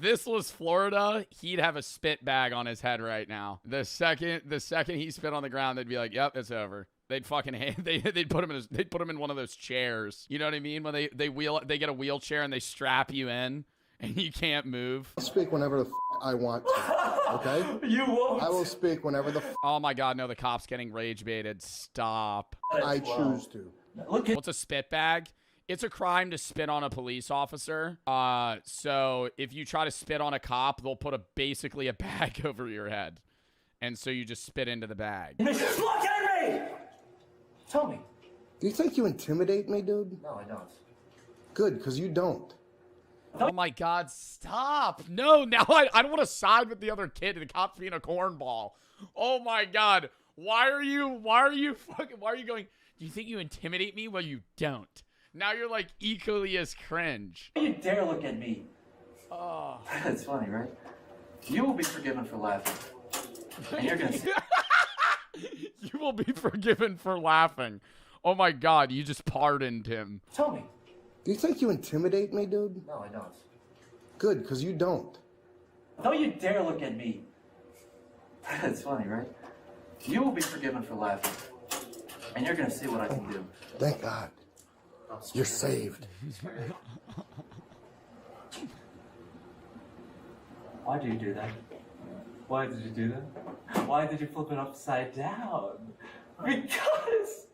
If this was Florida, he'd have a spit bag on his head right now. The second he spit on the ground, they'd be like, "Yep, it's over." They'd fucking they'd put him in one of those chairs. You know what I mean? When they get a wheelchair and they strap you in and you can't move. I'll speak whenever the I want to. Okay? You won't. I will speak whenever the Oh my god, no, the cop's getting rage baited. Stop. I choose to. What's a spit bag? It's a crime to spit on a police officer. So if you try to spit on a cop, they'll put basically a bag over your head. And so you just spit into the bag. Look at me! Tell me. Do you think you intimidate me, dude? No, I don't. Good, because you don't. Oh my god, stop. No, now I don't want to side with the other kid. The cop's being a cornball. Oh my god. Why are you going, do you think you intimidate me? Well, you don't. Now you're like equally as cringe. You dare look at me. Oh. That's funny, right? You will be forgiven for laughing. And you're gonna see. You will be forgiven for laughing. Oh my god, you just pardoned him. Tell me. Do you think you intimidate me, dude? No, I don't. Good, because you don't. Don't you dare look at me. That's funny, right? You will be forgiven for laughing. And you're gonna see what I can do. Thank God. You're saved. Why do you do that? Why did you do that? Why did you flip it upside down? Because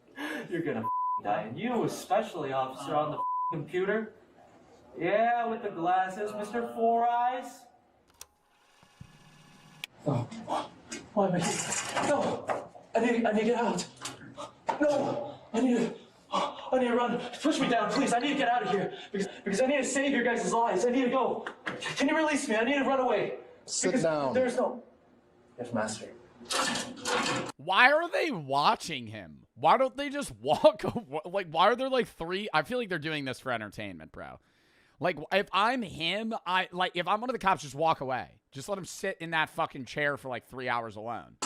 you're gonna die. And you, especially, officer, on the computer. Yeah, with the glasses, Mr. Four Eyes. Oh, why am I here? No, I need to get out. No, I need to run. Push me down, please. I need to get out of here because I need to save your guys' lives. I need to go. Can you release me? I need to run away. Sit down. There's no. Yes, master. Why are they watching him? Why don't they just walk? Like, why are there like three? I feel like they're doing this for entertainment, bro. Like, if I'm him, if I'm one of the cops, just walk away. Just let him sit in that fucking chair for like 3 hours alone.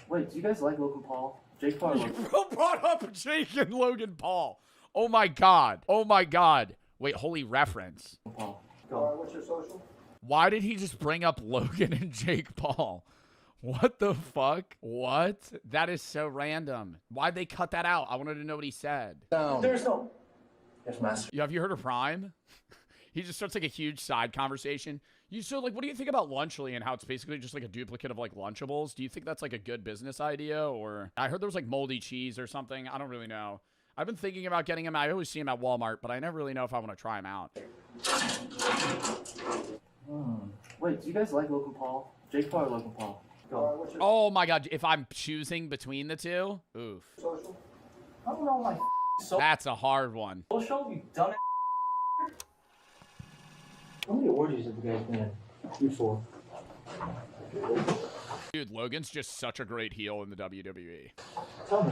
Wait, do you guys like Logan Paul? Jake Paul? You brought up Jake and Logan Paul. Oh my god. Oh my god. Wait, holy reference. Paul, go. What's your social? Why did he just bring up Logan and Jake Paul? What the fuck? What? That is so random. Why'd they cut that out? I wanted to know what he said. Down. There's no. Yes, master. Have you heard of Prime? He just starts like a huge side conversation. So like, what do you think about Lunchly and how it's basically just like a duplicate of like Lunchables? Do you think that's like a good business idea? Or I heard there was like moldy cheese or something. I don't really know. I've been thinking about getting him. I always see him at Walmart, but I never really know if I want to try him out. Wait, do you guys like Logan Paul? Jake Paul or Logan Paul? Go. Oh my god, if I'm choosing between the two? Oof. Social? I don't know my That's a hard one. social, you dumb. How many orgies have you guys been in? You four. Dude, Logan's just such a great heel in the WWE. Tell me.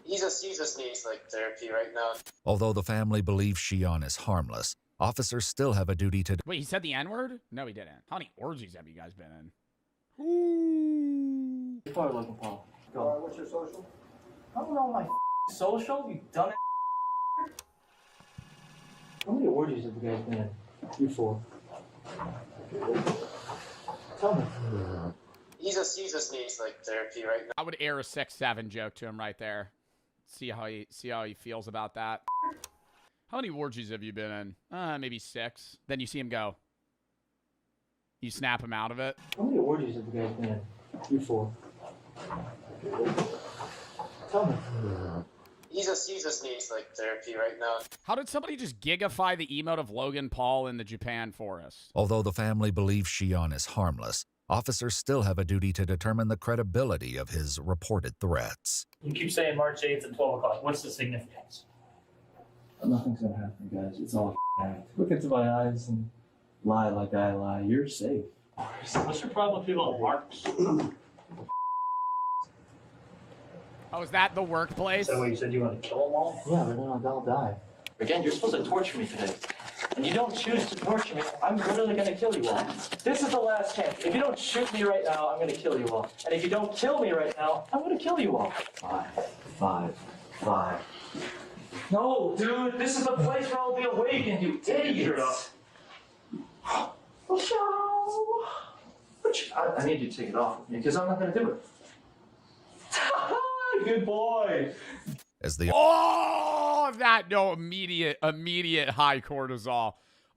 He just needs like therapy right now. Although the family believes Shion is harmless, officers still have a duty to... Wait, he said the N-word? No, he didn't. How many orgies have you guys been in? Ooh. Jake Paul or Logan Paul? Go. What's your social? I don't know my social, you dumb. How many orgies have you guys been in? You four. Tell me. He just needs like therapy right now. I would air a 6'7" joke to him right there. See how he feels about that. How many orgies have you been in? Maybe 6. Then you see him go. You snap him out of it. How many orgies have you guys been in? You four. Tell me. He just needs like therapy right now. How did somebody just gigify the emote of Logan Paul in the Japan forest? Although the family believes Shion is harmless, officers still have a duty to determine the credibility of his reported threats. You keep saying March 8th at 12 o'clock. What's the significance? Nothing's gonna happen, guys. It's all act. Look into my eyes and lie like I lie. You're safe. What's your problem with people on marks? Oh, is that the workplace? Is that what you said you want to kill them all? Yeah, but then I'll die. Again, you're supposed to torture me today. And you don't choose to torture me, I'm literally going to kill you all. This is the last chance. If you don't shoot me right now, I'm going to kill you all. And if you don't kill me right now, I'm going to kill you all. Five. No, dude, this is the place where I'll be awakened, you idiots. I need you to take it off with me because I'm not going to do it. Good boy. As the Oh, that no immediate high cortisol.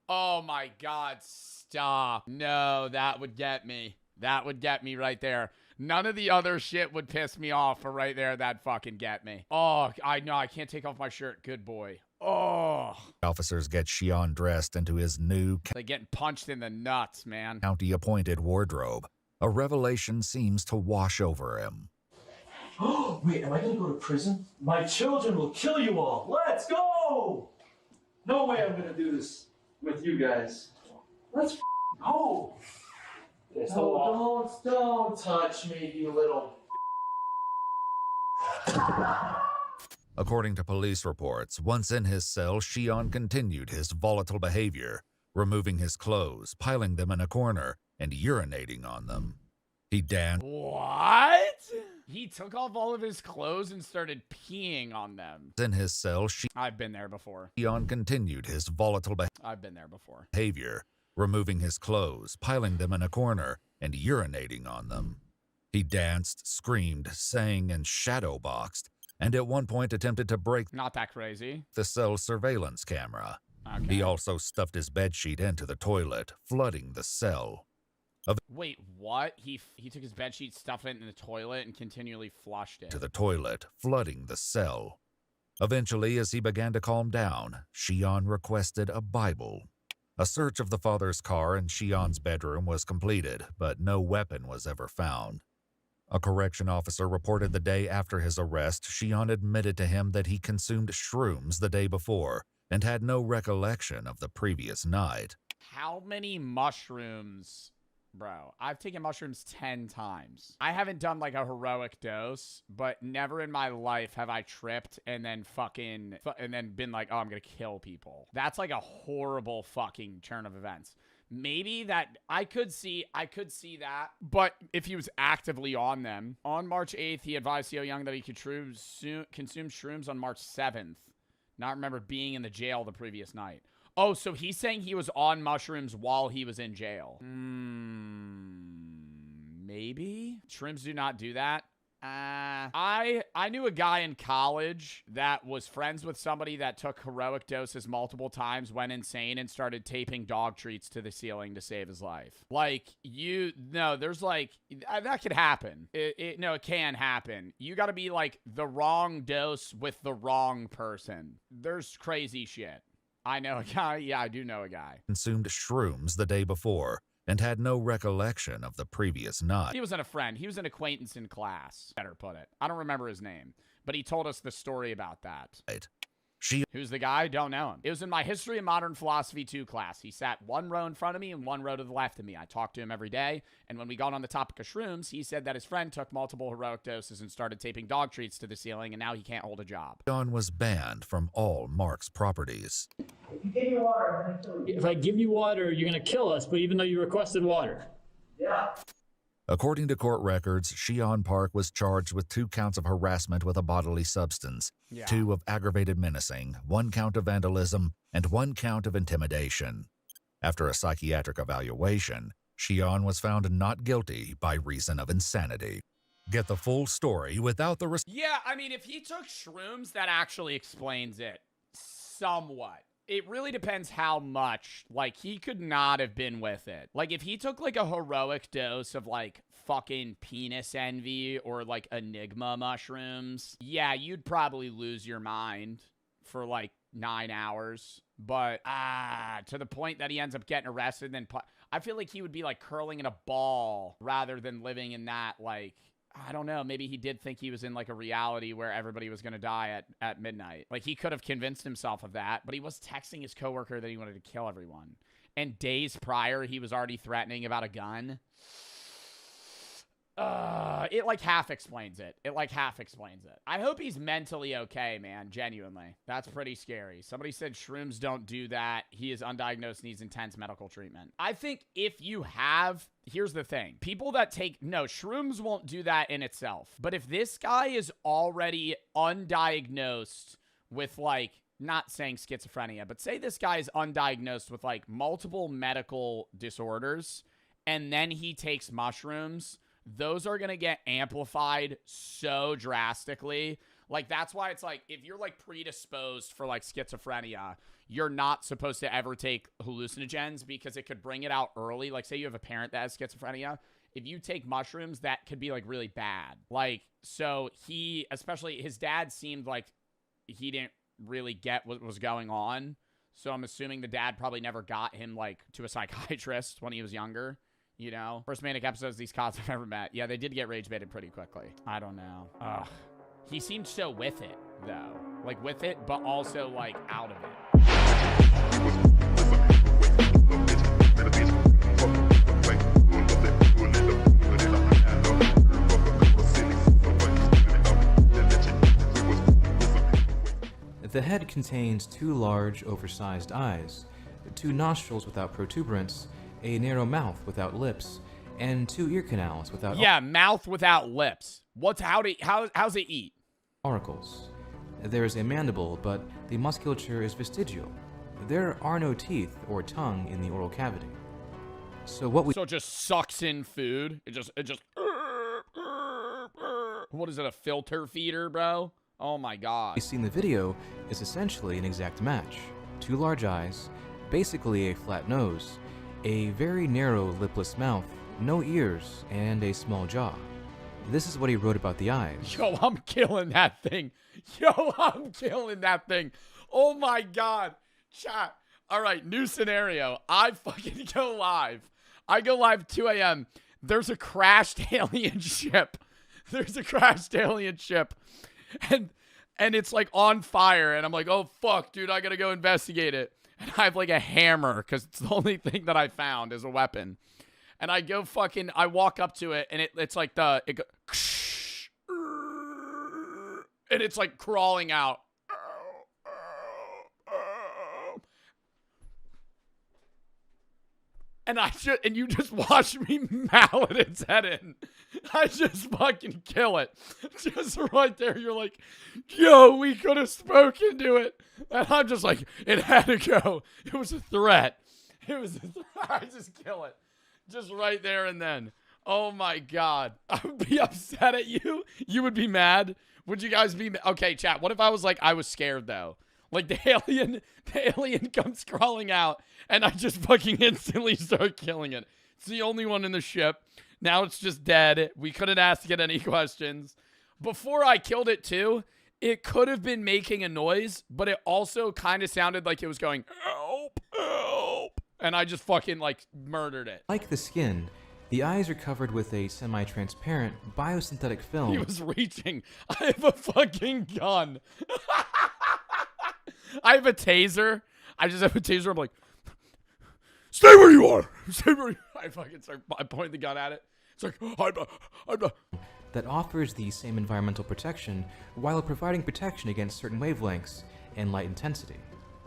Oh my God, stop. No, that would get me. That would get me right there. None of the other shit would piss me off, but right there, that'd fucking get me. Oh, I know, I can't take off my shirt. Good boy. Oh. officers get Shion dressed into his new Like getting punched in the nuts, man. county-appointed wardrobe, a revelation seems to wash over him. Oh, wait, am I going to go to prison? My children will kill you all. Let's go! No way I'm going to do this with you guys. Let's go. Don't touch me, you little. According to police reports, once in his cell, Shion continued his volatile behavior, removing his clothes, piling them in a corner, and urinating on them. He danced What? He took off all of his clothes and started peeing on them. in his cell. I've been there before. Shion continued his volatile I've been there before. behavior, removing his clothes, piling them in a corner, and urinating on them. He danced, screamed, sang, and shadowboxed, and at one point attempted to break Not that crazy. the cell's surveillance camera. Okay. He also stuffed his bedsheet into the toilet, flooding the cell. Wait, what? He took his bedsheet, stuffed it in the toilet, and continually flushed it. To the toilet, flooding the cell. Eventually, as he began to calm down, Shion requested a Bible. A search of the father's car and Shion's bedroom was completed, but no weapon was ever found. A correction officer reported the day after his arrest, Shion admitted to him that he consumed shrooms the day before and had no recollection of the previous night. How many mushrooms? Bro, I've taken mushrooms 10 times. I haven't done like a heroic dose, but never in my life have I tripped and then been like, oh, I'm gonna kill people. That's like a horrible fucking turn of events. Maybe that I could see that, but if he was actively on them. On March 8th, he advised Theo Young that he could consume shrooms on March 7th. Not remember being in the jail the previous night. Oh, so he's saying he was on mushrooms while he was in jail. Maybe? Shrooms do not do that. I knew a guy in college that was friends with somebody that took heroic doses multiple times, went insane, and started taping dog treats to the ceiling to save his life. Like, there's like, that could happen. It can happen. You gotta be like the wrong dose with the wrong person. There's crazy shit. I know a guy. Yeah, I do know a guy. Consumed shrooms the day before and had no recollection of the previous night. He wasn't a friend. He was an acquaintance in class. Better put it. I don't remember his name, but he told us the story about that. Who's the guy? Don't know him. It was in my History and Modern Philosophy 2 class. He sat one row in front of me and one row to the left of me. I talked to him every day, and when we got on the topic of shrooms, he said that his friend took multiple heroic doses and started taping dog treats to the ceiling, and now he can't hold a job. Shion was banned from all Mark's properties. If I give you water, you're going to kill us, but even though you requested water. Yeah. According to court records, Shion Park was charged with 2 counts of harassment with a bodily substance, 2 of aggravated menacing, 1 count of vandalism, and 1 count of intimidation. After a psychiatric evaluation, Shion was found not guilty by reason of insanity. Get the full story without the Yeah, I mean, if he took shrooms, that actually explains it somewhat. It really depends how much. Like, he could not have been with it. Like, if he took, like, a heroic dose of, like, fucking penis envy or, like, enigma mushrooms, yeah, you'd probably lose your mind for, like, 9 hours. But, to the point that he ends up getting arrested, then I feel like he would be, like, curling in a ball rather than living in that, like, I don't know. Maybe he did think he was in like a reality where everybody was going to die at midnight. Like, he could have convinced himself of that, but he was texting his coworker that he wanted to kill everyone. And days prior, he was already threatening about a gun. It like half explains it. I hope he's mentally okay, man. Genuinely. That's pretty scary. Somebody said shrooms don't do that. He is undiagnosed, needs intense medical treatment. I think if you have, here's the thing. People that shrooms won't do that in itself. But if this guy is already undiagnosed with like, not saying schizophrenia, but say this guy is undiagnosed with like multiple medical disorders, and then he takes mushrooms, those are going to get amplified so drastically. Like, that's why it's like, if you're like predisposed for like schizophrenia, you're not supposed to ever take hallucinogens because it could bring it out early. Like, say you have a parent that has schizophrenia. If you take mushrooms, that could be like really bad. Like, so he, especially his dad seemed like he didn't really get what was going on. So I'm assuming the dad probably never got him like to a psychiatrist when he was younger. You know, first manic episodes these cops have ever met. Yeah, they did get rage baited pretty quickly. I don't know. Ugh. He seemed so with it, though. Like, with it, but also, like, out of it. The head contains 2 large, oversized eyes, 2 nostrils without protuberance, a narrow mouth without lips, and 2 ear canals without Yeah, mouth without lips. How's it eat? auricles. There is a mandible, but the musculature is vestigial. There are no teeth or tongue in the oral cavity. So it just sucks in food. It just what is it, a filter feeder, bro? Oh my god. we see in the video is essentially an exact match. 2 large eyes, basically a flat nose, a very narrow lipless mouth, no ears, and a small jaw. This is what he wrote about the eyes. Yo, I'm killing that thing. Yo, I'm killing that thing. Oh my god. Chat. All right, new scenario. I fucking go live. I go live 2 a.m. There's a crashed alien ship. And it's like on fire. And I'm like, oh fuck, dude, I gotta go investigate it. And I have like a hammer because it's the only thing that I found as a weapon. And I go I walk up to it, and it's like it goes, and it's like crawling out. And you just watch me mallet its head in. I just fucking kill it. Just right there, you're like, yo, we could have spoken to it. And I'm just like, it had to go. It was a threat. I just kill it. Just right there and then. Oh my god. I would be upset at you. You would be mad. Would you guys be okay, chat? What if I was like, I was scared though? Like the alien comes crawling out and I just fucking instantly start killing it. It's the only one in the ship. Now it's just dead. We couldn't ask it any questions. Before I killed it too, it could have been making a noise, but it also kind of sounded like it was going, help, help. And I just fucking like murdered it. Like the skin, the eyes are covered with a semi-transparent biosynthetic film. He was reaching. I have a fucking gun. I have a taser. I just have a taser. I'm like, stay where you are. Stay where you are. I fucking start pointing the gun at it. It's like, I'm not. That offers the same environmental protection while providing protection against certain wavelengths and light intensity.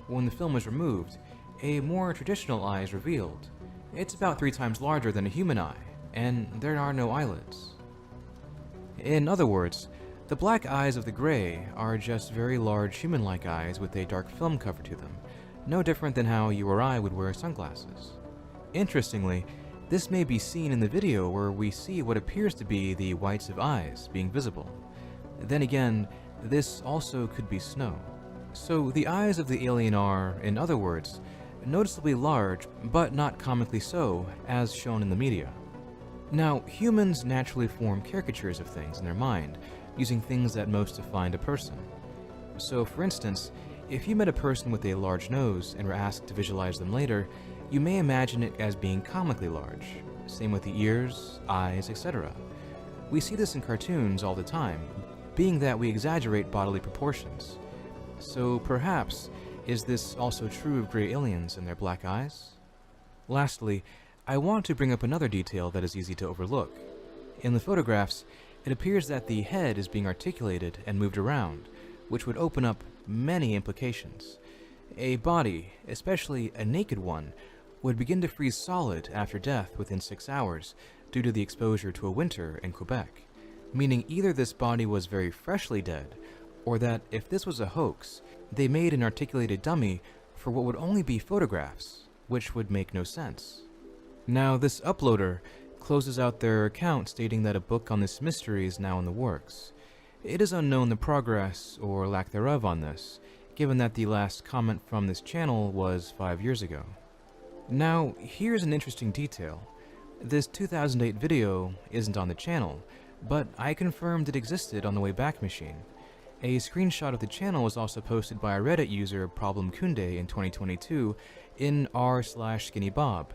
When the film is removed, a more traditional eye is revealed. It's about 3 times larger than a human eye, and there are no eyelids. In other words, the black eyes of the gray are just very large human-like eyes with a dark film cover to them, no different than how you or I would wear sunglasses. Interestingly, this may be seen in the video where we see what appears to be the whites of eyes being visible. Then again, this also could be snow. So the eyes of the alien are, in other words, noticeably large, but not comically so, as shown in the media. Now, humans naturally form caricatures of things in their mind, using things that most define a person. So, for instance, if you met a person with a large nose and were asked to visualize them later, you may imagine it as being comically large. Same with the ears, eyes, etc. We see this in cartoons all the time, being that we exaggerate bodily proportions. So perhaps, is this also true of gray aliens and their black eyes? Lastly, I want to bring up another detail that is easy to overlook. In the photographs, it appears that the head is being articulated and moved around, which would open up many implications. A body, especially a naked one, would begin to freeze solid after death within 6 hours due to the exposure to a winter in Quebec, meaning either this body was very freshly dead, or that if this was a hoax, they made an articulated dummy for what would only be photographs, which would make no sense. Now, this uploader closes out their account stating that a book on this mystery is now in the works. It is unknown the progress or lack thereof on this, given that the last comment from this channel was 5 years ago. Now, here's an interesting detail. This 2008 video isn't on the channel, but I confirmed it existed on the Wayback Machine. A screenshot of the channel was also posted by a Reddit user, Problem Kunde, in 2022 in r/SkinnyBob,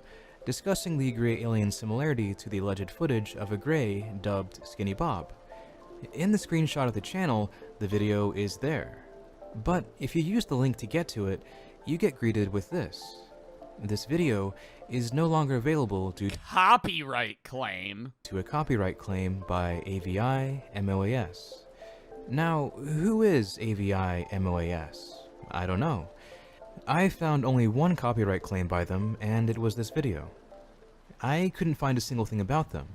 discussing the gray alien similarity to the alleged footage of a gray dubbed Skinny Bob. In the screenshot of the channel, the video is there. But if you use the link to get to it, you get greeted with this. This video is no longer available due Copyright claim. to a copyright claim by AVI MOAS. Now, who is AVI MOAS? I don't know. I found only one copyright claim by them, and it was this video. I couldn't find a single thing about them.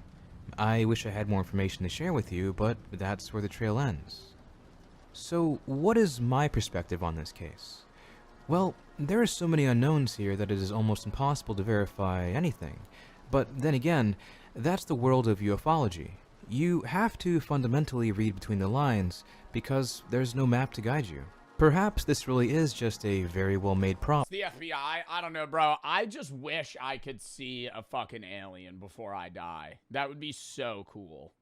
I wish I had more information to share with you, but that's where the trail ends. So, what is my perspective on this case? Well, there are so many unknowns here that it is almost impossible to verify anything. But then again, that's the world of ufology. You have to fundamentally read between the lines because there's no map to guide you. Perhaps this really is just a very well-made prop The FBI? I don't know, bro. I just wish I could see a fucking alien before I die. That would be so cool.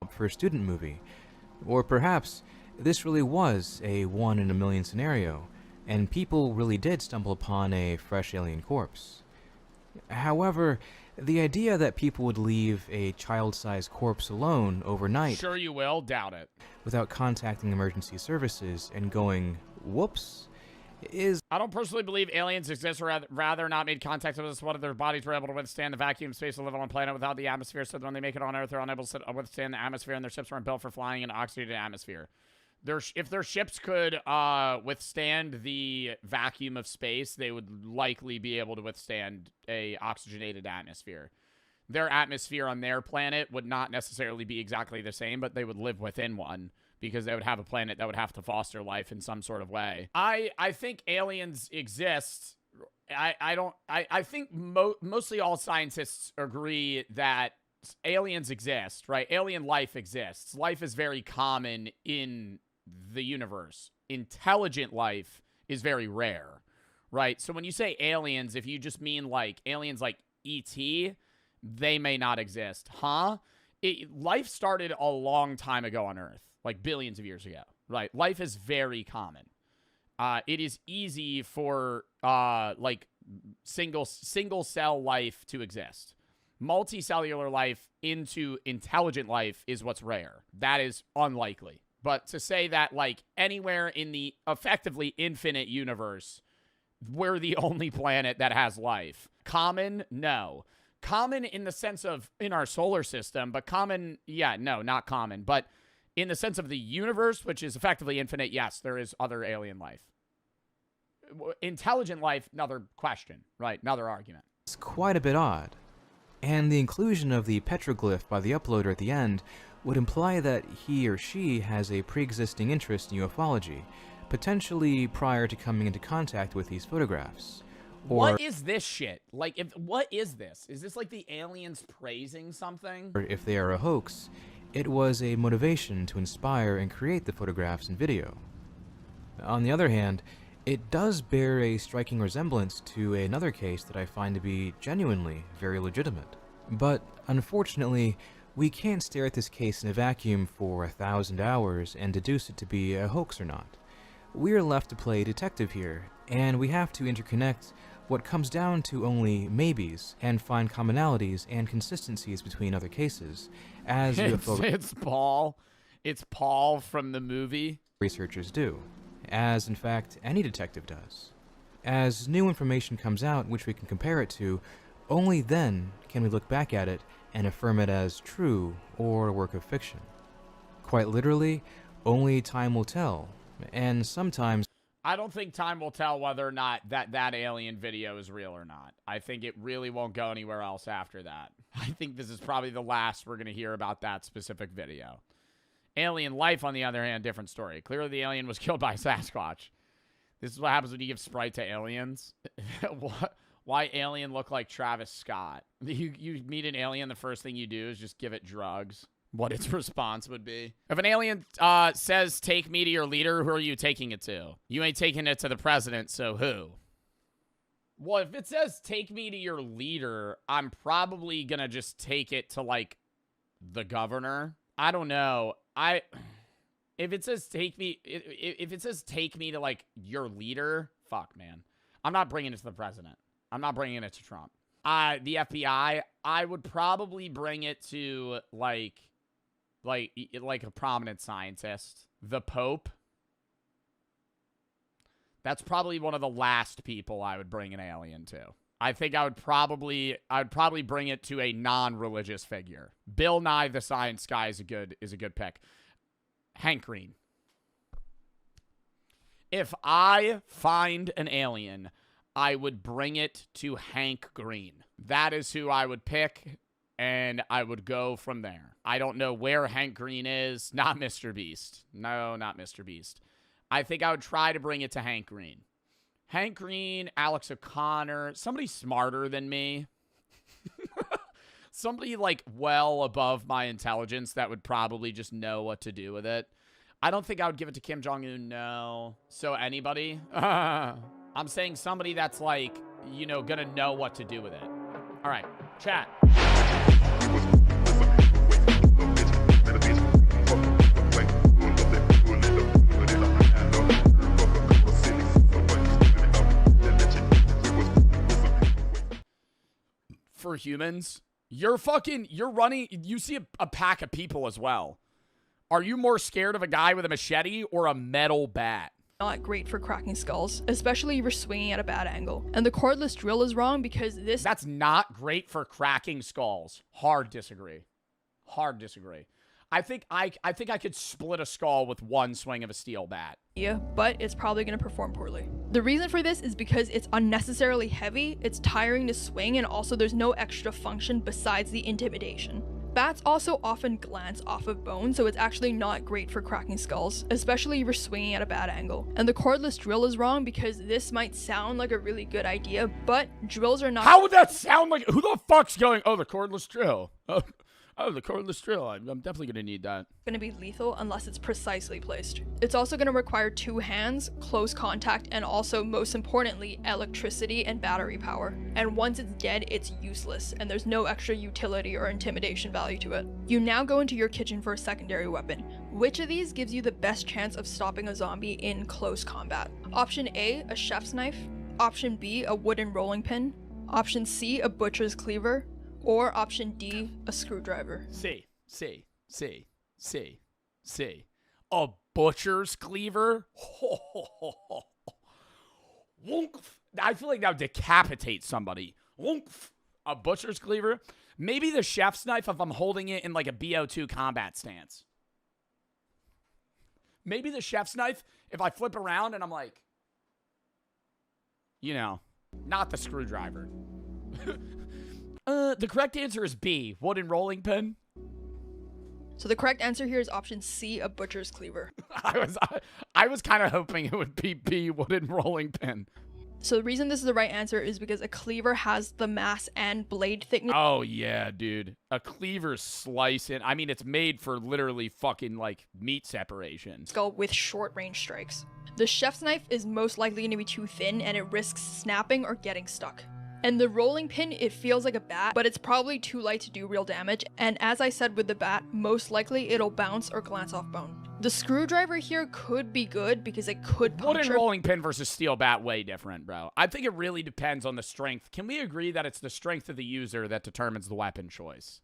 for a student movie. Or perhaps this really was a 1 in a million scenario, and people really did stumble upon a fresh alien corpse. However, the idea that people would leave a child-sized corpse alone overnight Sure you will? Doubt it. without contacting emergency services and going, whoops, is I don't personally believe aliens exist, or rather not made contact with us. One of their bodies were able to withstand the vacuum space to live on a planet without the atmosphere, so that when they make it on Earth, they're unable to withstand the atmosphere, and their ships weren't built for flying in an oxygenated atmosphere. If their ships could withstand the vacuum of space, they would likely be able to withstand a oxygenated atmosphere. Their atmosphere on their planet would not necessarily be exactly the same, but they would live within one, because they would have a planet that would have to foster life in some sort of way. I think aliens exist. I think mostly all scientists agree that aliens exist, right? Alien life exists. Life is very common in the universe. Intelligent life is very rare, right? So when you say aliens, if you just mean like aliens like E.T., they may not exist. Life started a long time ago on Earth. Like billions of years ago, right? Life is very common. It is easy for like single cell life to exist. Multicellular life into intelligent life is what's rare. That is unlikely. But to say that like anywhere in the effectively infinite universe, we're the only planet that has life. Common? No. Common in the sense of in our solar system, but common, yeah, no, not common. But in the sense of the universe, which is effectively infinite, yes, there is other alien life. Intelligent life, another question, right? Another argument. It's quite a bit odd. And the inclusion of the petroglyph by the uploader at the end would imply that he or she has a pre-existing interest in ufology, potentially prior to coming into contact with these photographs. Or what is this shit? Like, what is this? Is this like the aliens praising something? Or if they are a hoax, it was a motivation to inspire and create the photographs and video. On the other hand, it does bear a striking resemblance to another case that I find to be genuinely very legitimate. But unfortunately, we can't stare at this case in a vacuum for 1,000 hours and deduce it to be a hoax or not. We're left to play detective here, and we have to interconnect what comes down to only maybes and find commonalities and consistencies between other cases, as it's Paul. It's Paul from the movie. Researchers do, as in fact any detective does. As new information comes out which we can compare it to, only then can we look back at it and affirm it as true or a work of fiction. Quite literally, only time will tell, and sometimes I don't think time will tell whether or not that alien video is real or not. I think it really won't go anywhere else after that. I think this is probably the last we're going to hear about that specific video. Alien life, on the other hand, different story. Clearly the alien was killed by Sasquatch. This is what happens when you give Sprite to aliens. Why alien look like Travis Scott? You meet an alien, the first thing you do is just give it drugs. What its response would be. If an alien says, take me to your leader, who are you taking it to? You ain't taking it to the president, so who? Well, if it says, take me to your leader, I'm probably gonna just take it to, like, the governor. I don't know. If it says, take me to, like, your leader, fuck, man. I'm not bringing it to the president. I'm not bringing it to Trump. The FBI, I would probably bring it to, like a prominent scientist. The Pope. That's probably one of the last people I would bring an alien to. I think I would probably bring it to a non-religious figure. Bill Nye the Science Guy is a good pick. Hank Green. If I find an alien, I would bring it to Hank Green. That is who I would pick, and I would go from there. I don't know where Hank Green is. Not Mr. Beast. No, not Mr. Beast. I think I would try to bring it to Hank Green. Hank Green, Alex O'Connor, somebody smarter than me. Somebody, like, well above my intelligence that would probably just know what to do with it. I don't think I would give it to Kim Jong-un, no. So anybody? I'm saying somebody that's, like, you know, gonna know what to do with it. All right, chat. For humans, you're running, you see a pack of people as well. Are you more scared of a guy with a machete or a metal bat? Not great for cracking skulls, especially if you're swinging at a bad angle. And the cordless drill is wrong because That's not great for cracking skulls. Hard disagree. Hard disagree. I think I could split a skull with one swing of a steel bat. Yeah, but it's probably going to perform poorly. The reason for this is because it's unnecessarily heavy, it's tiring to swing, and also there's no extra function besides the intimidation. Bats also often glance off of bone, so it's actually not great for cracking skulls, especially if you're swinging at a bad angle. And the cordless drill is wrong because this might sound like a really good idea, but drills are not— How would that sound like? Who the fuck's going, oh, the cordless drill? Oh, the cordless drill. I'm definitely going to need that. Going to be lethal unless it's precisely placed. It's also going to require 2 hands, close contact, and also, most importantly, electricity and battery power. And once it's dead, it's useless, and there's no extra utility or intimidation value to it. You now go into your kitchen for a secondary weapon. Which of these gives you the best chance of stopping a zombie in close combat? Option A, a chef's knife. Option B, a wooden rolling pin. Option C, a butcher's cleaver. Or option D, a screwdriver. C. A butcher's cleaver? I feel like that would decapitate somebody. A butcher's cleaver? Maybe the chef's knife if I'm holding it in like a BO2 combat stance. Maybe the chef's knife if I flip around and I'm like, you know, not the screwdriver. The correct answer is B, wooden rolling pin. So the correct answer here is option C, a butcher's cleaver. I was kind of hoping it would be B, wooden rolling pin. So the reason this is the right answer is because a cleaver has the mass and blade thickness. Oh yeah, dude. A cleaver's slicing. I mean, it's made for literally fucking like meat separation. Skull with short range strikes. The chef's knife is most likely going to be too thin and it risks snapping or getting stuck. And the rolling pin, it feels like a bat, but it's probably too light to do real damage, and as I said with the bat, most likely it'll bounce or glance off bone. The screwdriver here could be good because it could puncture— Wooden rolling pin versus steel bat, way different, bro. I think it really depends on the strength. Can we agree that it's the strength of the user that determines the weapon choice?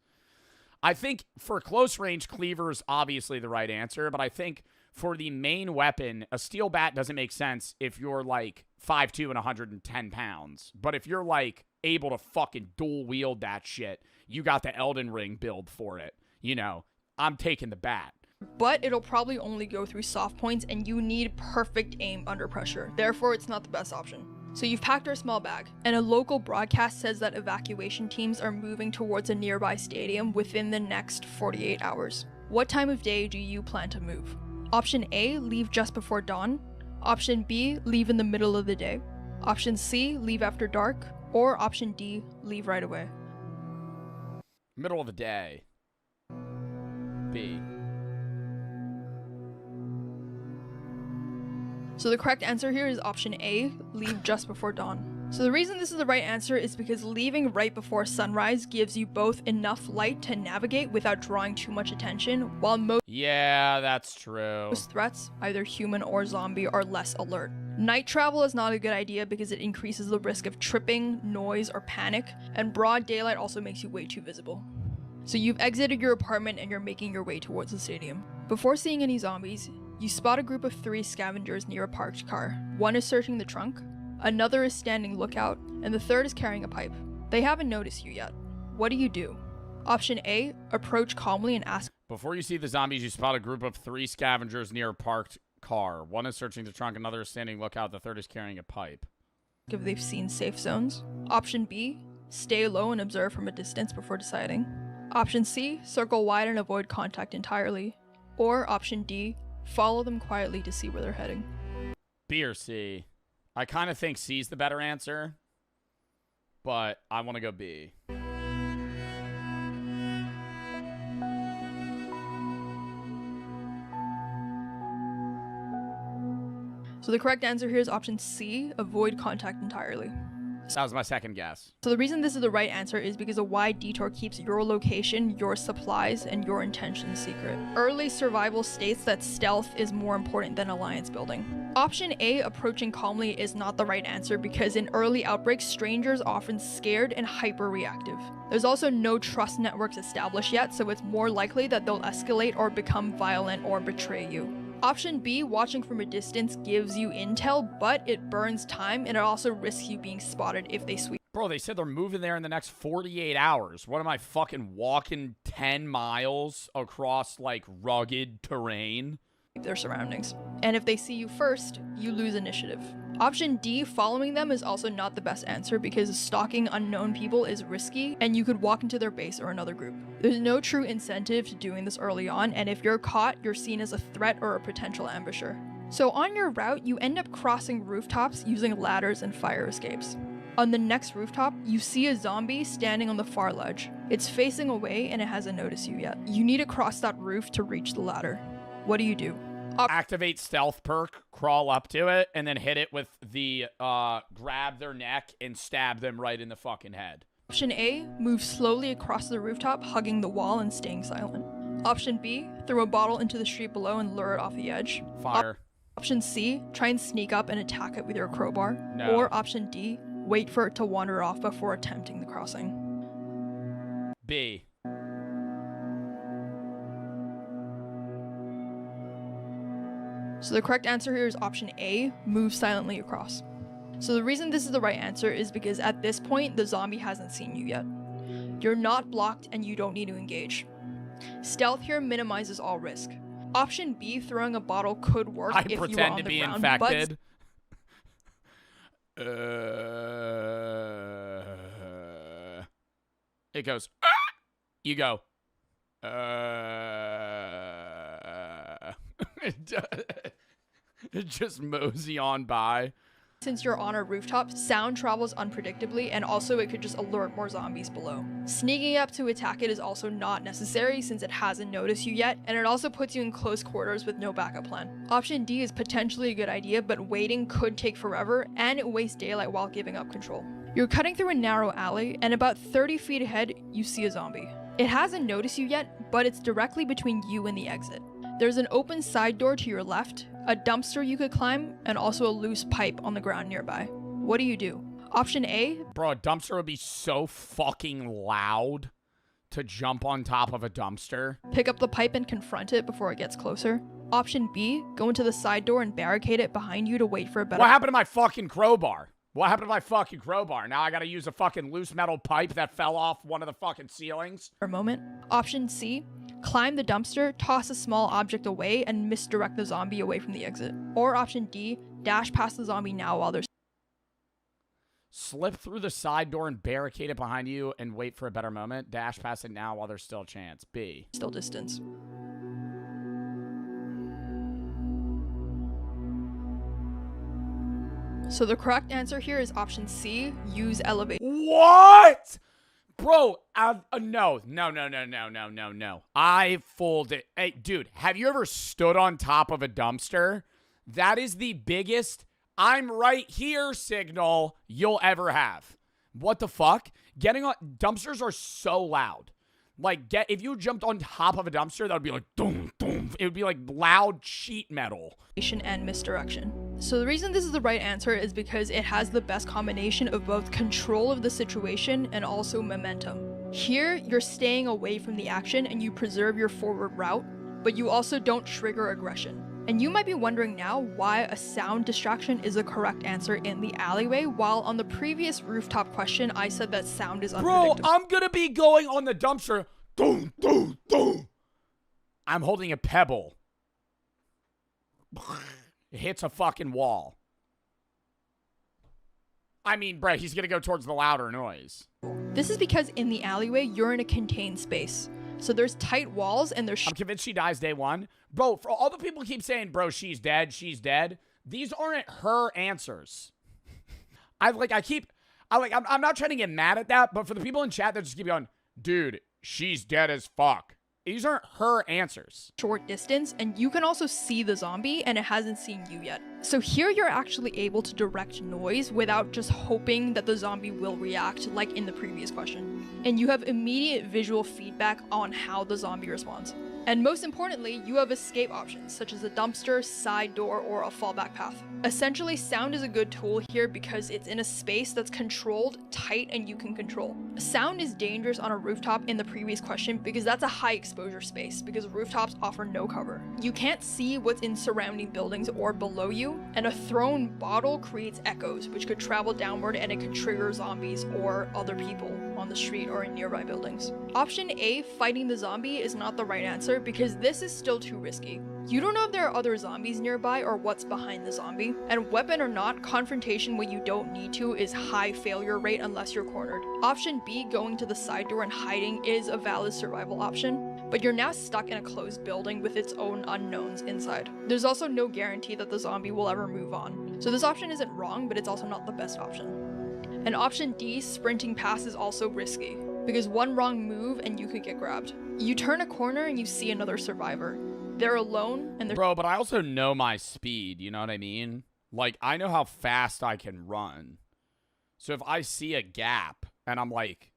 I think for close range, cleaver is obviously the right answer, but I think for the main weapon, a steel bat doesn't make sense if you're like 5'2" and 110 pounds. But if you're like able to fucking dual wield that shit, you got the Elden Ring build for it. You know, I'm taking the bat. But it'll probably only go through soft points and you need perfect aim under pressure. Therefore, it's not the best option. So you've packed our small bag, and a local broadcast says that evacuation teams are moving towards a nearby stadium within the next 48 hours. What time of day do you plan to move? Option A, leave just before dawn. Option B, leave in the middle of the day. Option C, leave after dark. Or option D, leave right away. Middle of the day. B. So the correct answer here is option A, leave just before dawn. So the reason this is the right answer is because leaving right before sunrise gives you both enough light to navigate without drawing too much attention, while Yeah, that's true. most threats, either human or zombie, are less alert. Night travel is not a good idea because it increases the risk of tripping, noise, or panic, and broad daylight also makes you way too visible. So you've exited your apartment and you're making your way towards the stadium. Before seeing any zombies, you spot a group of 3 scavengers near a parked car. One is searching the trunk, another is standing lookout, and the third is carrying a pipe. They haven't noticed you yet. What do you do? Option A, approach calmly and ask Before you see the zombies, you spot a group of 3 scavengers near a parked car. One is searching the trunk, another is standing lookout, the third is carrying a pipe. if they've seen safe zones. Option B, stay low and observe from a distance before deciding. Option C, circle wide and avoid contact entirely. Or option D, follow them quietly to see where they're heading. B or C? I kind of think C's the better answer, but I want to go B. So the correct answer here is option C, avoid contact entirely. That was my second guess. So the reason this is the right answer is because a wide detour keeps your location, your supplies, and your intentions secret. Early survival states that stealth is more important than alliance building. Option A, approaching calmly, is not the right answer because in early outbreaks, strangers are often scared and hyper-reactive. There's also no trust networks established yet, so it's more likely that they'll escalate or become violent or betray you. Option B, watching from a distance, gives you intel, but it burns time and it also risks you being spotted if they sweep. Bro, they said they're moving there in the next 48 hours. What am I fucking walking 10 miles across like rugged terrain? Their surroundings. And if they see you first, you lose initiative. Option D, following them, is also not the best answer because stalking unknown people is risky and you could walk into their base or another group. There's no true incentive to doing this early on, and if you're caught, you're seen as a threat or a potential ambusher. So on your route, you end up crossing rooftops using ladders and fire escapes. On the next rooftop, you see a zombie standing on the far ledge. It's facing away and it hasn't noticed you yet. You need to cross that roof to reach the ladder. What do you do? Activate stealth perk, crawl up to it, and then hit it with the grab their neck and stab them right in the fucking head. Option A, move slowly across the rooftop, hugging the wall and staying silent. Option B, throw a bottle into the street below and lure it off the edge. Fire. Option C, try and sneak up and attack it with your crowbar. No. Or option D, wait for it to wander off before attempting the crossing. B. So the correct answer here is option A, move silently across. So the reason this is the right answer is because at this point, the zombie hasn't seen you yet. You're not blocked and you don't need to engage. Stealth here minimizes all risk. Option B, throwing a bottle, could work if you were on the ground, infected. It goes, ah! You go, it just mosey on by. Since you're on a rooftop, sound travels unpredictably, and also it could just alert more zombies below. Sneaking up to attack it is also not necessary since it hasn't noticed you yet, and it also puts you in close quarters with no backup plan. Option D is potentially a good idea, but waiting could take forever, and it wastes daylight while giving up control. You're cutting through a narrow alley, and about 30 feet ahead, you see a zombie. It hasn't noticed you yet, but it's directly between you and the exit. There's an open side door to your left, a dumpster you could climb, and also a loose pipe on the ground nearby. What do you do? Option A. Bro, a dumpster would be so fucking loud to jump on top of a dumpster. Pick up the pipe and confront it before it gets closer. Option B. Go into the side door and barricade it behind you to wait for a better— What happened to my fucking crowbar? What happened to my fucking crowbar? Now I gotta use a fucking loose metal pipe that fell off one of the fucking ceilings? For a moment. Option C. Climb the dumpster, toss a small object away, and misdirect the zombie away from the exit. Or option D. Dash past the zombie now while there's— Slip through the side door and barricade it behind you and wait for a better moment. Dash past it now while there's still a chance. B. still distance. So the correct answer here is option C, use elevation. What? Bro, no. I folded. Hey, dude, have you ever stood on top of a dumpster? That is the biggest I'm right here signal you'll ever have. What the fuck? Getting on dumpsters are so loud. Like, if you jumped on top of a dumpster, that would be like, doom, doom. It would be like loud sheet metal. And misdirection. So the reason this is the right answer is because it has the best combination of both control of the situation and also momentum. Here, you're staying away from the action and you preserve your forward route, but you also don't trigger aggression. And you might be wondering now why a sound distraction is the correct answer in the alleyway, while on the previous rooftop question, I said that sound is unpredictable. Bro, I'm gonna be going on the dumpster. Doom, doom, doom. I'm holding a pebble. It hits a fucking wall. I mean, bro, he's gonna go towards the louder noise. This is because in the alleyway, you're in a contained space. So there's tight walls and there's... I'm convinced she dies day one. Bro, for all the people who keep saying, bro, she's dead, these aren't her answers. I'm not trying to get mad at that, but for the people in chat that just keep going, dude, she's dead as fuck. These aren't her answers. Short distance, and you can also see the zombie, and it hasn't seen you yet. So here you're actually able to direct noise without just hoping that the zombie will react like in the previous question. And you have immediate visual feedback on how the zombie responds. And most importantly, you have escape options, such as a dumpster, side door, or a fallback path. Essentially, sound is a good tool here because it's in a space that's controlled, tight, and you can control. Sound is dangerous on a rooftop in the previous question because that's a high exposure space, because rooftops offer no cover. You can't see what's in surrounding buildings or below you, and a thrown bottle creates echoes, which could travel downward and it could trigger zombies or other people on the street or in nearby buildings. Option A, fighting the zombie, is not the right answer because this is still too risky. You don't know if there are other zombies nearby or what's behind the zombie, and weapon or not, confrontation when you don't need to is high failure rate unless you're cornered. Option B, going to the side door and hiding, is a valid survival option, but you're now stuck in a closed building with its own unknowns inside. There's also no guarantee that the zombie will ever move on. So this option isn't wrong, but it's also not the best option. And option D, sprinting past, is also risky, because one wrong move and you could get grabbed. You turn a corner and you see another survivor. They're alone and they're— Bro, but I also know my speed, you know what I mean? Like, I know how fast I can run. So if I see a gap and I'm like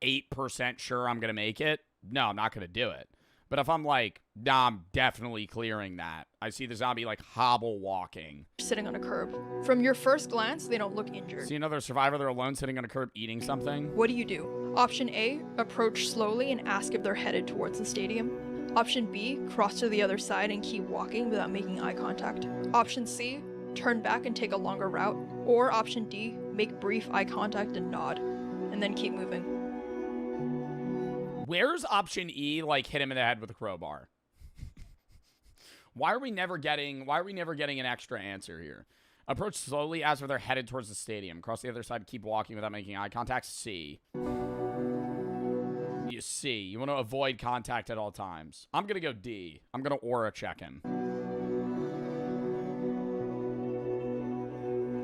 8% sure I'm going to make it, no, I'm not going to do it. But if I'm like, nah, I'm definitely clearing that. I see the zombie like hobble walking. Sitting on a curb. From your first glance, they don't look injured. See another survivor, they're alone sitting on a curb eating something. What do? Option A, approach slowly and ask if they're headed towards the stadium. Option B, cross to the other side and keep walking without making eye contact. Option C, turn back and take a longer route. Or option D, make brief eye contact and nod, and then keep moving. Where's option E, like, hit him in the head with a crowbar? Why are we never getting an extra answer here? Approach slowly as if they're headed towards the stadium. Cross the other side, keep walking without making eye contact. C. You see, you want to avoid contact at all times. I'm going to go D. I'm going to aura check him.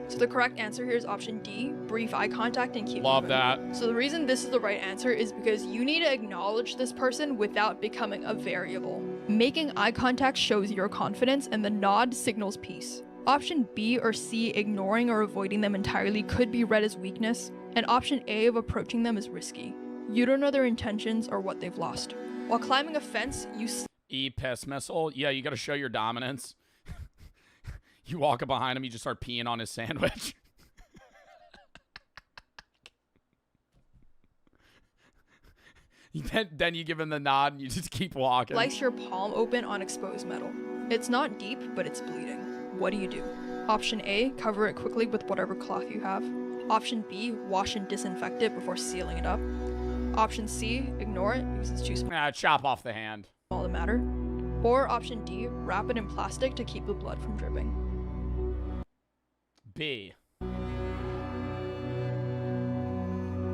So the correct answer here is option D, brief eye contact and keep Love moving. that. So the reason this is the right answer is because you need to acknowledge this person without becoming a variable. Making eye contact shows your confidence and the nod signals peace. Option B or C, ignoring or avoiding them entirely, could be read as weakness, and option A of approaching them is risky. You don't know their intentions or what they've lost. While climbing a fence, you E, piss missile. Yeah, you got to show your dominance. You walk up behind him, you just start peeing on his sandwich. Then you give him the nod and you just keep walking. slice your palm open on exposed metal. It's not deep, but it's bleeding. What do? Option A, cover it quickly with whatever cloth you have. Option B, wash and disinfect it before sealing it up. Option C, ignore it because it's too small Chop off the hand. to matter. Or option D, wrap it in plastic to keep the blood from dripping. B.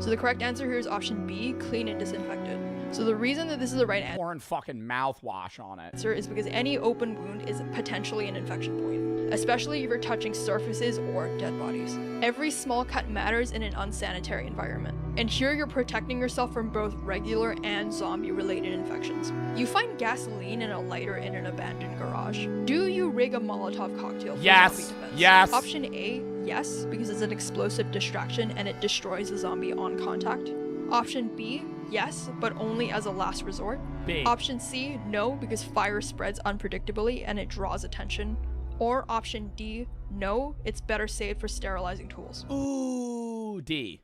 So the correct answer here is option B, clean and disinfect it. So the reason that this is the right Pouring fucking mouthwash on it. answer is because any open wound is potentially an infection point, especially if you're touching surfaces or dead bodies. Every small cut matters in an unsanitary environment, and here you're protecting yourself from both regular and zombie-related infections. You find gasoline and a lighter in an abandoned garage. Do you rig a Molotov cocktail for Yes. zombie defense? Yes. Option A, yes, because it's an explosive distraction and it destroys the zombie on contact. Option B, yes, but only as a last resort. B. Option C, no, because fire spreads unpredictably and it draws attention. Or option D, no, it's better saved for sterilizing tools. Ooh, D.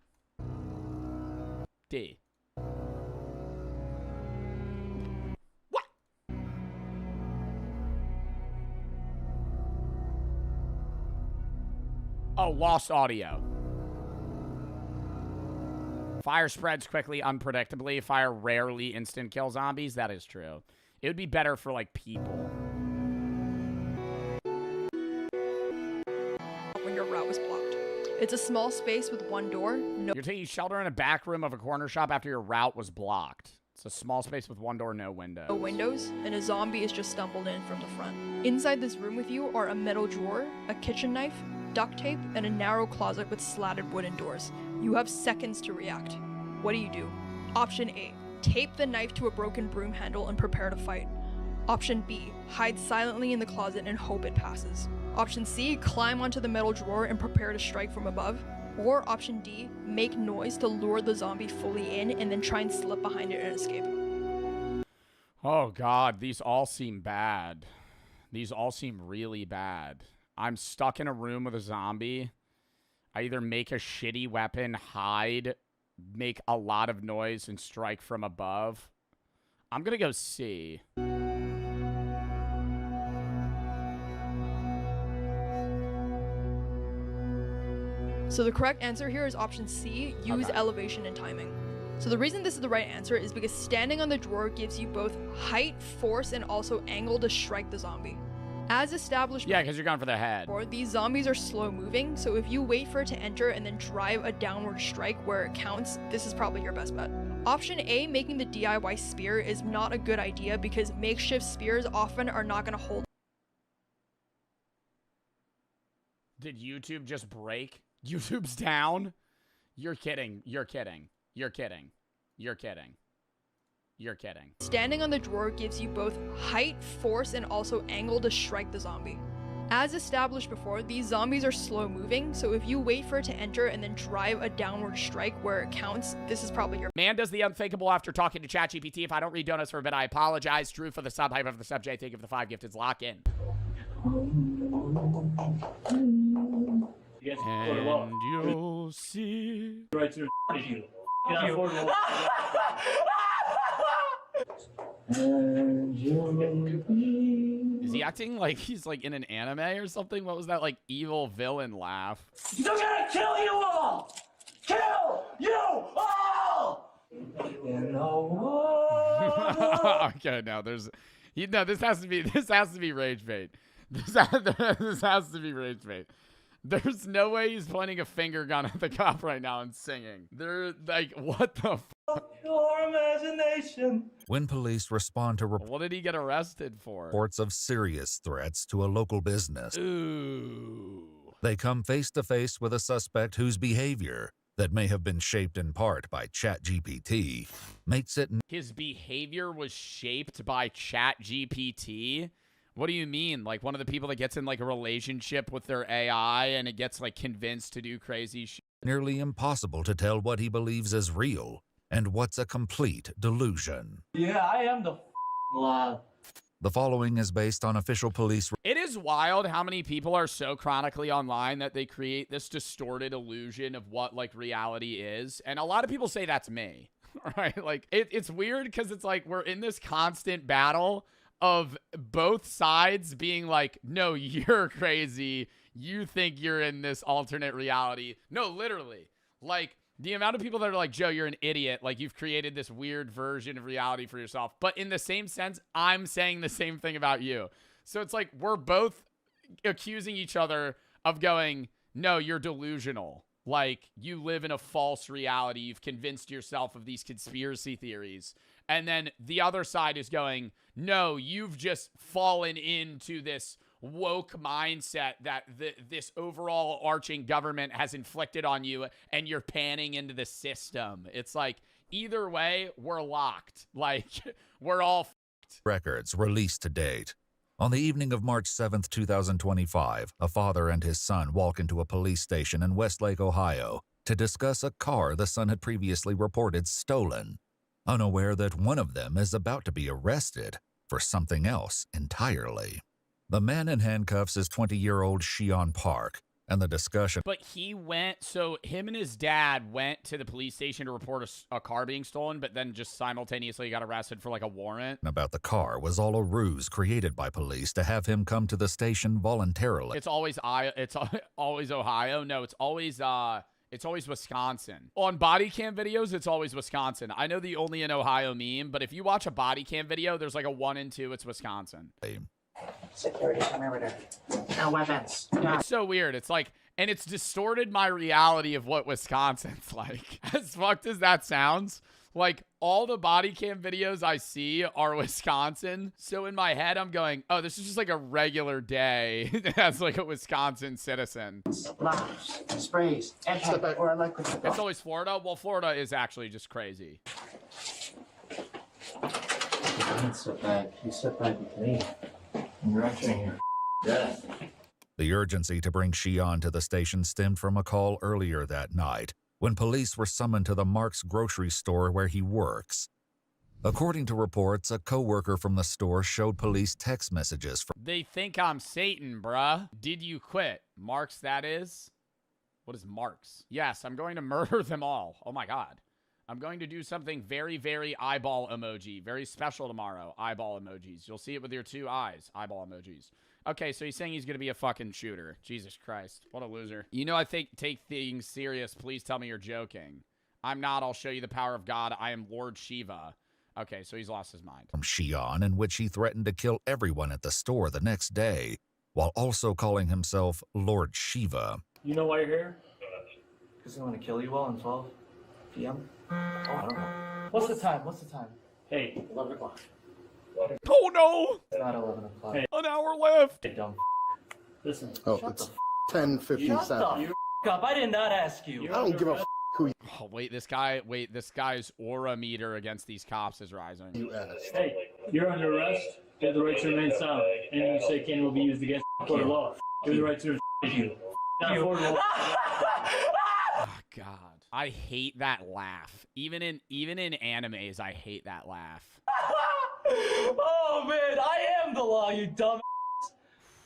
D. What? Oh, lost audio. Fire spreads quickly, unpredictably. Fire rarely instant kill zombies. That is true. It would be better for, like, people. When your route was blocked. It's a small space with one door, no You're taking shelter in a back room of a corner shop after your route was blocked. It's a small space with one door, no window. windows, and a zombie is just stumbled in from the front. Inside this room with you are a metal drawer, a kitchen knife, duct tape, and a narrow closet with slatted wooden doors. You have seconds to react. What do you do? Option A, tape the knife to a broken broom handle and prepare to fight. Option B, hide silently in the closet and hope it passes. Option C, climb onto the metal drawer and prepare to strike from above. Or option D, make noise to lure the zombie fully in and then try and slip behind it and escape. Oh, God. These all seem bad. These all seem really bad. I'm stuck in a room with a zombie. I either make a shitty weapon, hide, make a lot of noise, and strike from above. I'm going to go C. So the correct answer here is option C, use elevation and timing. So the reason this is the right answer is because standing on the drawer gives you both height, force, and also angle to strike the zombie. As established Yeah, because you're going for the head. before, these zombies are slow moving, so if you wait for it to enter and then drive a downward strike where it counts, this is probably your best bet. Option A, making the DIY spear, is not a good idea because makeshift spears often are not going to hold. Did YouTube just break? YouTube's down? You're kidding. You're kidding. You're kidding. You're kidding. You're kidding. Standing on the drawer gives you both height, force, and also angle to strike the zombie. As established before, these zombies are slow moving, so if you wait for it to enter and then drive a downward strike where it counts, this is probably your Man does the unthinkable after talking to ChatGPT. If I don't read donuts for a bit, I apologize. Drew for the sub, hype of the sub, J, thank you for the 5 gifted. Lock in. You guys can put it up. And you'll see. Right to you. Can afford it. Is he acting like he's like in an anime or something? What was that like evil villain laugh? They're gonna kill you all! Kill you all! Okay, no, there's, no, this has to be rage bait. This has to be rage bait. There's no way he's pointing a finger gun at the cop right now and singing. They're like, what the Your imagination. When police respond to what did he get arrested for? reports of serious threats to a local business, Ooh. they come face to face with a suspect whose behavior, that may have been shaped in part by ChatGPT, makes it His behavior was shaped by ChatGPT? What do you mean? Like one of the people that gets in like a relationship with their AI and it gets like convinced to do crazy shit? nearly impossible to tell what he believes is real and what's a complete delusion. Yeah, I am the lad. The following is based on official police. It is wild how many people are so chronically online that they create this distorted illusion of what like reality is. And a lot of people say that's me, right? Like it's weird because it's like we're in this constant battle of both sides being like, no, you're crazy. You think you're in this alternate reality. No, literally. Like the amount of people that are like, Joe, you're an idiot. Like you've created this weird version of reality for yourself. But in the same sense, I'm saying the same thing about you. So it's like we're both accusing each other of going, no, you're delusional. Like, you live in a false reality. You've convinced yourself of these conspiracy theories. And then the other side is going, no, you've just fallen into this woke mindset that this overall arching government has inflicted on you, and you're panning into the system. It's like, either way, we're locked. Like, we're all f***ed. Records released to date. On the evening of March 7th, 2025, a father and his son walk into a police station in Westlake, Ohio, to discuss a car the son had previously reported stolen, unaware that one of them is about to be arrested for something else entirely. The man in handcuffs is 20-year-old Shion Park, and the discussion But he went, so him and his dad went to the police station to report a car being stolen, but then just simultaneously got arrested for like a warrant. about the car was all a ruse created by police to have him come to the station voluntarily. It's always always Ohio. No, it's always Wisconsin. On body cam videos, it's always Wisconsin. I know the only in Ohio meme, but if you watch a body cam video, there's like a 1 and 2, it's Wisconsin. Security perimeter. No weapons. No. It's so weird. It's like, and it's distorted my reality of what Wisconsin's like. As fucked as that sounds, like all the body cam videos I see are Wisconsin. So in my head, I'm going, oh, this is just like a regular day as like a Wisconsin citizen. Knives, sprays, impact, or electric. It's always Florida. Well, Florida is actually just crazy. Don't sit back. You sit back with me. You're actually your death. The urgency to bring Shion to the station stemmed from a call earlier that night, when police were summoned to the Mark's grocery store where he works. According to reports, a co-worker from the store showed police text messages from They think I'm Satan, bruh. Did you quit? Mark's, that is? What is Mark's? Yes, I'm going to murder them all. Oh my god. I'm going to do something very, very eyeball emoji. Very special tomorrow. Eyeball emojis. You'll see it with your 2 eyes. Eyeball emojis. Okay, so he's saying he's going to be a fucking shooter. Jesus Christ. What a loser. You know, I think take things serious. Please tell me you're joking. I'm not. I'll show you the power of God. I am Lord Shiva. Okay, so he's lost his mind. Shion, in which he threatened to kill everyone at the store the next day, while also calling himself Lord Shiva. You know why you're here? Because I want to kill you all in 12 p.m. Oh, I don't know. What's the time? What's the time? Hey, 11 o'clock. Oh no! It's not 11 o'clock. Hey. An hour left. Hey, dumb. listen. Oh, Shut it's the 10:57. Shut the up. I did not ask you. I don't give a who Oh, this guy's aura meter against these cops is rising. you asked. Hey, you're under arrest. You have the right to remain silent. Anything you say can will be used against you in court of law. You have the right to you. Not affordable. Oh god. I hate that laugh. Even in animes, I hate that laugh. Oh man, I am the law, you dumb.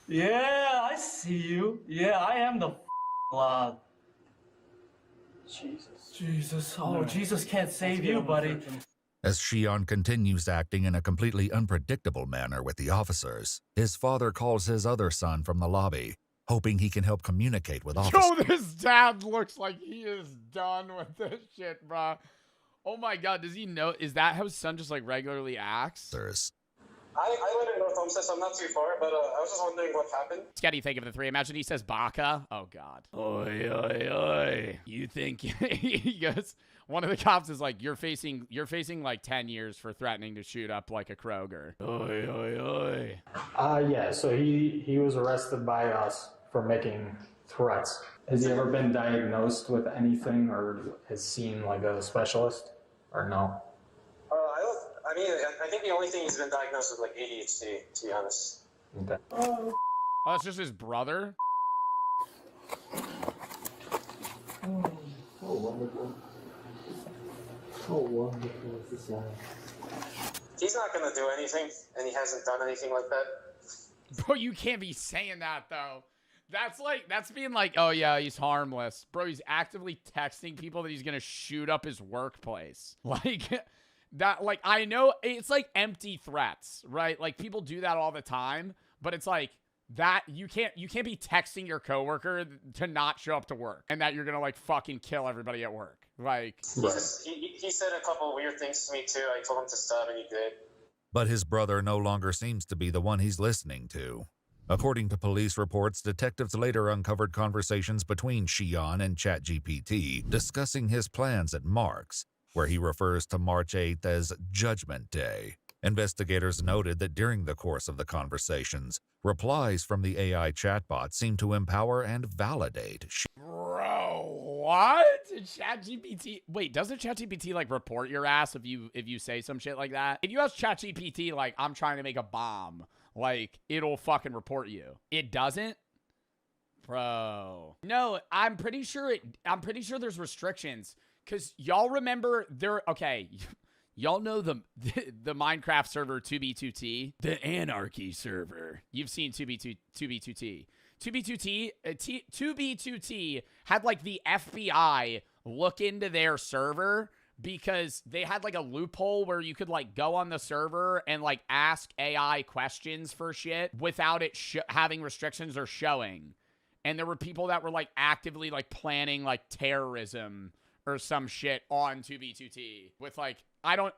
Yeah, I see you. Yeah, I am the law. Jesus. Oh, Jesus can't save you, buddy. As Shion continues acting in a completely unpredictable manner with the officers, his father calls his other son from the lobby, hoping he can help communicate with officers. Yo, this dad looks like he is done with this shit, bruh. Oh my god, does he know? Is that how his son just like regularly acts? I live in North Homestead, so I'm not too far, but I was just wondering what happened. What do you think of the 3? Imagine he says Baka. Oh god. Oi, oi, oi. You think he goes, one of the cops is like, you're facing like 10 years for threatening to shoot up like a Kroger. Oi, oi, oi. Yeah, so he was arrested by us for making threats. Has he ever been diagnosed with anything or has seen like a specialist or no? I think the only thing he's been diagnosed with like ADHD, to be honest. Okay. Oh, that's just his brother? Oh, wonderful. Oh, wonderful is this He's not gonna do anything, and he hasn't done anything like that. Bro, you can't be saying that though. That's being like, oh yeah, he's harmless. Bro, he's actively texting people that he's gonna shoot up his workplace. Like that, like, I know it's like empty threats, right? Like people do that all the time, but it's like that you can't be texting your coworker to not show up to work and that you're gonna like fucking kill everybody at work. Like He said a couple of weird things to me too. I told him to stop and he did. But his brother no longer seems to be the one he's listening to. According to police reports, detectives later uncovered conversations between Xi'an and ChatGPT discussing his plans at Mark's, where he refers to March 8th as Judgment Day. Investigators noted that during the course of the conversations, replies from the AI chatbot seemed to empower and validate. Bro, what? ChatGPT? Wait, doesn't ChatGPT like report your ass if you say some shit like that? If you ask ChatGPT like I'm trying to make a bomb, like it'll fucking report you. It doesn't? Bro. No, I'm pretty sure there's restrictions. Cause y'all remember y'all know the Minecraft server 2B2T, the Anarchy server. You've seen 2B2T. 2B2T had like the FBI look into their server because they had like a loophole where you could like go on the server and like ask AI questions for shit without it having restrictions or showing. And there were people that were like actively like planning like terrorism or some shit on 2B2T with like, I'm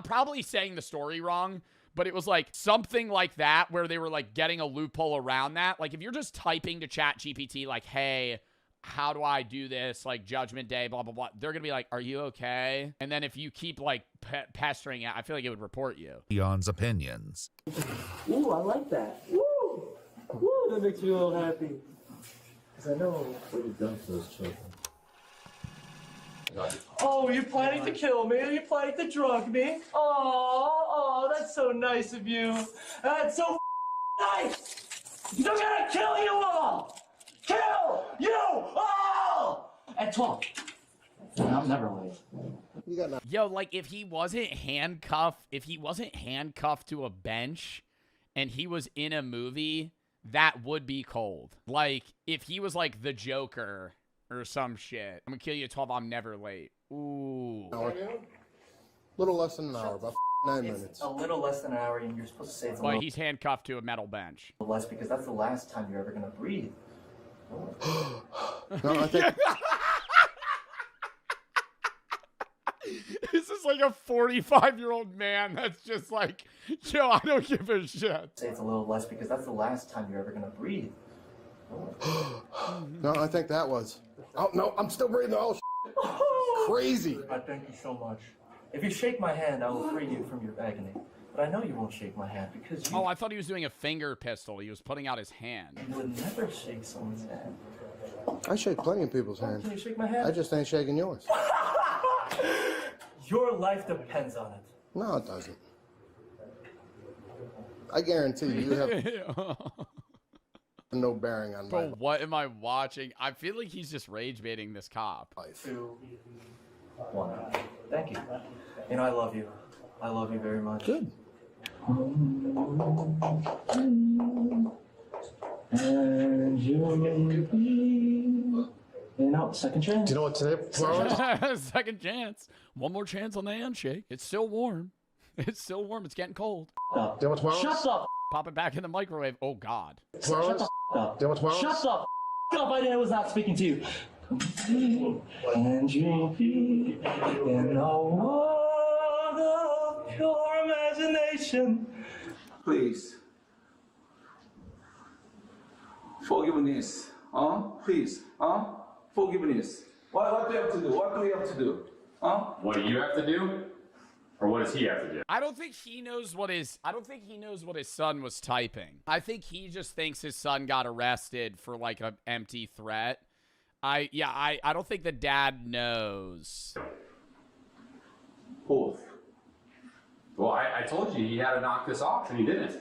probably saying the story wrong, but it was like something like that where they were like getting a loophole around that. Like if you're just typing to ChatGPT like, hey, how do I do this? Like Judgment Day, blah, blah, blah. They're going to be like, are you okay? And then if you keep like pestering it, I feel like it would report you. Xi'an's opinions. Ooh, I like that. Woo! Woo, that makes me a little happy. Because I know what you've done for those children. Oh, you're planning to kill me? Are you planning to drug me? Oh, that's so nice of you. That's so nice. I'm gonna kill you all. Kill you all at 12. I'm never late. Yo, like if he wasn't handcuffed to a bench and he was in a movie, that would be cold. Like if he was like the Joker or some shit. I'm gonna kill you at 12. I'm never late. Ooh. Little less than an hour, about 9 minutes. It's a little less than an hour, and you're supposed to say it's a But little he's handcuffed to a metal bench. less because that's the last time you're ever gonna breathe. No, I think This is like a 45-year-old man that's just like, yo, I don't give a shit. Say it's a little less because that's the last time you're ever gonna breathe. no, I think that was. Oh no, I'm still breathing. Oh, crazy. I thank you so much. If you shake my hand, I will free you from your agony. But I know you won't shake my hand because you... Oh, I thought he was doing a finger pistol. He was putting out his hand. You would never shake someone's hand. I shake plenty of people's hands. Can you shake my hand? I just ain't shaking yours. Your life depends on it. No, it doesn't. I guarantee you have no bearing on Bro, what am I watching? I feel like he's just rage baiting this cop. 2, 1. Thank you. You know, I love you. I love you very much. Good. And you'll be... You know, second chance. Do you know what today? Second chance. One more chance on the handshake. It's still warm. It's still warm. It's getting cold. Do you know what's Shut the Pop it back in the microwave. Oh, God. Shut the up. Do you know what's Shut the up. I was not speaking to you. And you'll be in a world of pure imagination. Please. Forgiveness. Please. Forgiveness. What do you have to do? What do we have to do? What do you have to do? Or what does he have to do? I don't think he knows what his son was typing. I think he just thinks his son got arrested for like an empty threat. I don't think the dad knows. Both. Well, I told you he had to knock this off, and he didn't.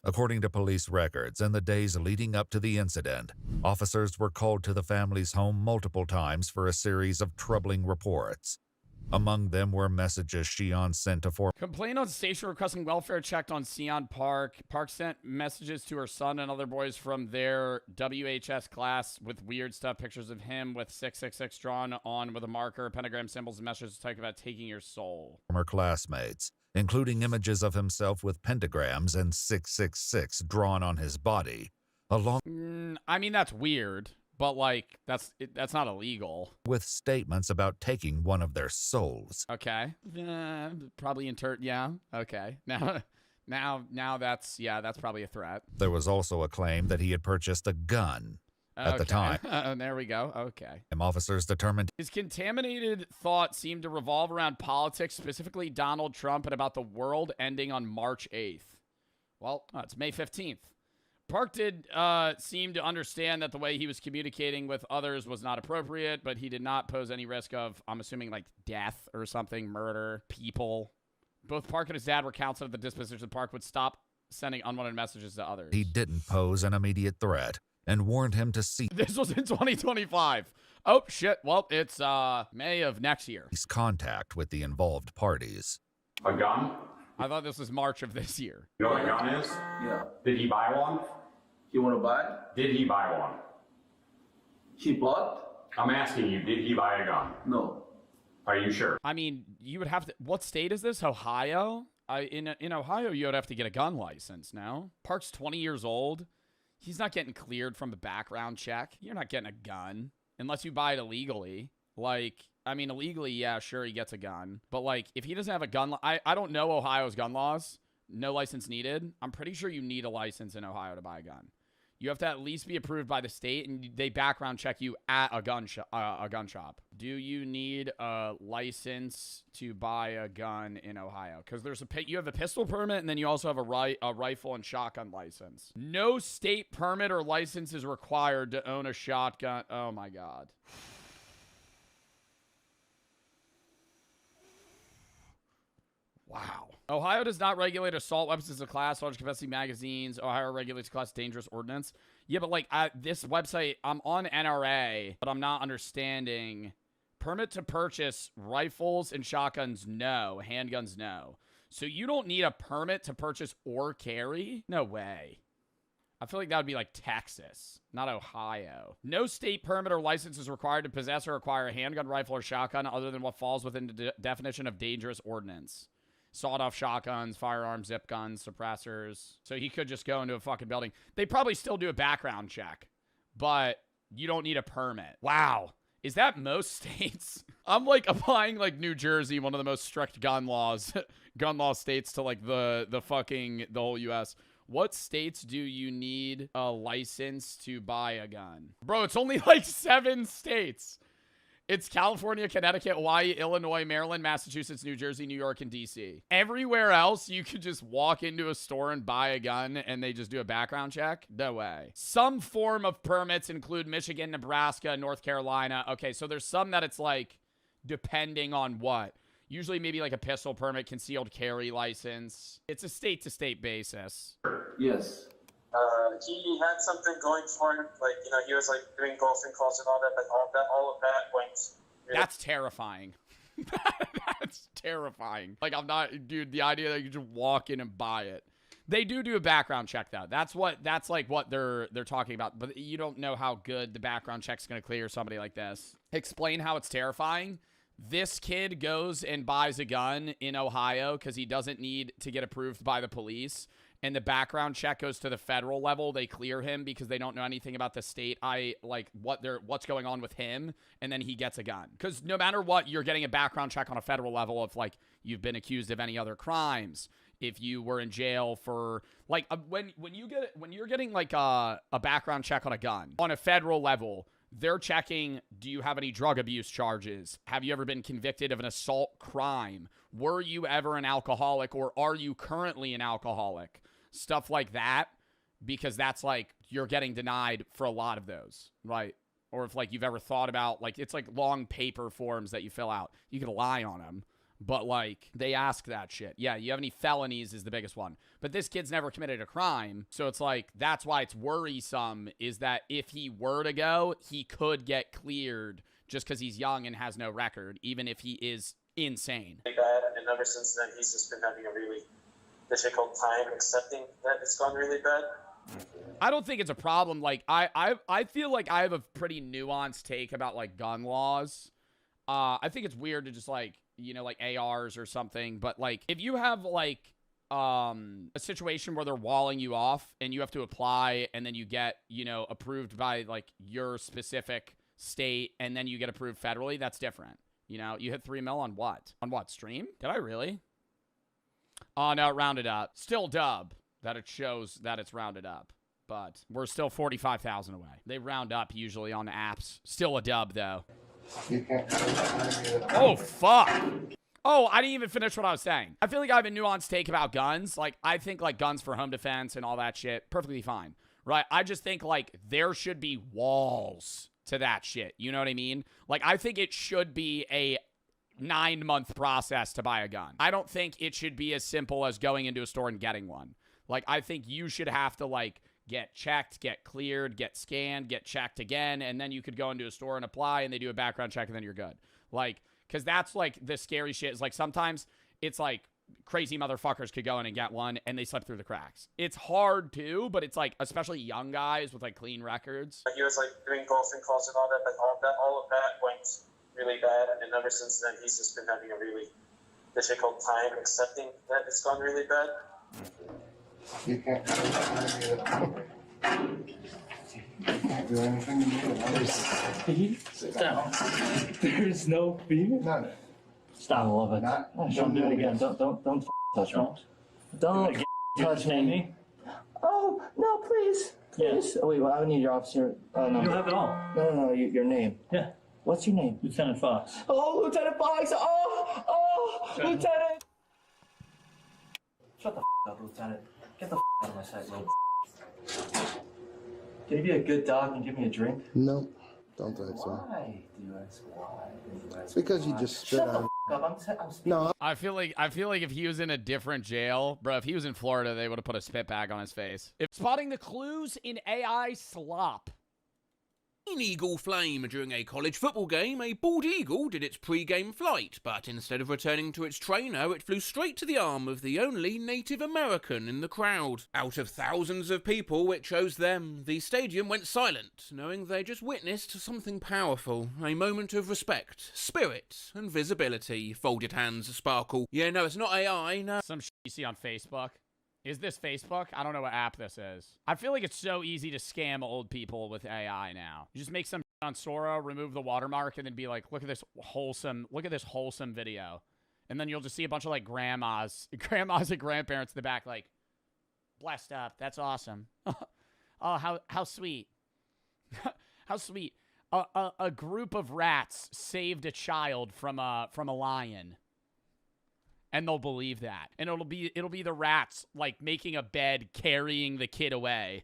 According to police records, in the days leading up to the incident, officers were called to the family's home multiple times for a series of troubling reports. Among them were messages Xi'an sent to Complaint on station requesting welfare checked on Xi'an Park. Park sent messages to her son and other boys from their WHS class with weird stuff, pictures of him with 666 drawn on with a marker, pentagram symbols, and messages talking about taking your soul. former classmates, including images of himself with pentagrams and 666 drawn on his body, along I mean, that's weird, but like, that's not illegal. with statements about taking one of their souls. Okay. Probably yeah. Okay. Now Now that's probably a threat. There was also a claim that he had purchased a gun at the time. There we go. Okay. Officers determined His contaminated thought seemed to revolve around politics, specifically Donald Trump, and about the world ending on March 8th. Well, it's May 15th. Park did seem to understand that the way he was communicating with others was not appropriate, but he did not pose any risk of, I'm assuming, like death or something, murder, people. Both Park and his dad were counseled that the disposition of Park would stop sending unwanted messages to others. he didn't pose an immediate threat and warned him to cease This was in 2025. Oh, shit. Well, it's May of next year. contact with the involved parties. A gun? I thought this was March of this year. You know what a gun is? Yeah. Did he buy one? You want to buy? Did he buy one? He bought? I'm asking you, did he buy a gun? No. Are you sure? I mean, you would have to. What state is this? Ohio? In Ohio, you would have to get a gun license now. Park's 20 years old. He's not getting cleared from the background check. You're not getting a gun unless you buy it illegally. Like, I mean, illegally, yeah, sure, he gets a gun. But, like, if he doesn't have a gun, I don't know Ohio's gun laws. No license needed. I'm pretty sure you need a license in Ohio to buy a gun. You have to at least be approved by the state, and they background check you at a gun shop. Do you need a license to buy a gun in Ohio? Because you have a pistol permit, and then you also have a rifle and shotgun license. No state permit or license is required to own a shotgun. Oh my God. Wow. Ohio does not regulate assault weapons as a class, large capacity magazines. Ohio regulates class dangerous ordnance. Yeah, but like this website, I'm on NRA, but I'm not understanding. Permit to purchase rifles and shotguns, no. Handguns, no. So you don't need a permit to purchase or carry? No way. I feel like that would be like Texas, not Ohio. No state permit or license is required to possess or acquire a handgun, rifle, or shotgun other than what falls within the definition of dangerous ordnance. Sawed-off shotguns, firearms, zip guns, suppressors. So he could just go into a fucking building. They probably still do a background check, but you don't need a permit. Wow. Is that most states? I'm like applying like New Jersey, one of the most strict gun law states, to like the whole US. What states do you need a license to buy a gun? Bro, it's only like 7 states. It's California, Connecticut, Hawaii, Illinois, Maryland, Massachusetts, New Jersey, New York, and DC. Everywhere else, you could just walk into a store and buy a gun and they just do a background check? No way. Some form of permits include Michigan, Nebraska, North Carolina. Okay, so there's some that it's like depending on what. Usually maybe like a pistol permit, concealed carry license. It's a state-to-state basis. Yes. He had something going for him, like, you know, he was like doing golfing calls and all that, but all of that went. That's terrifying. That's terrifying. Like, I'm not, dude, the idea that you just walk in and buy it. They do a background check though. That's like what they're talking about, but you don't know how good the background check's going to clear somebody like this. Explain how it's terrifying. This kid goes and buys a gun in Ohio because he doesn't need to get approved by the police. And the background check goes to the federal level. They clear him because they don't know anything about the state. What's going on with him, and then he gets a gun. Because no matter what, you're getting a background check on a federal level of like you've been accused of any other crimes. If you were in jail for like when you're getting like a background check on a gun on a federal level, they're checking, do you have any drug abuse charges? Have you ever been convicted of an assault crime? Were you ever an alcoholic, or are you currently an alcoholic? Stuff like that, because that's like you're getting denied for a lot of those, right? Or if like you've ever thought about, like, it's like long paper forms that you fill out. You can lie on them, but like they ask that shit. Yeah, you have any felonies is the biggest one. But this kid's never committed a crime, so it's like that's why it's worrisome, is that if he were to go, he could get cleared just because he's young and has no record, even if he is insane. Bad, and ever since then, he's just been having a really difficult time accepting that it's gone really bad. I don't think it's a problem. Like I feel like I have a pretty nuanced take about like gun laws. I think it's weird to just like, you know, like ARs or something, but like if you have like a situation where they're walling you off and you have to apply and then you get, you know, approved by like your specific state and then you get approved federally, that's different. You know, you hit 3 mil on what? On what, stream? Did I really? Oh, no, rounded up. Still dub that it shows that it's rounded up. But we're still 45,000 away. They round up usually on apps. Still a dub, though. Oh, fuck. Oh, I didn't even finish what I was saying. I feel like I have a nuanced take about guns. Like, I think, like, guns for home defense and all that shit, perfectly fine. Right? I just think, like, there should be walls to that shit. You know what I mean? Like, I think it should be a 9-month process to buy a gun. I don't think it should be as simple as going into a store and getting one. Like, I think you should have to, like, get checked, get cleared, get scanned, get checked again, and then you could go into a store and apply, and they do a background check, and then you're good. Like, because that's, like, the scary shit is, like, sometimes it's, like, crazy motherfuckers could go in and get one, and they slip through the cracks. It's hard, too, but it's, like, especially young guys with, like, clean records. He was, like, doing golfing calls and all that, but all of that went really bad, and ever since then, he's just been having a really difficult time accepting that it's gone really bad. You can't do anything to me. Sit down. There's no fear. None. Stop. I love it. Don't do it again. Don't touch me. Don't touch me. Oh, no, please. Please. Oh, wait, well, I need your officer. No. You have it all. No, your name. Yeah. What's your name? Lieutenant Fox. Oh, Lieutenant Fox. Oh, Lieutenant. Shut the up, Lieutenant. Get the out of my sight, little. Can you be a good dog and give me a drink? No, don't think so. Why do you ask why? It's because you just spit on. Up. I'm No, I feel like if he was in a different jail, bro, if he was in Florida, they would have put a spit bag on his face. Spotting the clues in AI slop. An eagle flame. During a college football game, a bald eagle did its pre-game flight, but instead of returning to its trainer, it flew straight to the arm of the only Native American in the crowd. Out of thousands of people, it chose them. The stadium went silent, knowing they just witnessed something powerful. A moment of respect, spirit, and visibility. Folded hands sparkle. Yeah, no, it's not AI, no. Some shit you see on Facebook. Is this Facebook? I don't know what app this is. I feel like it's so easy to scam old people with AI now. You just make some shit on Sora, remove the watermark, and then be like, look at this wholesome video. And then you'll just see a bunch of like grandmas and grandparents in the back like, blessed up. That's awesome. Oh, how sweet. How sweet. A group of rats saved a child from a lion. And they'll believe that. And it'll be the rats, like, making a bed, carrying the kid away.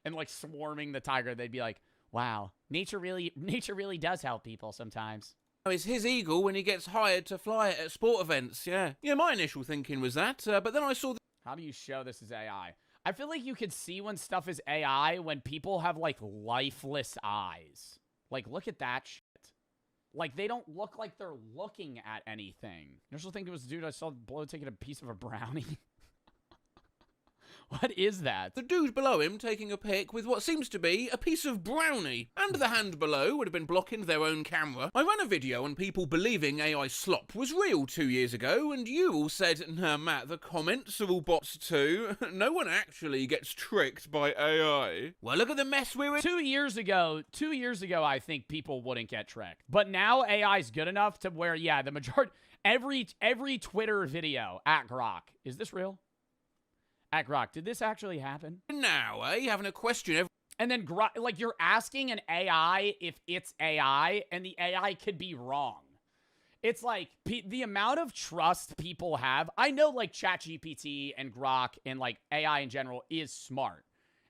And, like, swarming the tiger. They'd be like, wow, nature really does help people sometimes. It's his eagle when he gets hired to fly it at sport events, yeah. Yeah, my initial thinking was that, but then I saw... How do you show this is AI? I feel like you could see when stuff is AI when people have, like, lifeless eyes. Like, look at that shit. Like, they don't look like they're looking at anything. I also think it was the dude I saw below taking a piece of a brownie. What is that? The dude below him taking a pic with what seems to be a piece of brownie. And the hand below would have been blocking their own camera. I ran a video on people believing AI slop was real 2 years ago, and you all said, nah, Matt, the comments are all bots too. No one actually gets tricked by AI. Well, look at the mess we're in. 2 years ago, I think people wouldn't get tricked. But now AI's good enough to where, yeah, the majority, every Twitter video at Grok. Is this real? At Grok, did this actually happen? Now, having a question. And then, like, you're asking an AI if it's AI, and the AI could be wrong. It's like, the amount of trust people have. I know, like, ChatGPT and Grok and, like, AI in general is smart.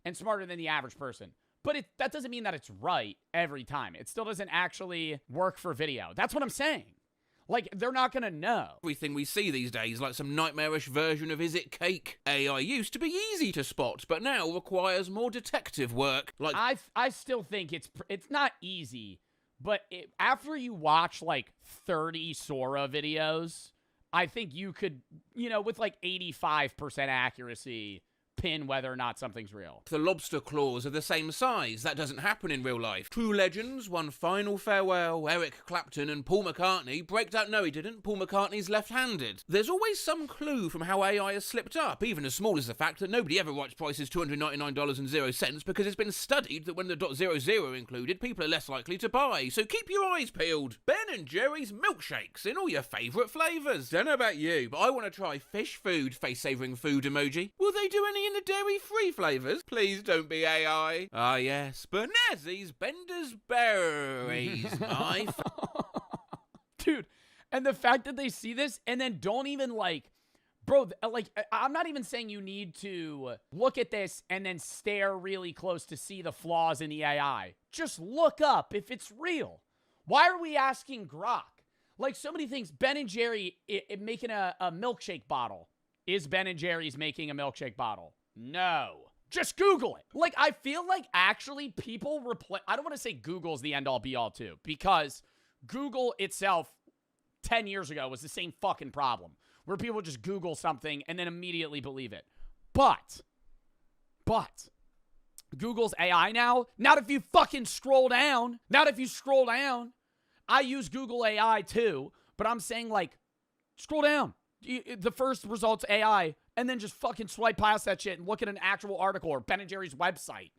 And smarter than the average person. But that doesn't mean that it's right every time. It still doesn't actually work for video. That's what I'm saying. Like, they're not gonna know. Everything we see these days, like some nightmarish version of Is It Cake? AI used to be easy to spot, but now requires more detective work. Like, I still think it's not easy, but after you watch, like, 30 Sora videos, I think you could, with, like, 85% accuracy, pin whether or not something's real. The lobster claws are the same size. That doesn't happen in real life. True legends, one final farewell. Eric Clapton and Paul McCartney braked out. No, he didn't. Paul McCartney's left-handed. There's always some clue from how AI has slipped up, even as small as the fact that nobody ever writes prices $299.00 because it's been studied that when the .00 included, people are less likely to buy. So keep your eyes peeled. Ben & Jerry's milkshakes in all your favourite flavours. Don't know about you, but I want to try fish food, face-savouring food emoji. Will they do any in the dairy-free flavours? Please don't be AI. Ah yes, Bernazzi's Bender's Berries. My Dude, and the fact that they see this and then don't even bro, I'm not even saying you need to look at this and then stare really close to see the flaws in the AI. Just look up if it's real. Why are we asking Grok? Like, so many things. Ben & Jerry making a milkshake bottle. Is Ben & Jerry's making a milkshake bottle? No. Just Google it. Like, I feel like actually people I don't want to say Google's the end-all be-all too, because Google itself 10 years ago was the same fucking problem, where people just Google something and then immediately believe it. But Google's AI now, not if you fucking scroll down. Not if you scroll down. I use Google AI too, but I'm saying, like, scroll down. The first result's AI, and then just fucking swipe past that shit and look at an actual article or Ben & Jerry's website.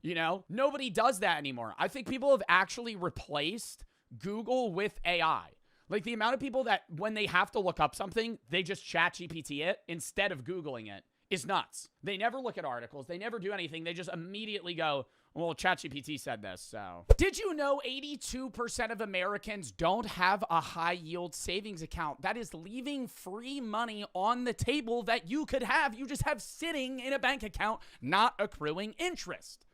You know? Nobody does that anymore. I think people have actually replaced Google with AI. Like, the amount of people that when they have to look up something, they just ChatGPT it instead of Googling it is nuts. They never look at articles. They never do anything. They just immediately go, well, ChatGPT said this, so. Did you know 82% of Americans don't have a high-yield savings account? That is leaving free money on the table that you could have. You just have sitting in a bank account, not accruing interest.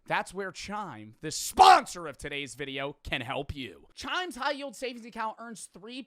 That's where Chime, the sponsor of today's video, can help you. Chime's high-yield savings account earns 3%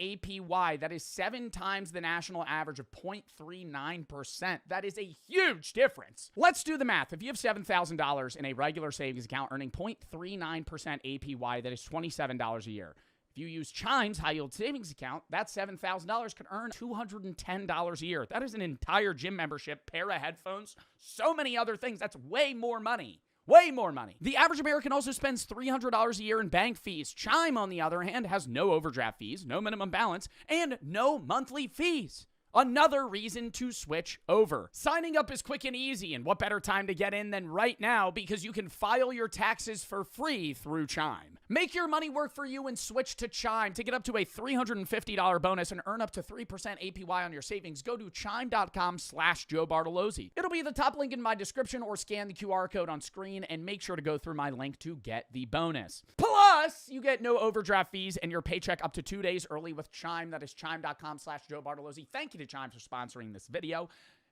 APY. That is 7 times the national average of 0.39%. That is a huge difference. Let's do the math. If you have $7,000 in a regular savings account earning 0.39% APY, that is $27 a year. If you use Chime's high-yield savings account, that $7,000 could earn $210 a year. That is an entire gym membership, pair of headphones, so many other things. That's way more money. Way more money. The average American also spends $300 a year in bank fees. Chime, on the other hand, has no overdraft fees, no minimum balance, and no monthly fees. Another reason to switch over. Signing up is quick and easy, and what better time to get in than right now, because you can file your taxes for free through Chime. Make your money work for you and switch to Chime. To get up to a $350 bonus and earn up to 3% APY on your savings, go to chime.com/joebartolozzi. It'll be the top link in my description, or scan the QR code on screen and make sure to go through my link to get the bonus. Plus, you get no overdraft fees and your paycheck up to 2 days early with Chime. That is chime.com/joebartolozzi. Thank you to Chime for sponsoring this video.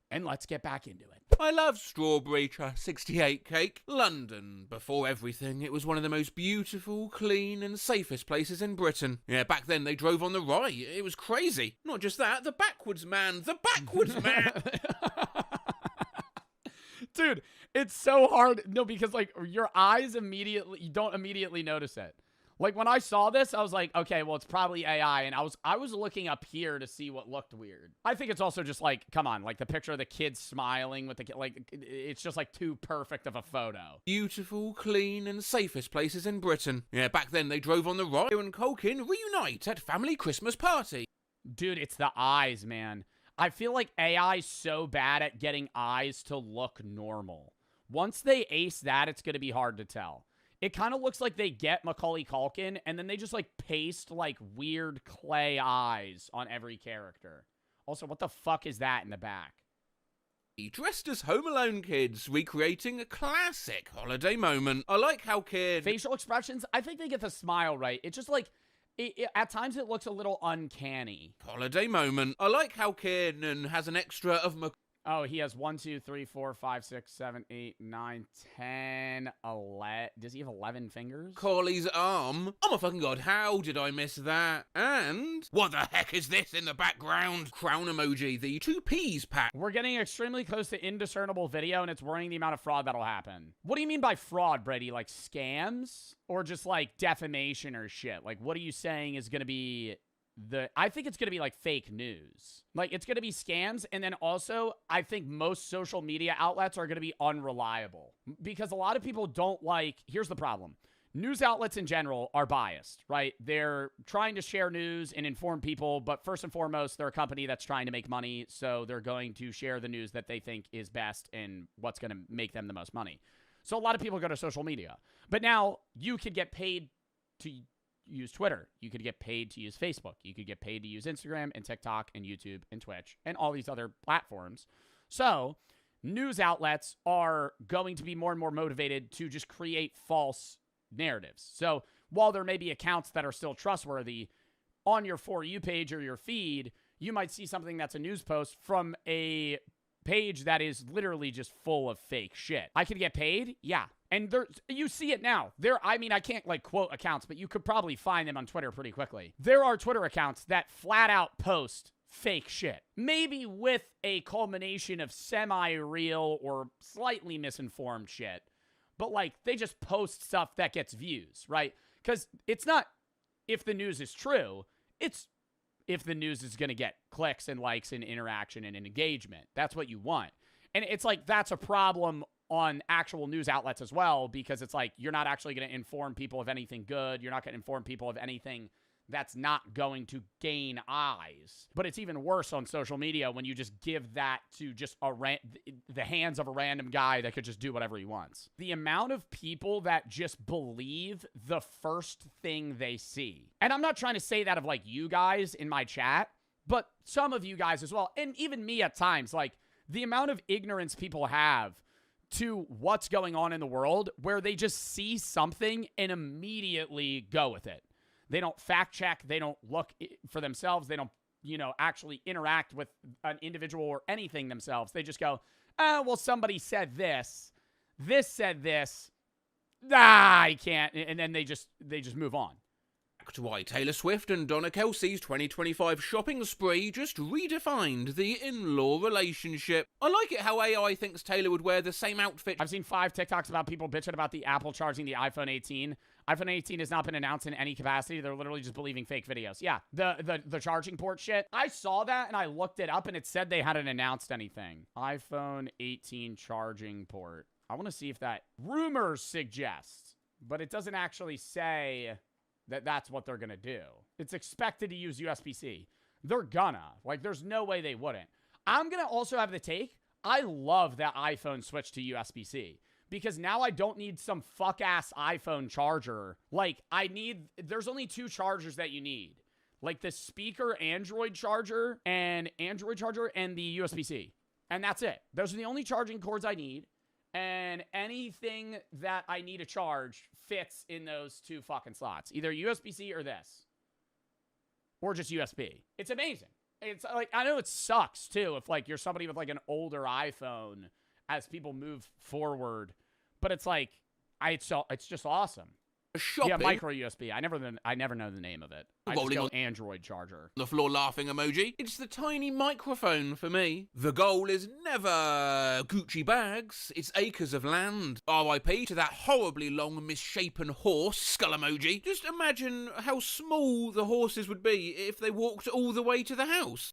And let's get back into it. I love Strawberry 68 cake. London. Before everything, it was one of the most beautiful, clean, and safest places in Britain. Yeah, back then they drove on the rye. It was crazy. Not just that, the backwards man. The backwards man! Dude, it's so hard. No, because, like, your eyes immediately, you don't immediately notice it. Like, when I saw this, I was like, okay, well, it's probably AI, and I was looking up here to see what looked weird. I think it's also just, like, come on, like, the picture of the kid smiling with the kid, like, it's just, like, too perfect of a photo. Beautiful, clean, and safest places in Britain. Yeah, back then they drove on the rye and Culkin reunite at family Christmas party. Dude, it's the eyes, man. I feel like AI's so bad at getting eyes to look normal. Once they ace that, it's going to be hard to tell. It kind of looks like they get Macaulay Culkin, and then they just, like, paste, like, weird clay eyes on every character. Also, what the fuck is that in the back? Dressed as Home Alone kids, recreating a classic holiday moment. I like how kid... Facial expressions, I think they get the smile right. It's just, like, at times it looks a little uncanny. Holiday moment. I like how Kiernan has an extra of Oh, he has 1, 2, 3, 4, 5, 6, 7, 8, 9, 10, 11. Does he have 11 fingers? Corley's arm. Oh my fucking god, how did I miss that? And what the heck is this in the background? Crown emoji, the 2 Ps pack. We're getting extremely close to indiscernible video, and it's worrying the amount of fraud that'll happen. What do you mean by fraud, Brady? Like scams? Or just like defamation or shit? Like, what are you saying is gonna be I think it's going to be like fake news. Like it's going to be scams. And then also I think most social media outlets are going to be unreliable because a lot of people don't like, here's the problem. News outlets in general are biased, right? They're trying to share news and inform people, but first and foremost, they're a company that's trying to make money, so they're going to share the news that they think is best and what's going to make them the most money. So a lot of people go to social media. But now you could get paid to use Twitter. You could get paid to use Facebook. You could get paid to use Instagram and TikTok and YouTube and Twitch and all these other platforms. So news outlets are going to be more and more motivated to just create false narratives. So while there may be accounts that are still trustworthy, on your For You page or your feed, you might see something that's a news post from a page that is literally just full of fake shit. I could get paid? Yeah. And you see it now. I mean, I can't like quote accounts, but you could probably find them on Twitter pretty quickly. There are Twitter accounts that flat out post fake shit. Maybe with a culmination of semi-real or slightly misinformed shit. But, like, they just post stuff that gets views, right? Because it's not if the news is true. It's if the news is going to get clicks and likes and interaction and engagement. That's what you want. And it's like that's a problem on actual news outlets as well because it's like you're not actually going to inform people of anything good. You're not going to inform people of anything that's not going to gain eyes. But it's even worse on social media when you just give that to just the hands of a random guy that could just do whatever he wants. The amount of people that just believe the first thing they see. And I'm not trying to say that of like you guys in my chat, but some of you guys as well. And even me at times, like the amount of ignorance people have to what's going on in the world where they just see something and immediately go with it. They don't fact check. They don't look for themselves. They don't, actually interact with an individual or anything themselves. They just go, well, somebody said this. This said this. I can't. And then they just move on. To why Taylor Swift and Donna Kelsey's 2025 shopping spree just redefined the in-law relationship. I like it how AI thinks Taylor would wear the same outfit. I've seen 5 TikToks about people bitching about the Apple charging the iPhone 18. iPhone 18 has not been announced in any capacity. They're literally just believing fake videos. Yeah, the charging port shit. I saw that and I looked it up and it said they hadn't announced anything. iPhone 18 charging port. I want to see if that rumors suggest, but it doesn't actually say that's what they're going to do. It's expected to use USB-C. They're gonna. Like, there's no way they wouldn't. I'm going to also have the take. I love that iPhone switched to USB-C because now I don't need some fuck-ass iPhone charger. Like, there's only 2 chargers that you need. Like, the speaker Android charger and the USB-C. And that's it. Those are the only charging cords I need. And anything that I need to charge fits in those 2 fucking slots. Either USB-C or this. Or just USB. It's amazing. It's like, I know it sucks too if like you're somebody with like an older iPhone as people move forward. But it's like, it's just awesome. Shopping. Yeah, micro USB. I never know the name of it. I just go Android charger. The floor laughing emoji. It's the tiny microphone for me. The goal is never Gucci bags. It's acres of land. RIP to that horribly long misshapen horse skull emoji. Just imagine how small the horses would be if they walked all the way to the house.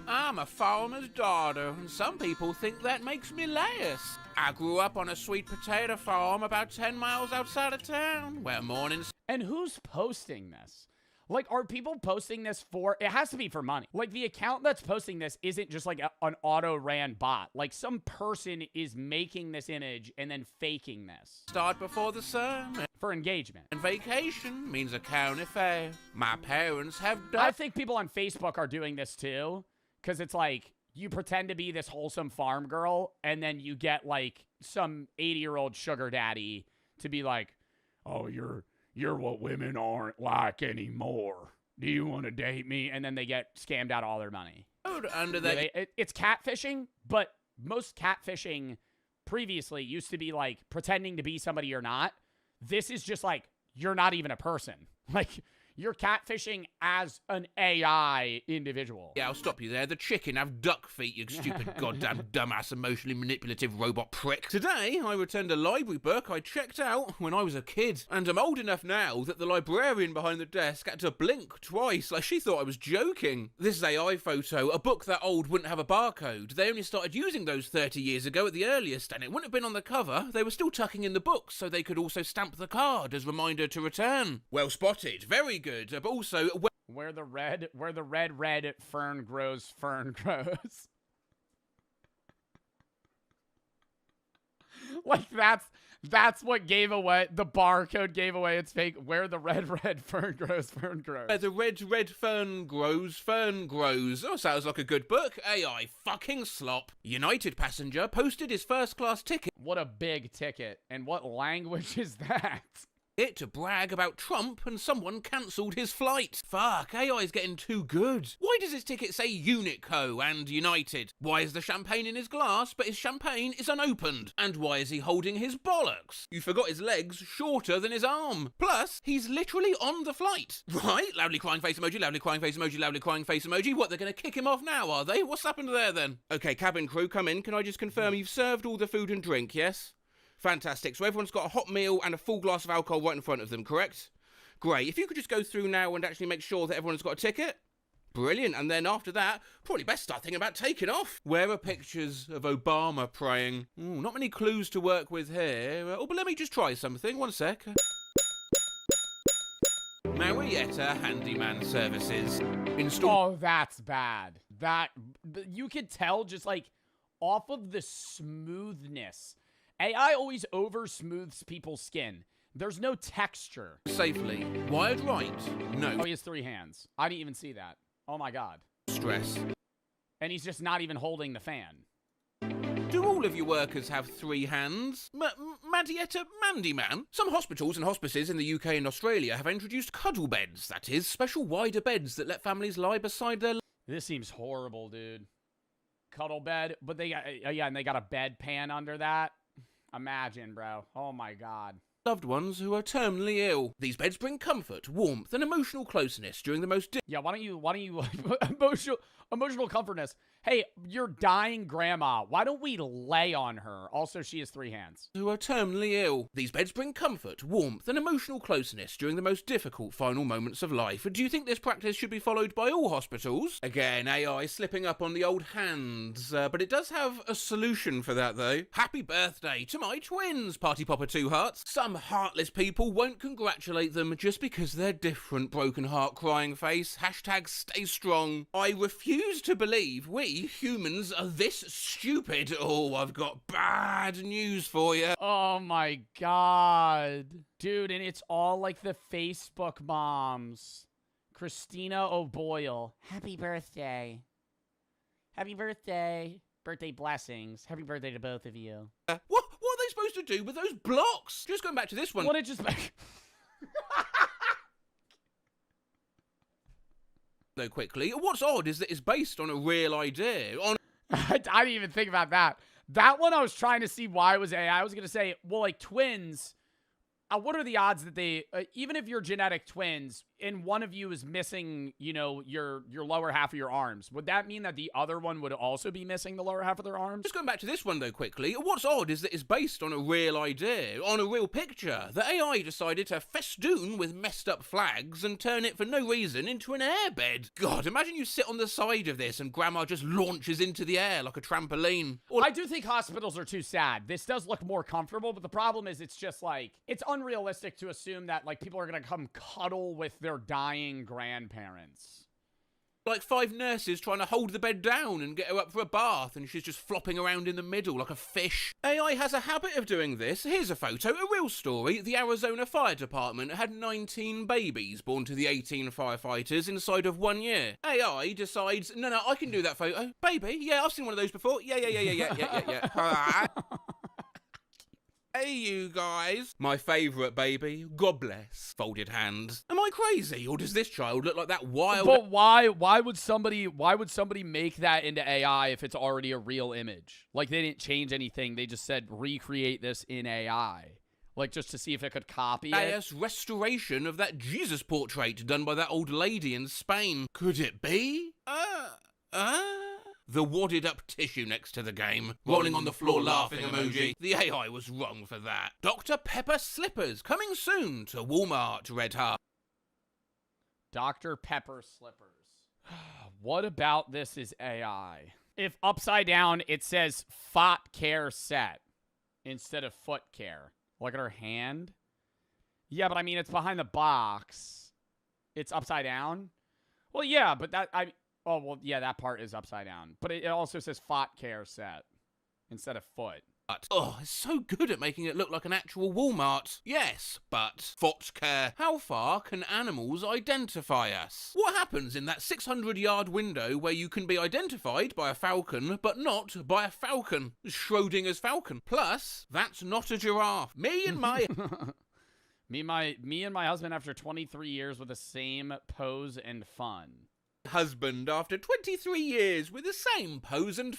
I'm a farmer's daughter, and some people think that makes me less. I grew up on a sweet potato farm about 10 miles outside of town, where mornings... And who's posting this? Like, are people posting this for... It has to be for money. Like, the account that's posting this isn't just like an auto-ran bot. Like, some person is making this image and then faking this. Start before the sun. For engagement. And vacation means a county fair. My parents have... I think people on Facebook are doing this too. Because it's like, you pretend to be this wholesome farm girl, and then you get, like, some 80-year-old sugar daddy to be like, oh, you're what women aren't like anymore. Do you want to date me? And then they get scammed out of all their money. Under that. It's catfishing, but most catfishing previously used to be, like, pretending to be somebody you're not. This is just, like, you're not even a person. Like, You're catfishing as an AI individual. Yeah, I'll stop you there. The chicken have duck feet, you stupid goddamn dumbass emotionally manipulative robot prick. Today, I returned a library book I checked out when I was a kid. And I'm old enough now that the librarian behind the desk had to blink twice, like she thought I was joking. This is AI photo. A book that old wouldn't have a barcode. They only started using those 30 years ago at the earliest, and it wouldn't have been on the cover. They were still tucking in the books, so they could also stamp the card as reminder to return. Well spotted. Very good. But also... Where the red fern grows. Like, that's what gave away, the barcode gave away its fake, where the red fern grows. Where the red fern grows. Oh, sounds like a good book. AI fucking slop. United passenger posted his first class ticket. What a big ticket. And what language is that? To brag about Trump and someone cancelled his flight. Fuck, AI's getting too good. Why does his ticket say Unico and United? Why is the champagne in his glass but his champagne is unopened? And why is he holding his bollocks? You forgot his legs shorter than his arm. Plus, he's literally on the flight. Right? Loudly crying face emoji, loudly crying face emoji, loudly crying face emoji. What, they're gonna kick him off now, are they? What's happened there then? Okay, cabin crew, come in. Can I just confirm you've served all the food and drink, yes? Fantastic. So everyone's got a hot meal and a full glass of alcohol right in front of them, correct? Great. If you could just go through now and actually make sure that everyone's got a ticket. Brilliant. And then after that, probably best start thinking about taking off. Where are pictures of Obama praying? Ooh, not many clues to work with here. Oh, but let me just try something. One sec. Marietta Handyman Services. Oh, that's bad. That, you could tell just like off of the smoothness. AI always over-smooths people's skin. There's no texture. Safely. Wired right? No. Oh, he has 3 hands. I didn't even see that. Oh my god. Stress. And he's just not even holding the fan. Do all of your workers have 3 hands? Marietta Mandyman? Some hospitals and hospices in the UK and Australia have introduced cuddle beds. That is, special wider beds that let families lie beside their... This seems horrible, dude. Cuddle bed, but they got, yeah, and they got a bedpan under that. Imagine, bro. Oh my god. Loved ones who are terminally ill. These beds bring comfort, warmth, and emotional closeness during the most... Yeah, why don't you emotional comfortness. Hey, your dying grandma, why don't we lay on her? Also, she has 3 hands. Who are terminally ill. These beds bring comfort, warmth, and emotional closeness during the most difficult final moments of life. Do you think this practice should be followed by all hospitals? Again, AI slipping up on the old hands, but it does have a solution for that, though. Happy birthday to my twins, Party Popper 2 Hearts. Some heartless people won't congratulate them just because they're different, broken heart crying face. Hashtag stay strong. I refuse to believe we humans are this stupid. Oh, I've got bad news for you. Oh my god. Dude, and it's all like the Facebook moms. Christina O'Boyle. Happy birthday. Happy birthday. Birthday blessings. Happy birthday to both of you. What are they supposed to do with those blocks? Just going back to this one. What it just... Though quickly, what's odd is that it's based on a real idea. I didn't even think about that. That one I was trying to see why it was AI. I was going to say, well, like twins, what are the odds that they, even if you're genetic twins and one of you is missing, you know, your lower half of your arms, would that mean that the other one would also be missing the lower half of their arms? Just going back to this one though quickly, what's odd is that it's based on a real idea, on a real picture. The AI decided to festoon with messed up flags and turn it for no reason into an airbed. God, imagine you sit on the side of this and grandma just launches into the air like a trampoline. I do think hospitals are too sad. This does look more comfortable, but the problem is it's just like, it's unrealistic to assume that like people are going to come cuddle with their dying grandparents. Like 5 nurses trying to hold the bed down and get her up for a bath, and she's just flopping around in the middle like a fish. AI has a habit of doing this. Here's a photo, a real story. The Arizona Fire Department had 19 babies born to the 18 firefighters inside of 1 year. AI decides, no, I can do that photo. Baby? Yeah, I've seen one of those before. Yeah. Hey, you guys. My favourite baby. God bless. Folded hands. Am I crazy, or does this child look like that wild... But why would somebody make that into AI if it's already a real image? Like, they didn't change anything. They just said, recreate this in AI. Like, just to see if it could copy it. Bias restoration of that Jesus portrait done by that old lady in Spain. Could it be? The wadded up tissue next to the game. Rolling on the floor laughing emoji. The AI was wrong for that. Dr. Pepper slippers coming soon to Walmart, Red Heart. Dr. Pepper slippers. What about this is AI? If upside down, it says Fot Care Set instead of Foot Care. Look at her hand. Yeah, but I mean, it's behind the box. It's upside down. Well, yeah, but oh, well, yeah, that part is upside down. But it also says Fot Care Set instead of foot. Oh, it's so good at making it look like an actual Walmart. Yes, but Fot Care. How far can animals identify us? What happens in that 600-yard window where you can be identified by a falcon, but not by a falcon? Schrodinger's falcon. Plus, that's not a giraffe. Me and my husband after 23 years with the same pose and fun. Husband after 23 years with the same pose and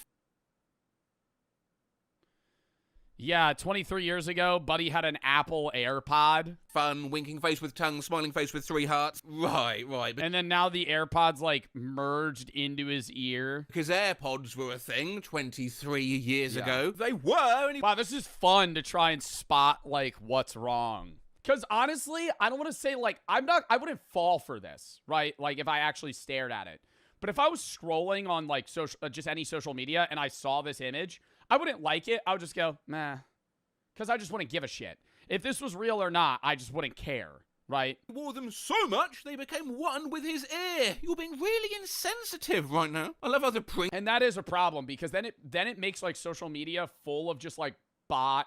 Yeah, 23 years ago, Buddy had an Apple AirPod. Fun, winking face with tongue, smiling face with 3 hearts. Right. And then now the AirPods, like, merged into his ear. Because AirPods were a thing 23 years ago. They were. Wow, this is fun to try and spot, like, what's wrong. Because honestly, I don't want to say, like, I wouldn't fall for this, right? Like, if I actually stared at it. But if I was scrolling on, like, just any social media and I saw this image, I wouldn't like it. I would just go, meh. Because I just wouldn't give a shit. If this was real or not, I just wouldn't care, right? Wore them so much, they became one with his ear. You're being really insensitive right now. I love how the print. And that is a problem, because then it makes, like, social media full of just, like, bot.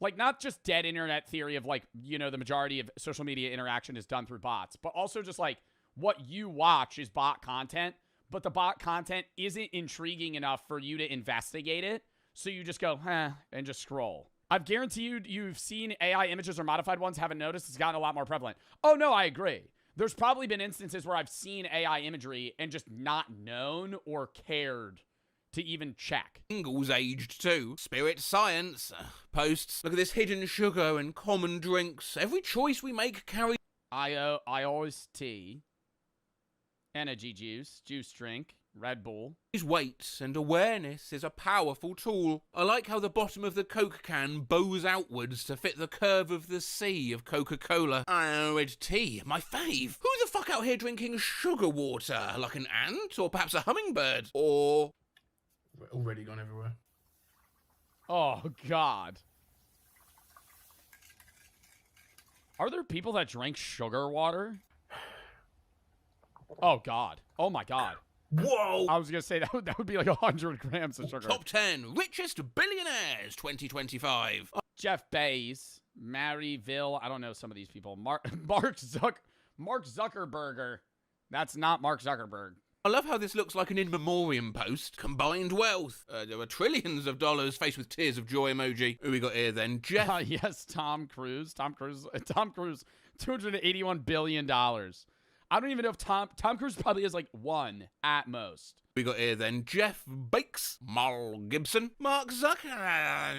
Like, not just dead internet theory of, like, you know, the majority of social media interaction is done through bots. But also just, like, what you watch is bot content. But the bot content isn't intriguing enough for you to investigate it. So you just go, and just scroll. I've guaranteed you've seen AI images or modified ones, haven't noticed. It's gotten a lot more prevalent. Oh, no, I agree. There's probably been instances where I've seen AI imagery and just not known or cared to even check. Ingles aged too. Spirit science. Posts. Look at this hidden sugar and common drinks. Every choice we make carries iOS tea, energy juice drink, Red Bull. Weight and awareness is a powerful tool. I like how the bottom of the Coke can bows outwards to fit the curve of the C of Coca-Cola. Red tea, my fave. Who the fuck out here drinking sugar water? Like an ant? Or perhaps a hummingbird? Or... We're already gone everywhere. Oh, God. Are there people that drink sugar water? Oh, God. Oh, my God. Whoa! I was going to say that would be like 100 grams of sugar. Top 10 richest billionaires 2025. Jeff Bezos, Maryville. I don't know some of these people. Mark Zuckerberg. That's not Mark Zuckerberg. I love how this looks like an in memoriam post. Combined wealth. There were trillions of dollars faced with tears of joy emoji. Who we got here then? Jeff. Yes, Tom Cruise, $281 billion. I don't even know if Tom Cruise probably has like one at most. We got here then Jeff Bakes, Mal Gibson, Mark Zuckerberg,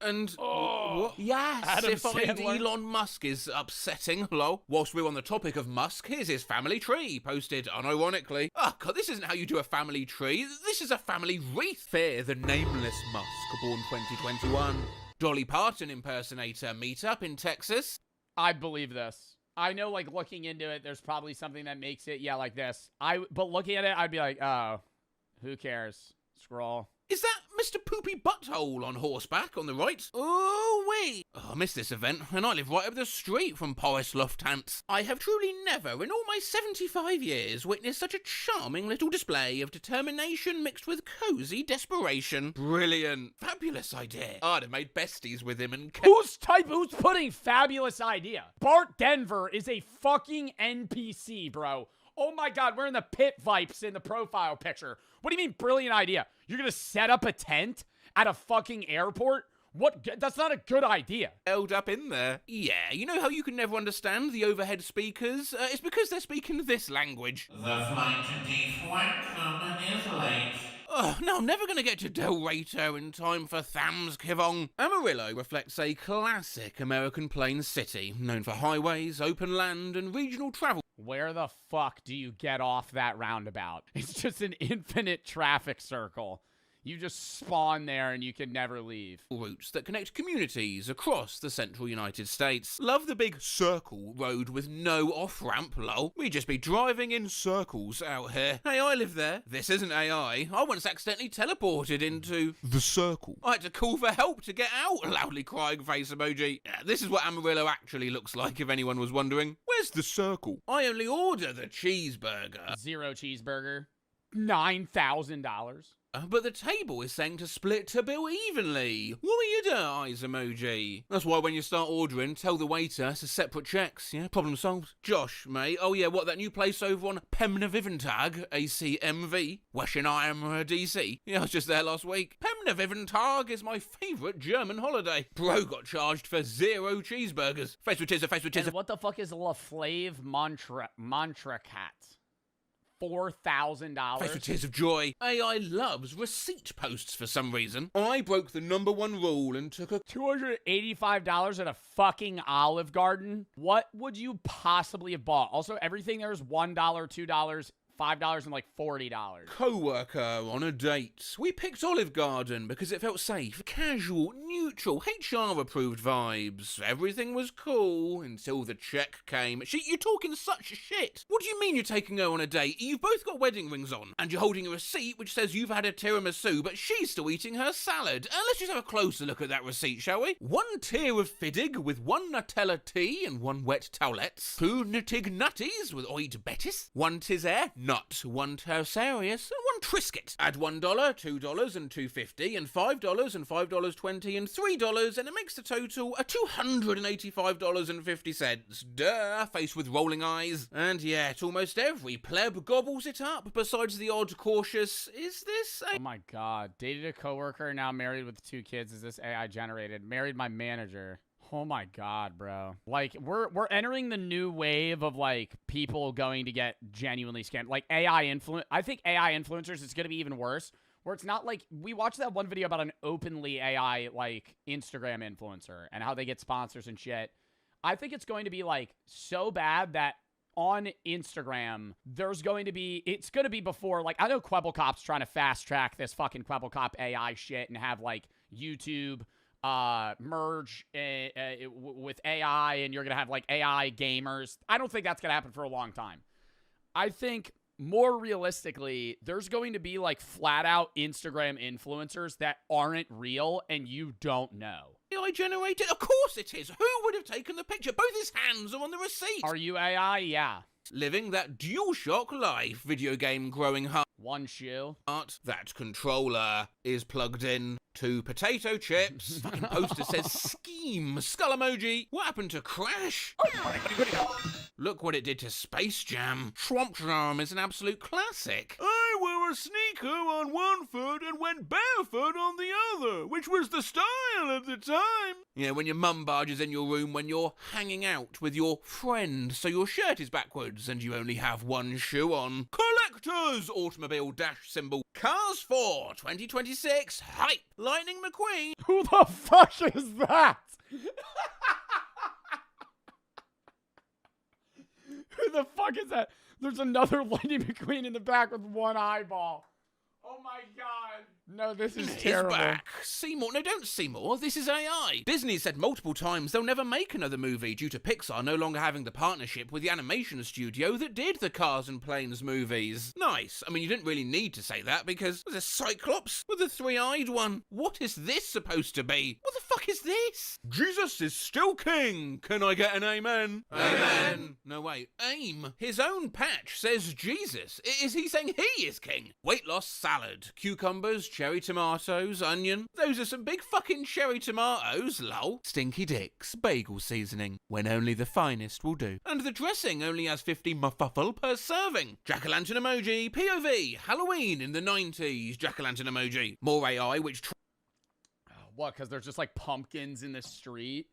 and what? Yes, Adam if I find Sandler. Elon Musk is upsetting. Lol. Whilst we're on the topic of Musk, here's his family tree, posted unironically. Oh God, this isn't how you do a family tree. This is a family wreath. Fear the nameless Musk, born 2021. Dolly Parton impersonator meetup in Texas. I believe this. I know, like, looking into it, there's probably something that makes it, yeah, like this. But looking at it, I'd be like, oh, who cares? Scroll. Is that Mr. Poopy Butthole on horseback on the right? Oh, wait. Oh, I missed this event, and I live right up the street from Boris Lufthansa. I have truly never, in all my 75 years, witnessed such a charming little display of determination mixed with cozy desperation. Brilliant. Fabulous idea. I'd have made besties with him and... Who's putting fabulous idea? Bart Denver is a fucking NPC, bro. Oh my God, we're in the pit vipes in the profile picture. What do you mean, brilliant idea? You're gonna set up a tent at a fucking airport? What? That's not a good idea. Held up in there. Yeah, you know how you can never understand the overhead speakers? It's because they're speaking this language. The flight to D1 is late. No, I'm never going to get to Del Rito in time for Thanksgiving. Amarillo reflects a classic American plains city, known for highways, open land, and regional travel. Where the fuck do you get off that roundabout? It's just an infinite traffic circle. You just spawn there and you can never leave. Routes that connect communities across the central United States. Love the big circle road with no off-ramp, lol. We just be driving in circles out here. Hey, I live there. This isn't AI. I once accidentally teleported into the circle. I had to call for help to get out, loudly crying face emoji. This is what Amarillo actually looks like, if anyone was wondering. Where's the circle? I only order the cheeseburger. 0 cheeseburger. $9,000. But the table is saying to split to bill evenly. What are you doing, eyes emoji? That's why when you start ordering, tell the waiter to separate checks, yeah? Problem solved. Josh, mate. Oh yeah, what, that new place over on Pemna-Viventag, ACMV, Weshenheim, DC? Yeah, I was just there last week. Pemna-Viventag is my favourite German holiday. Bro got charged for 0 cheeseburgers. Face with tears, face with tears. And what the fuck is La Flave Mantra Cat? $4,000. Face with tears of joy. AI loves receipt posts for some reason. I broke the #1 rule and took a $285 at a fucking Olive Garden. What would you possibly have bought? Also, everything there is $1, $2, $5, and like $40. Co-worker on a date. We picked Olive Garden because it felt safe, casual, neutral, HR-approved vibes. Everything was cool until the check came. You're talking such shit. What do you mean you're taking her on a date? You've both got wedding rings on, and you're holding a receipt which says you've had a tiramisu, but she's still eating her salad. Let's just have a closer look at that receipt, shall we? 1 tier of Fiddig with 1 Nutella tea and 1 wet towelettes. 2 Nuttig Nutties with Oid Betis. 1 Tisair, nut. 1 Tersarius, and 1 Triscuit. Add $1, $2, and $2.50, and $5, and $5.20, and $3, and it makes the total a $285.50. Duh, face with rolling eyes. And yet, almost every pleb gobbles it up, besides the odd cautious, is this a— Oh my god. Dated a coworker, now married with 2 kids. Is this AI generated? Married my manager. Oh my god, bro. Like, we're entering the new wave of, like, people going to get genuinely scammed. Like, I think AI influencers is going to be even worse, where it's not like, we watched that one video about an openly AI, like, Instagram influencer and how they get sponsors and shit. I think it's going to be, like, so bad that on Instagram, it's going to be before, like, I know Kwebbelkop's trying to fast track this fucking Kwebbelkop AI shit and have, like, YouTube merge with AI, and you're gonna have like AI gamers. I don't think that's gonna happen for a long time. I think more realistically, there's going to be like flat out Instagram influencers that aren't real and you don't know. AI generated? Of course it is. Who would have taken the picture? Both his hands are on the receipt. Are you AI? Yeah. Living that DualShock life, video game growing heart. 1 shoe. That controller is plugged in to potato chips. Fucking poster says scheme. Skull emoji. What happened to Crash? Look what it did to Space Jam. Swamp Jam is an absolute classic. I wore a sneaker on 1 foot and went barefoot on the other, which was the style at the time. Yeah, when your mum barges in your room when you're hanging out with your friend, so your shirt is backwards and you only have 1 shoe on. Collectors! Automobile dash symbol. Cars 4, 2026. Hype! Lightning McQueen. Who the fuck is that? Who the fuck is that? There's another Lightning McQueen in the back with 1 eyeball. Oh my god. No, this is terrible. He's back. Seymour. No, don't Seymour. This is AI. Disney said multiple times they'll never make another movie due to Pixar no longer having the partnership with the animation studio that did the Cars and Planes movies. Nice. I mean, you didn't really need to say that because there's a Cyclops with a 3-eyed one. What is this supposed to be? What the fuck is this? Jesus is still king. Can I get an amen? Amen. No, wait. Aim. His own patch says Jesus. Is he saying he is king? Weight loss salad. Cucumbers, cherry tomatoes, onion. Those are some big fucking cherry tomatoes, lol. Stinky dicks, bagel seasoning, when only the finest will do. And the dressing only has 50 muffle per serving. Jack-o'-lantern emoji, POV, Halloween in the 90s, jack-o'-lantern emoji. More AI, which... What, because there's just like pumpkins in the street?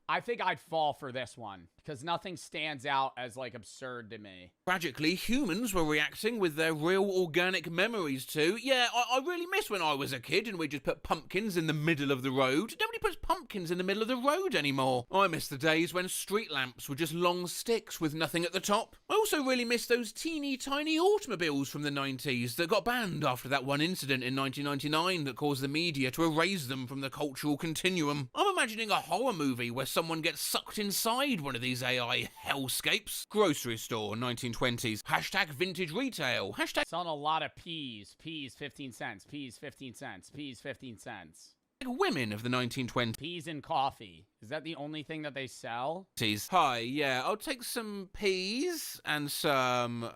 I think I'd fall for this one. because nothing stands out as, like, absurd to me. Tragically, humans were reacting with their real organic memories to, yeah, I really miss when I was a kid and we just put pumpkins in the middle of the road. Nobody puts pumpkins in the middle of the road anymore. I miss the days when street lamps were just long sticks with nothing at the top. I also really miss those teeny tiny automobiles from the 90s that got banned after that one incident in 1999 that caused the media to erase them from the cultural continuum. I'm imagining a horror movie where someone gets sucked inside one of these AI hellscapes. Grocery store, 1920s. Hashtag vintage retail. Hashtag selling a lot of peas. Peas, 15 cents. Peas, 15 cents. Peas, 15 cents. women of the 1920s. Peas and coffee. Is that the only thing that they sell? Hi, yeah, I'll take some peas and some,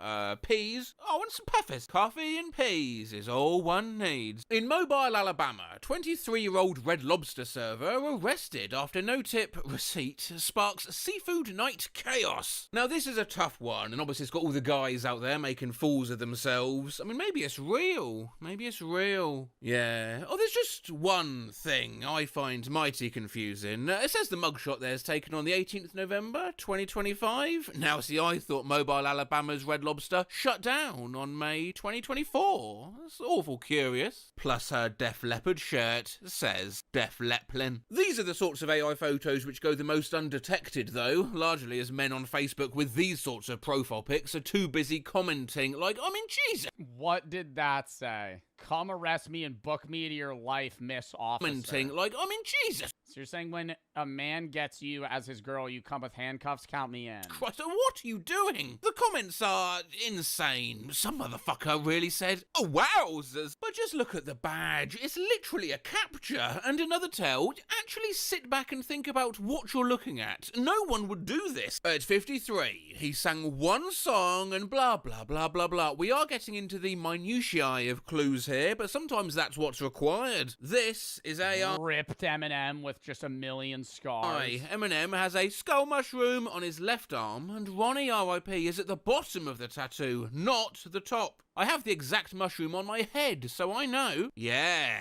peas. Oh, and some peppers. Coffee and peas is all one needs. In Mobile, Alabama, 23-year-old Red Lobster server arrested after no-tip receipt sparks seafood night chaos. Now, this is a tough one, and obviously it's got all the guys out there making fools of themselves. I mean, maybe it's real. Maybe it's real. Yeah. Oh, there's just one thing I find mighty confusing. It says the mugshot there is taken on the 18th November, 2025. Now, see, I thought Mobile, Alabama's Red Lobster shut down on May 2024. That's awful curious. Plus her Def Leppard shirt says Def Leppin. These are the sorts of AI photos which go the most undetected, though, largely as men on Facebook with these sorts of profile pics are too busy commenting like, I mean, Jesus. What did that say? Come arrest me and book me to your life, Miss Officer. Commenting like, I mean, Jesus. So you're saying when a man gets you as his girl, you come with handcuffs? Count me in. Christ, what are you doing? The comments are insane. Some motherfucker really said, oh, wowzers. But just look at the badge. It's literally a capture. And another tell, actually sit back and think about what you're looking at. No one would do this. At 53, he sang one song and blah, blah, blah, blah, blah. We are getting into the minutiae of clues here, but sometimes that's what's required. This is AI. Ripped Eminem with just a million scars. Eminem has a skull mushroom on his left arm, and Ronnie R.I.P. is at the bottom of the tattoo, not the top. I have the exact mushroom on my head, so I know. Yeah.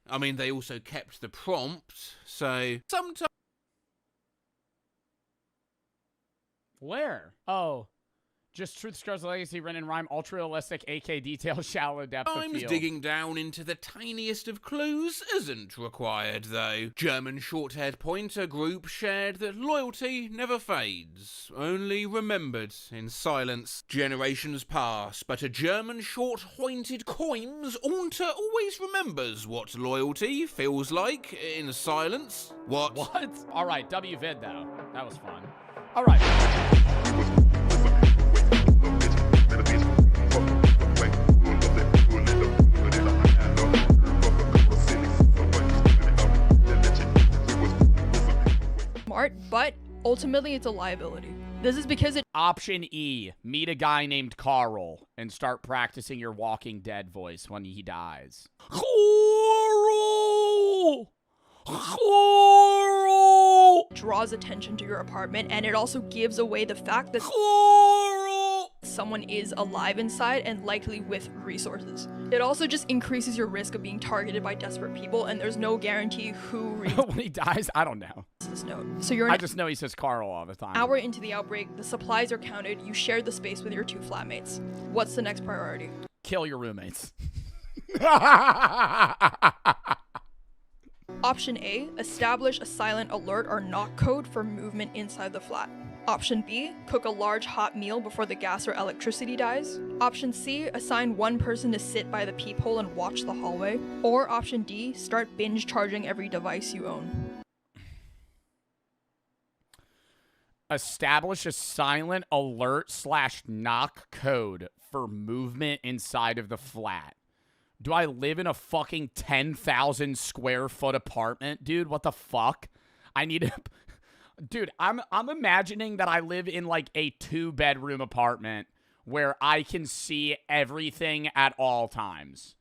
I mean, they also kept the prompt, so sometimes. Where? Oh. Just Truth, Scars, Legacy, Ren and Rhyme, ultra realistic, AK detail, shallow depth of field. Digging down into the tiniest of clues isn't required, though. German short-haired pointer group shared that loyalty never fades, only remembered in silence. Generations pass, but a German short-hointed coins haunter always remembers what loyalty feels like in silence. What? All right, WVid, though. That was fun. All right. But ultimately it's a liability. This is because it— Option E, meet a guy named Carl and start practicing your Walking Dead voice when he dies. Carl! Draws attention to your apartment, and it also gives away the fact that someone is alive inside and likely with resources. It also just increases your risk of being targeted by desperate people, and there's no guarantee who reads when he dies. I don't know. This note. So you're— I just know he says Carl all the time. Hour into the outbreak, the supplies are counted. You share the space with your two flatmates. What's the next priority? Kill your roommates. Option A, establish a silent alert or knock code for movement inside the flat. Option B, cook a large hot meal before the gas or electricity dies. Option C, assign one person to sit by the peephole and watch the hallway. Or option D, start binge charging every device you own. Establish a silent alert / knock code for movement inside of the flat. Do I live in a fucking 10,000 square foot apartment? Dude, what the fuck? I need a... Dude, I'm imagining that I live in like a 2-bedroom apartment where I can see everything at all times.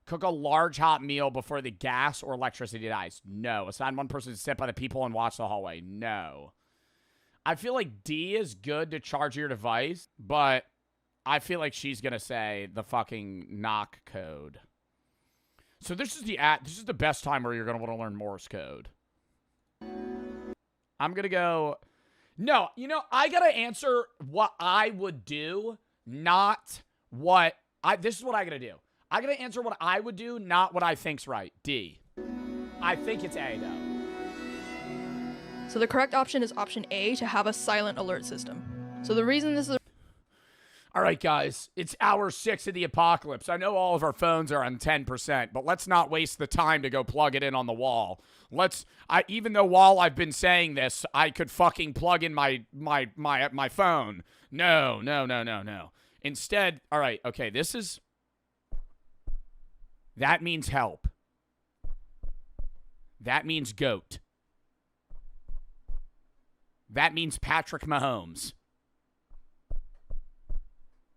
Cook a large hot meal before the gas or electricity dies. No. Assign one person to sit by the people and watch the hallway. No. I feel like D is good to charge your device, but I feel like she's going to say the fucking knock code. So this is the best time where you're going to want to learn Morse code. I'm going to go No, you know, I gotta answer what I would do, not what I. This is what I gotta do. I gotta answer what I would do, not what I think's right. D. I think it's A though. So the correct option is option A, to have a silent alert system. So the reason this is All right, guys, it's hour 6 of the apocalypse. I know all of our phones are on 10%, but let's not waste the time to go plug it in on the wall. Even though while I've been saying this, I could fucking plug in my phone. No. Instead, all right, okay, that means help. That means goat. That means Patrick Mahomes.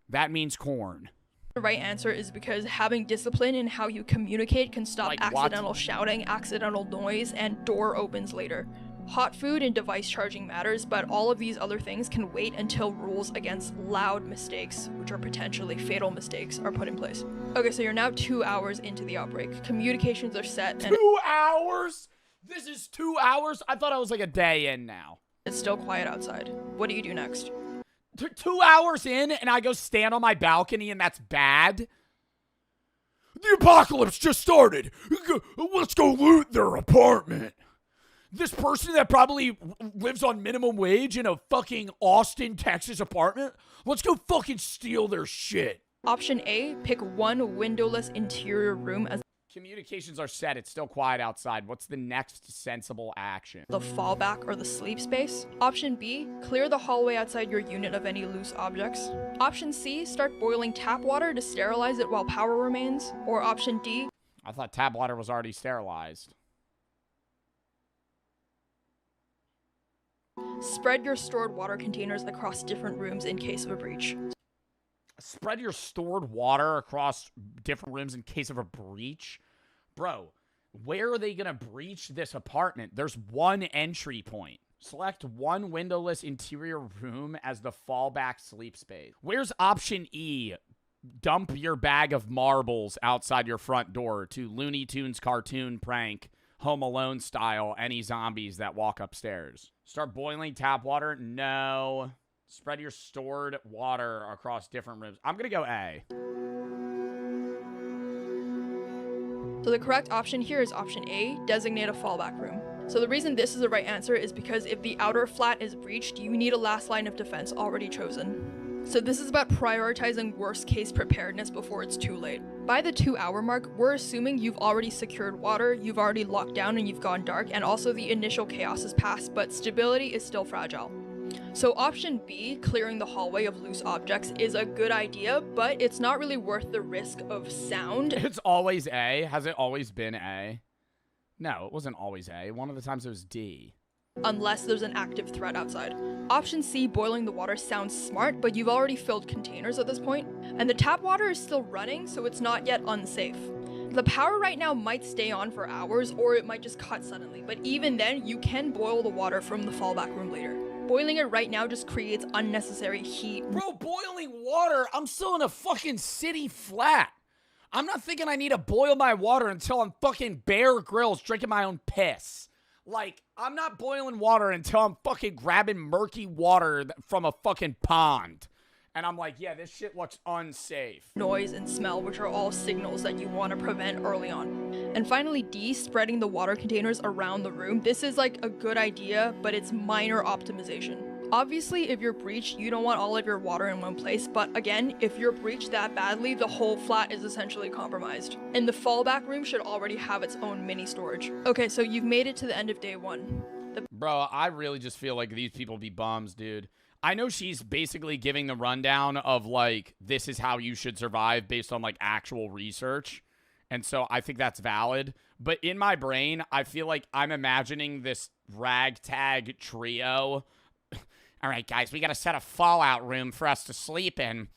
That means corn. the right answer is because having discipline in how you communicate can stop Like accidental shouting, accidental noise, and door opens later. Hot food and device charging matters, but all of these other things can wait until rules against loud mistakes, which are potentially fatal mistakes, are put in place. Okay, so you're now 2 hours into the outbreak. Communications are set and— 2 hours? This is 2 hours? I thought I was like a day in now. It's still quiet outside. What do you do next? 2 hours in and I go stand on my balcony and that's bad? The apocalypse just started. Let's go loot their apartment. This person that probably lives on minimum wage in a fucking Austin, Texas apartment, let's go fucking steal their shit. Option A, pick one windowless interior room as Communications are set. It's still quiet outside. What's the next sensible action? the fallback or the sleep space. Option B, clear the hallway outside your unit of any loose objects. Option C, start boiling tap water to sterilize it while power remains. Or option D, I thought tap water was already sterilized. spread your stored water containers across different rooms in case of a breach. Spread your stored water across different rooms in case of a breach? Bro, where are they going to breach this apartment? There's one entry point. Select one windowless interior room as the fallback sleep space. Where's option E? Dump your bag of marbles outside your front door to Looney Tunes cartoon prank, Home Alone style, any zombies that walk upstairs. Start boiling tap water? No. Spread your stored water across different rooms. I'm going to go A. So the correct option here is option A, designate a fallback room. So the reason this is the right answer is because if the outer flat is breached, you need a last line of defense already chosen. So this is about prioritizing worst case preparedness before it's too late. By the 2 hour mark, we're assuming you've already secured water, you've already locked down and you've gone dark, and also the initial chaos has passed, but stability is still fragile. So option B, clearing the hallway of loose objects, is a good idea, but it's not really worth the risk of sound. It's always A. Has it always been A? No, it wasn't always A. One of the times it was D. Unless there's an active threat outside. Option C, boiling the water, sounds smart, but you've already filled containers at this point, and the tap water is still running, so it's not yet unsafe. The power right now might stay on for hours, or it might just cut suddenly, but even then, you can boil the water from the fallback room later. Boiling it right now just creates unnecessary heat. Bro, boiling water? I'm still in a fucking city flat. I'm not thinking I need to boil my water until I'm fucking Bear Grylls drinking my own piss. Like, I'm not boiling water until I'm fucking grabbing murky water from a fucking pond. And I'm like, yeah, this shit looks unsafe. Noise and smell, which are all signals that you want to prevent early on. And finally, D, spreading the water containers around the room. This is like a good idea, but it's minor optimization. Obviously, if you're breached, you don't want all of your water in one place, but again, if you're breached that badly, the whole flat is essentially compromised. And the fallback room should already have its own mini storage. Okay, so you've made it to the end of day one. Bro, I really just feel like these people be bums, dude. I know she's basically giving the rundown of, like, this is how you should survive based on, like, actual research. And so I think that's valid. But in my brain, I feel like I'm imagining this ragtag trio. All right, guys, we got to set a fallout room for us to sleep in.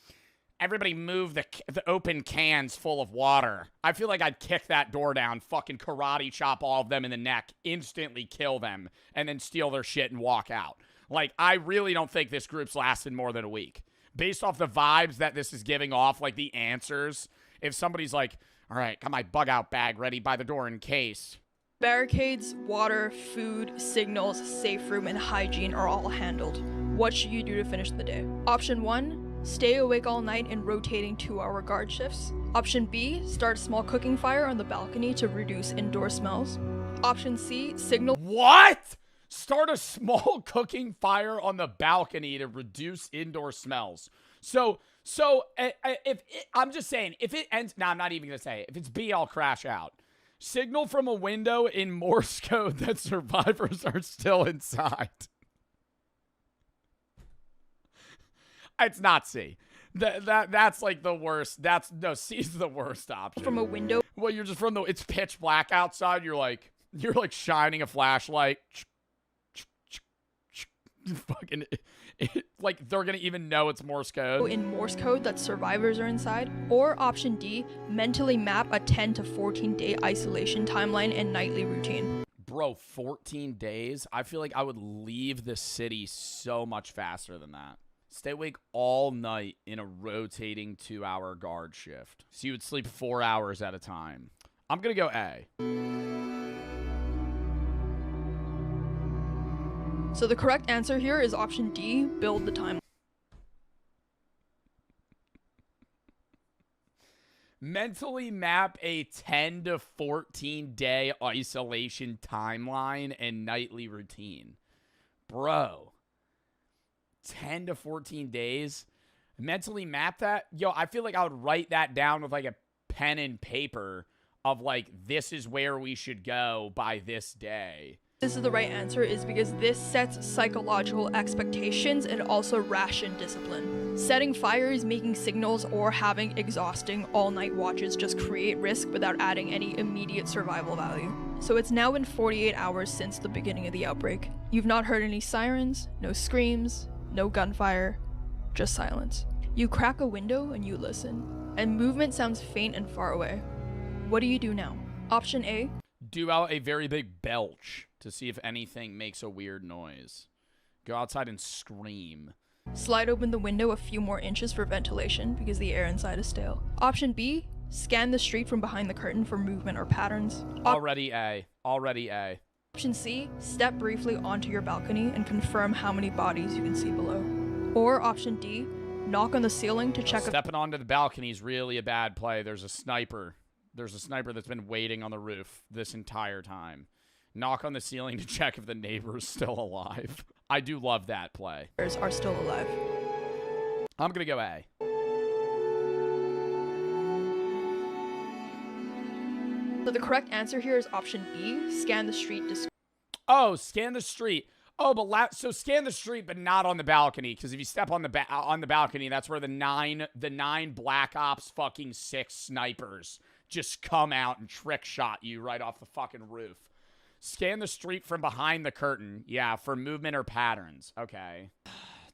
Everybody move the open cans full of water. I feel like I'd kick that door down, fucking karate chop all of them in the neck, instantly kill them, and then steal their shit and walk out. Like, I really don't think this group's lasted more than a week. Based off the vibes that this is giving off, like the answers, if somebody's like, all right, got my bug out bag ready by the door in case. Barricades, water, food, signals, safe room, and hygiene are all handled. What should you do to finish the day? Option 1, stay awake all night in rotating 2-hour guard shifts. Option B, start a small cooking fire on the balcony to reduce indoor smells. Option C, signal— What? Start a small cooking fire on the balcony to reduce indoor smells. So if I'm just saying, if it ends, no, I'm not even gonna say it. If it's B, I'll crash out. Signal from a window in Morse code that survivors are still inside. It's not C. That's like the worst. No, C's the worst option. From a window. Well, you're just it's pitch black outside. You're like shining a flashlight. Fucking, like they're gonna even know it's Morse code. In Morse code that survivors are inside. Or option D, mentally map a 10 to 14 day isolation timeline and nightly routine. Bro, 14 days? I feel like I would leave the city so much faster than that. Stay awake all night in a rotating 2-hour guard shift. So you would sleep 4 hours at a time. I'm gonna go A. So the correct answer here is option D, build the timeline. Mentally map a 10 to 14 day isolation timeline and nightly routine. Bro, 10 to 14 days? Mentally map that? Yo, I feel like I would write that down with like a pen and paper of like, this is where we should go by this day. This is the right answer is because this sets psychological expectations and also ration discipline. Setting fires, making signals, or having exhausting all-night watches just create risk without adding any immediate survival value. So it's now been 48 hours since the beginning of the outbreak. You've not heard any sirens, no screams, no gunfire, just silence. You crack a window and you listen, and movement sounds faint and far away. What do you do now? Option A. Do out a very big belch to see if anything makes a weird noise. Go outside and scream. Slide open the window a few more inches for ventilation because the air inside is stale. Option B, scan the street from behind the curtain for movement or patterns. Already A. Already A. Option C, step briefly onto your balcony and confirm how many bodies you can see below. Or option D, knock on the ceiling to check— Stepping onto the balcony is really a bad play. There's a sniper. There's a sniper that's been waiting on the roof this entire time. Knock on the ceiling to check if the neighbor's still alive. I do love that play. Are still alive. I'm gonna go A. So the correct answer here is option B, scan the street. Oh, scan the street. Oh, but so scan the street, but not on the balcony, because if you step on the balcony, that's where the nine Black Ops fucking 6 snipers just come out and trick shot you right off the fucking roof. Scan the street from behind the curtain. Yeah, for movement or patterns. Okay.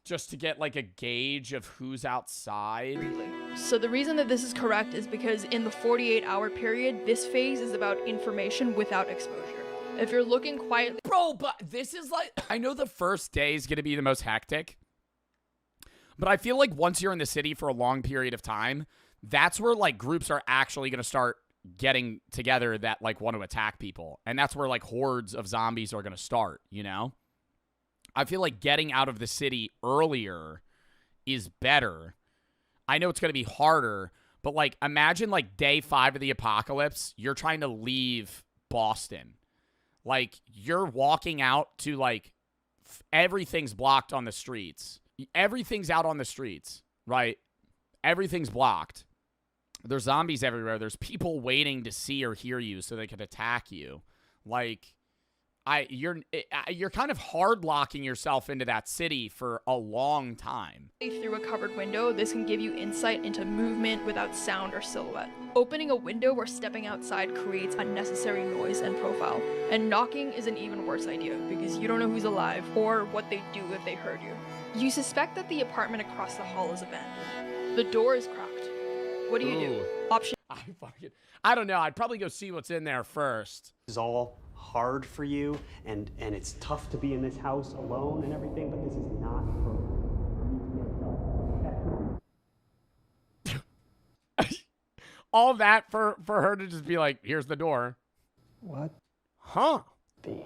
Just to get like a gauge of who's outside. So the reason that this is correct is because in the 48-hour period, this phase is about information without exposure. If you're looking quietly— Bro, but this is like— I know the first day is going to be the most hectic. But I feel like once you're in the city for a long period of time, that's where like groups are actually going to start getting together that like want to attack people. And that's where like hordes of zombies are going to start, you know? I feel like getting out of the city earlier is better. I know it's going to be harder, but like imagine like day 5 of the apocalypse, you're trying to leave Boston. Like you're walking out to like everything's blocked on the streets. Everything's out on the streets, right? Everything's blocked. There's zombies everywhere. There's people waiting to see or hear you so they can attack you. Like, you're kind of hard locking yourself into that city for a long time. Through a covered window, this can give you insight into movement without sound or silhouette. Opening a window or stepping outside creates unnecessary noise and profile. And knocking is an even worse idea because you don't know who's alive or what they'd do if they heard you. You suspect that the apartment across the hall is abandoned. The door is cracked. What do you do? Option— I don't know. I'd probably go see what's in there first. This is all hard for you, and it's tough to be in this house alone and everything, but this is not for you to get help. All that for her to just be like, here's the door. What? Huh. The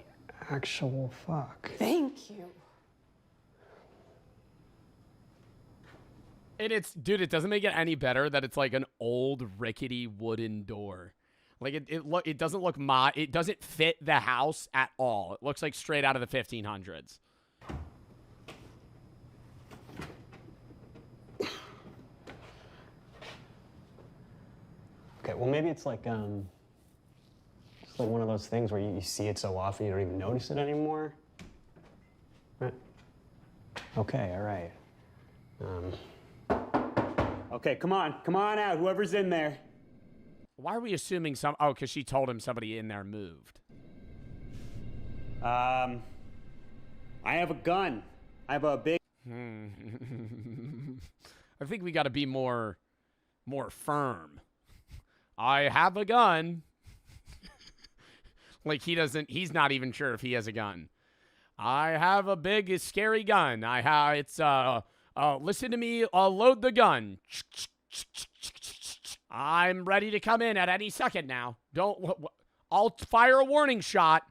actual fuck. Thank you. And it's, dude, it doesn't make it any better that it's like an old rickety wooden door. Like it doesn't look it doesn't fit the house at all. It looks like straight out of the 1500s. Okay, well maybe it's like one of those things where you see it so often you don't even notice it anymore. Right. Okay, all right. Okay, come on out, whoever's in there. Why are we assuming oh, because she told him somebody in there moved. I have a gun. I have a big... I think we got to be more firm. I have a gun. Like he's not even sure if he has a gun. I have a big, scary gun. Listen to me, load the gun. I'm ready to come in at any second now. I'll fire a warning shot.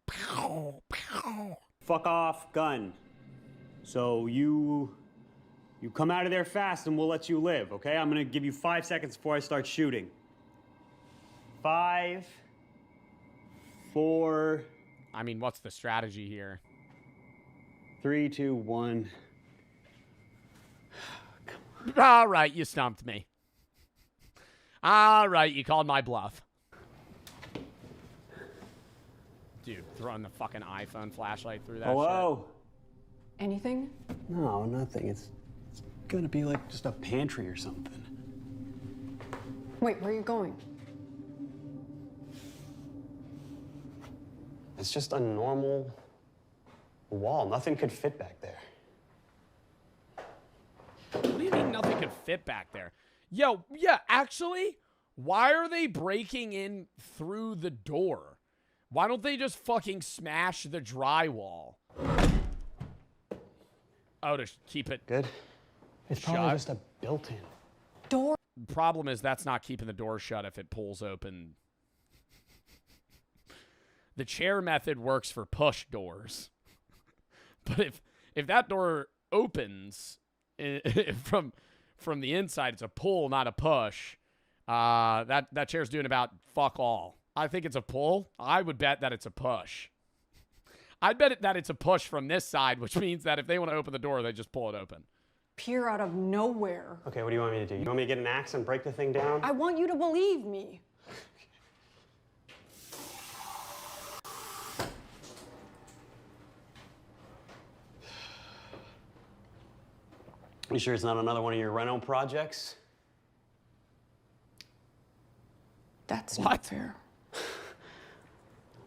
Fuck off, gun. So you come out of there fast and we'll let you live, okay? I'm gonna give you 5 seconds before I start shooting. 5, 4... I mean, what's the strategy here? 3, 2, 1. All right, you stumped me. All right, you called my bluff. Dude, throwing the fucking iPhone flashlight through that Hello? shit. Anything? No, nothing. It's gonna be like just a pantry or something. Wait, where are you going? It's just a normal wall. Nothing could fit back there. What do you mean nothing could fit back there? Yo, yeah, actually, why are they breaking in through the door? Why don't they just fucking smash the drywall? Oh, to keep it good. It's shut? probably just a built-in door. Problem is that's not keeping the door shut if it pulls open. The chair method works for push doors. But if that door opens from the inside, it's a pull, not a push. That chair's doing about fuck all. I think it's a pull. I would bet that it's a push. I'd bet that it's a push from this side, which means that if they want to open the door, they just pull it open. Appear out of nowhere. Okay, what do you want me to do? You want me to get an axe and break the thing down? I want you to believe me. You sure it's not another one of your reno projects? That's not fair.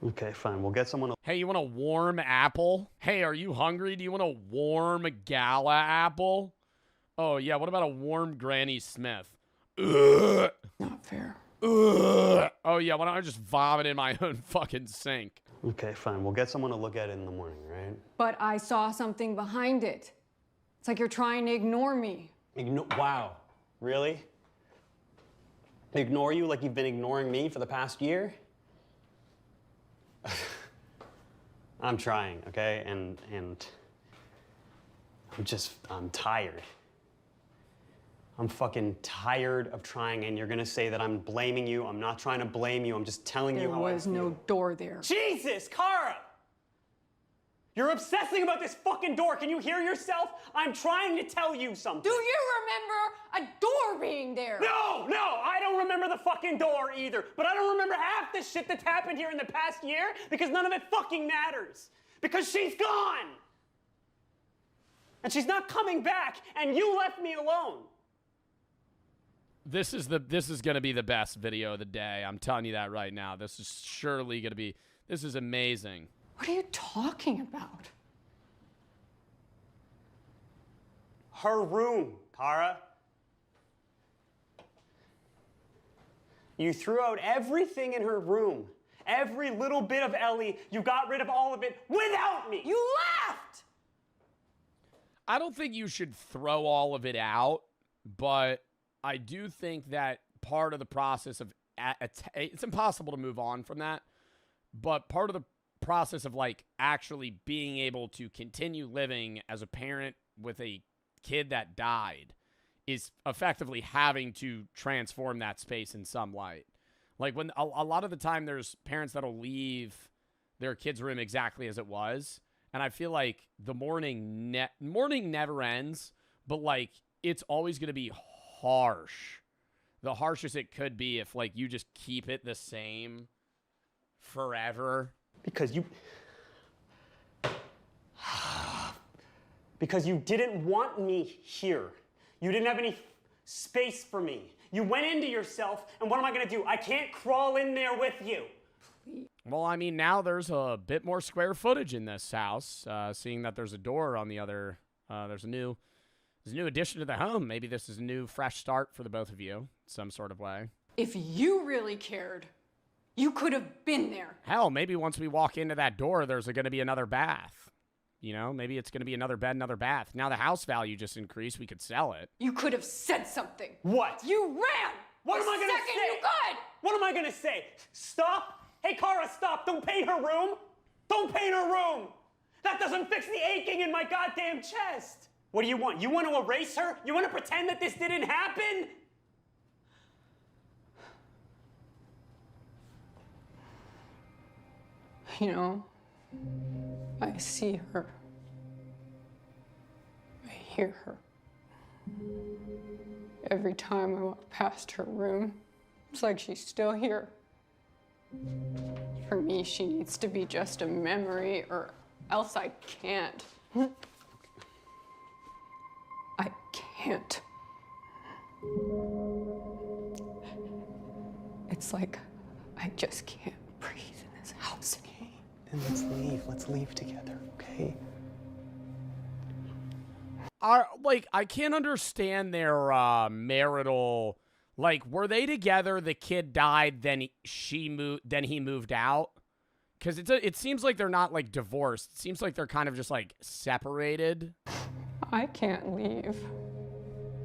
Okay, fine. We'll get someone to... Hey, you want a warm apple? Hey, are you hungry? Do you want a warm gala apple? Oh, yeah, what about a warm Granny Smith? Ugh. Not fair. Ugh. Oh, yeah, why don't I just vomit in my own fucking sink? Okay, fine. We'll get someone to look at it in the morning, right? But I saw something behind it. It's like you're trying to ignore me. Wow. Really? Ignore you like you've been ignoring me for the past year? I'm trying, okay? And I'm tired. I'm fucking tired of trying, and you're gonna say that I'm blaming you. I'm not trying to blame you. I'm just telling you There how was no door there. Jesus, Kara! You're obsessing about this fucking door. Can you hear yourself? I'm trying to tell you something. Do you remember a door being there? No, I don't remember the fucking door either. But I don't remember half the shit that's happened here in the past year because none of it fucking matters. Because she's gone. And she's not coming back, and you left me alone. This is gonna be the best video of the day. I'm telling you that right now. This is surely gonna be. This is amazing. What are you talking about? Her room, Kara. You threw out everything in her room. Every little bit of Ellie. You got rid of all of it without me. You left! I don't think you should throw all of it out, but I do think that part of the process of it's impossible to move on from that. But part of the process of like actually being able to continue living as a parent with a kid that died is effectively having to transform that space in some light. Like when a lot of the time there's parents that'll leave their kid's room exactly as it was. And I feel like the mourning never ends, but like it's always going to be harsh. The harshest it could be if like you just keep it the same forever. Because you didn't want me here. You didn't have any space for me. You went into yourself, and what am I gonna do? I can't crawl in there with you. Well, I mean, now there's a bit more square footage in this house, seeing that there's a door on the other. There's a new addition to the home. Maybe this is a new, fresh start for the both of you, some sort of way. If you really cared, you could have been there. Hell, maybe once we walk into that door, there's going to be another bath. You know, maybe it's going to be another bed, another bath. Now the house value just increased. We could sell it. You could have said something. What? You ran. What am I gonna say? You could. What am I gonna say? Stop? Hey, Kara, stop! Don't paint her room. Don't paint her room. That doesn't fix the aching in my goddamn chest. What do you want? You want to erase her? You want to pretend that this didn't happen? You know, I see her. I hear her. Every time I walk past her room, it's like she's still here. For me, she needs to be just a memory, or else I can't. I can't. It's like I just can't breathe in this house anymore. Then let's leave. Let's leave together, okay? I can't understand their marital. Like, were they together? The kid died, then he moved out. Because it seems like they're not like divorced. It seems like they're kind of just like separated. I can't leave.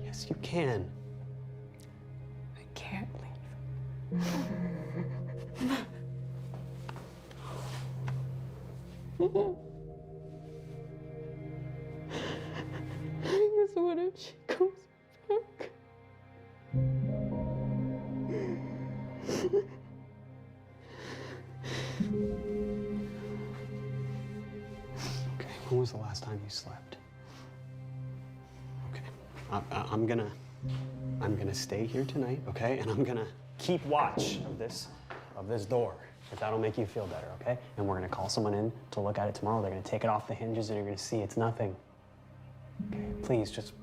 Yes, you can. I can't leave. Because what if she comes back? Okay, when was the last time you slept? Okay, I'm gonna stay here tonight, okay? And I'm gonna keep watch of this door, if that'll make you feel better, okay? And we're gonna call someone in to look at it tomorrow. They're gonna take it off the hinges and you're gonna see it's nothing. Okay, please just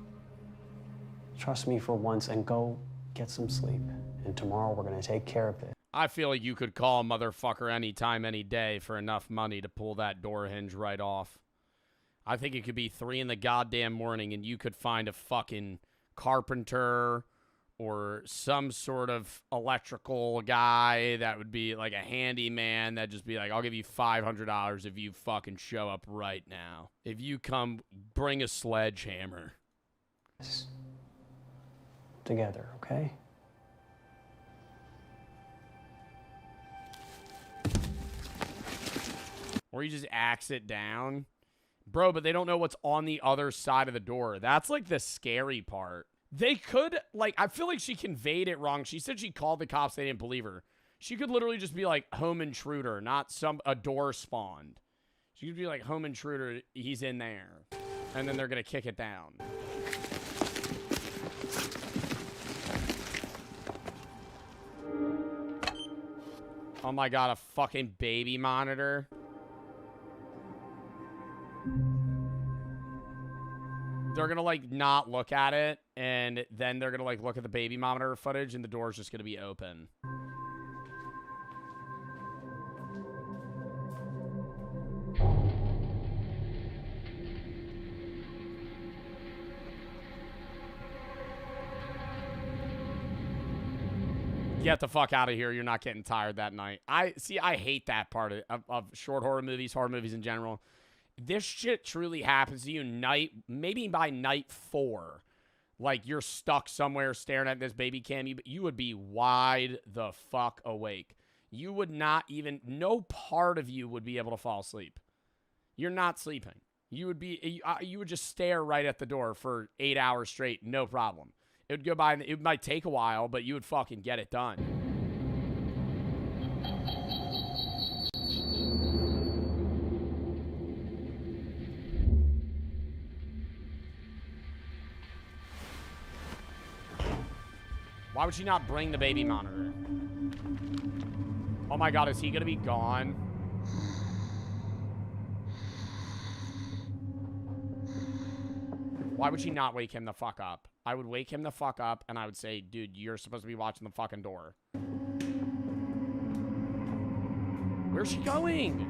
trust me for once and go get some sleep. And tomorrow we're gonna take care of it. I feel like you could call a motherfucker anytime, any day for enough money to pull that door hinge right off. I think it could be 3 in the goddamn morning and you could find a fucking carpenter or some sort of electrical guy that would be like a handyman that'd just be like, I'll give you $500 if you fucking show up right now. If you come, bring a sledgehammer. Together, okay? Or you just axe it down. Bro, but they don't know what's on the other side of the door. That's like the scary part. They could, like, I feel like she conveyed it wrong. She said she called the cops. They didn't believe her. She could literally just be like, home intruder, not a door spawned. She could be like, home intruder, he's in there. And then they're going to kick it down. Oh my God, a fucking baby monitor. They're gonna like not look at it, and then they're gonna like look at the baby monitor footage, and the door's just gonna be open. Get the fuck out of here. You're not getting tired that night. I hate that part of short horror movies in general. This shit truly happens to you maybe by night 4. Like, you're stuck somewhere staring at this baby cam. You would be wide the fuck awake. You would not even, no part of you would be able to fall asleep. You're not sleeping. You would just stare right at the door for 8 hours straight, no problem. It would go by, it might take a while, but you would fucking get it done. Why would she not bring the baby monitor? Oh my god, is he gonna be gone? Why would she not wake him the fuck up? I would wake him the fuck up and I would say, dude, you're supposed to be watching the fucking door. Where's she going?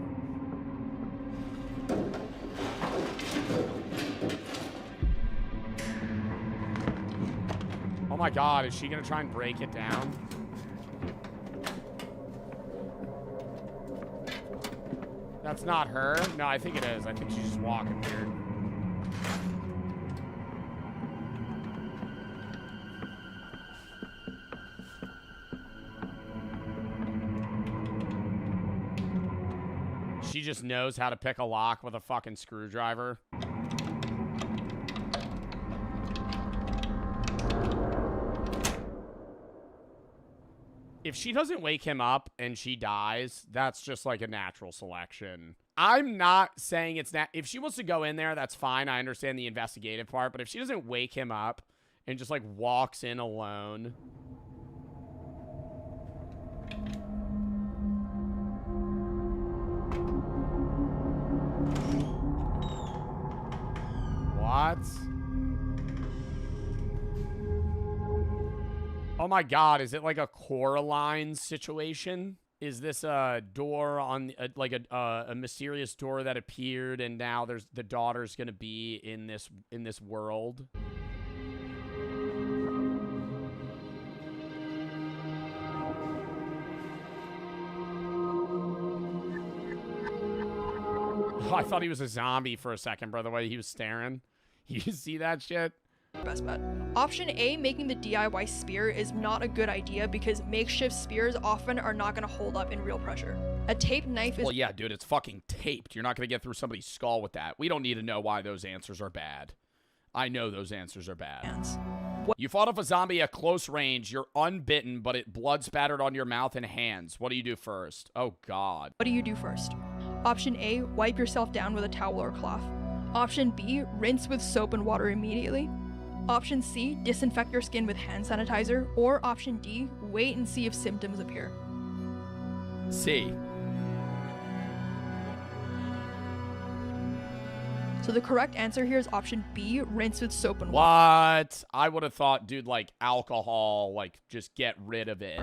Oh my god, is she gonna try and break it down? That's not her? No, I think it is. I think she's just walking weird. She just knows how to pick a lock with a fucking screwdriver. If she doesn't wake him up and she dies, that's just like a natural selection. I'm not saying it's not. If she wants to go in there, that's fine. I understand the investigative part. But if she doesn't wake him up and just like walks in alone. What? Oh my god, is it like a Coraline situation? Is this a door on like a mysterious door that appeared and now there's the daughter's gonna be in this world? Oh, I thought he was a zombie for a second, by the way he was staring. You see that shit? Best bet. Option A, making the DIY spear, is not a good idea because makeshift spears often are not going to hold up in real pressure. A taped knife is— Well, yeah, dude, it's fucking taped. You're not going to get through somebody's skull with that. We don't need to know why those answers are bad. I know those answers are bad. You fought off a zombie at close range. You're unbitten, but it blood spattered on your mouth and hands. What do you do first? Oh, God. What do you do first? Option A, wipe yourself down with a towel or cloth. Option B, rinse with soap and water immediately. Option C, disinfect your skin with hand sanitizer. Or option D, wait and see if symptoms appear. C. So the correct answer here is option B, rinse with soap and water. What? I would have thought, dude, like alcohol, like just get rid of it.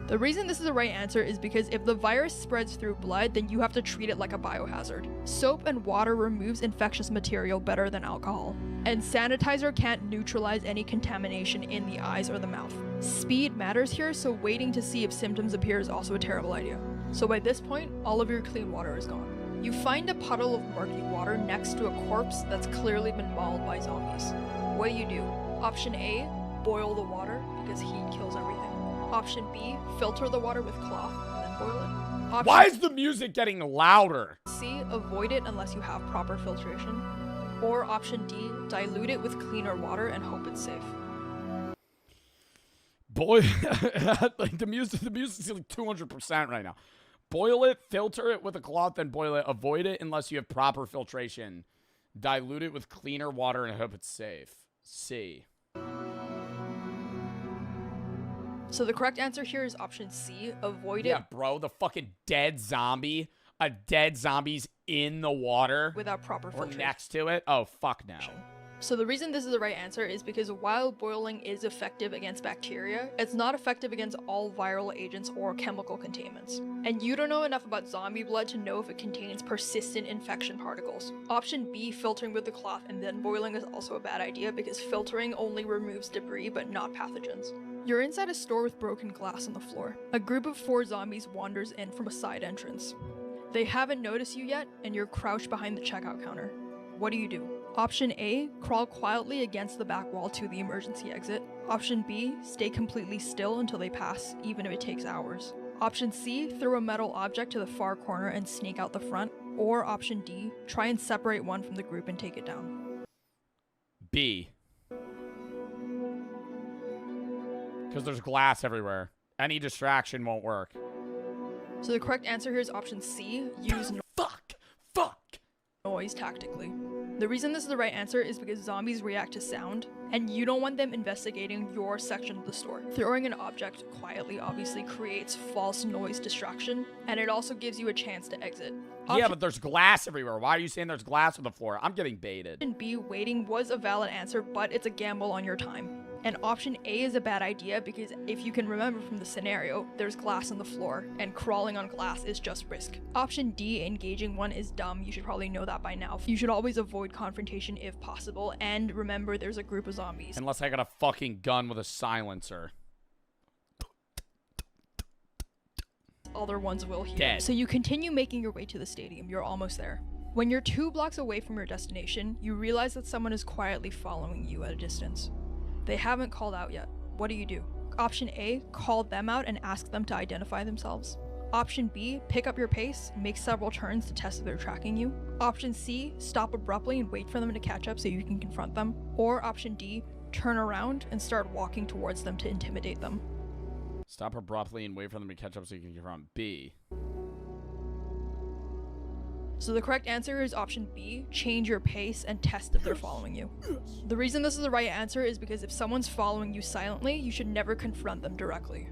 The reason this is the right answer is because if the virus spreads through blood, then you have to treat it like a biohazard. Soap and water removes infectious material better than alcohol. And sanitizer can't neutralize any contamination in the eyes or the mouth. Speed matters here, so waiting to see if symptoms appear is also a terrible idea. So by this point, all of your clean water is gone. You find a puddle of murky water next to a corpse that's clearly been mauled by zombies. What do? Option A, boil the water because heat kills everything. Option B, filter the water with cloth and then boil it. Option Why is the music getting louder? C, avoid it unless you have proper filtration. Or option D, dilute it with cleaner water and hope it's safe. Boy, like the music's like 200% right now. Boil it, filter it with a cloth, then boil it. Avoid it unless you have proper filtration. Dilute it with cleaner water and hope it's safe. C. So the correct answer here is option C, avoid it. Yeah, bro, the fucking dead zombie. A dead zombie's in the water. Without proper Or filtration. next to it. Oh, fuck no. So the reason this is the right answer is because while boiling is effective against bacteria, it's not effective against all viral agents or chemical contaminants. And you don't know enough about zombie blood to know if it contains persistent infection particles. Option B, filtering with the cloth and then boiling, is also a bad idea because filtering only removes debris but not pathogens. You're inside a store with broken glass on the floor. A group of 4 zombies wanders in from a side entrance. They haven't noticed you yet, and you're crouched behind the checkout counter. What do? Option A, crawl quietly against the back wall to the emergency exit. Option B, stay completely still until they pass, even if it takes hours. Option C, throw a metal object to the far corner and sneak out the front. Or option D, try and separate one from the group and take it down. B. Because there's glass everywhere. Any distraction won't work. So the correct answer here is option C, use noise tactically. The reason this is the right answer is because zombies react to sound, and you don't want them investigating your section of the store. Throwing an object quietly obviously creates false noise distraction, and it also gives you a chance to exit. Yeah, but there's glass everywhere. Why are you saying there's glass on the floor? I'm getting baited. Option B, waiting, was a valid answer, but it's a gamble on your time. And option A is a bad idea because if you can remember from the scenario, there's glass on the floor, and crawling on glass is just risk. Option D, engaging one, is dumb. You should probably know that by now. You should always avoid confrontation if possible, and remember there's a group of zombies. Unless I got a fucking gun with a silencer. Other ones will hear. Dead. So you continue making your way to the stadium. You're almost there. When you're 2 blocks away from your destination, you realize that someone is quietly following you at a distance. They haven't called out yet. What do? Option A, call them out and ask them to identify themselves. Option B, pick up your pace, make several turns to test if they're tracking you. Option C, stop abruptly and wait for them to catch up so you can confront them. Or option D, turn around and start walking towards them to intimidate them. Stop abruptly and wait for them to catch up so you can confront. B. So the correct answer is option B, change your pace and test if they're following you. The reason this is the right answer is because if someone's following you silently, you should never confront them directly.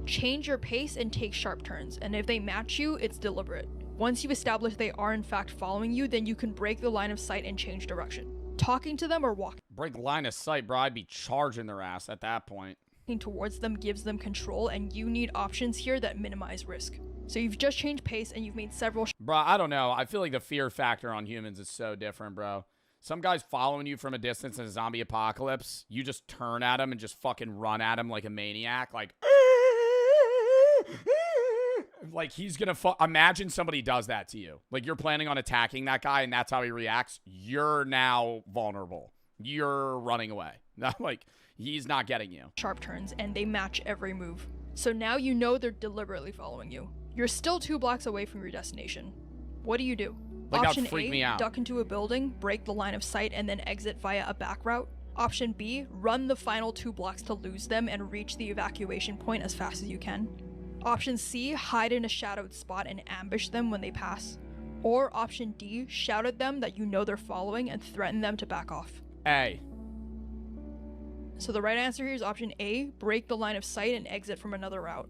Change your pace and take sharp turns, and if they match you, it's deliberate. Once you establish they are in fact following you, then you can break the line of sight and change direction. Talking to them or walking Break line of sight, bro. I'd be charging their ass at that point. Towards them gives them control, and you need options here that minimize risk. So you've just changed pace and you've made several Bro, I don't know. I feel like the fear factor on humans is so different, bro. Some guy's following you from a distance in a zombie apocalypse. You just turn at him and just fucking run at him like a maniac. Like he's gonna imagine somebody does that to you. Like you're planning on attacking that guy and that's how he reacts. You're now vulnerable. You're running away. Not like he's not getting you. Sharp turns and they match every move. So now you know they're deliberately following you. You're still 2 blocks away from your destination. What do? Like, Option that'd freak A, me out. duck into a building, break the line of sight, and then exit via a back route. Option B, run the final 2 blocks to lose them and reach the evacuation point as fast as you can. Option C, hide in a shadowed spot and ambush them when they pass. Or option D, shout at them that you know they're following and threaten them to back off. A. So the right answer here is option A, break the line of sight and exit from another route.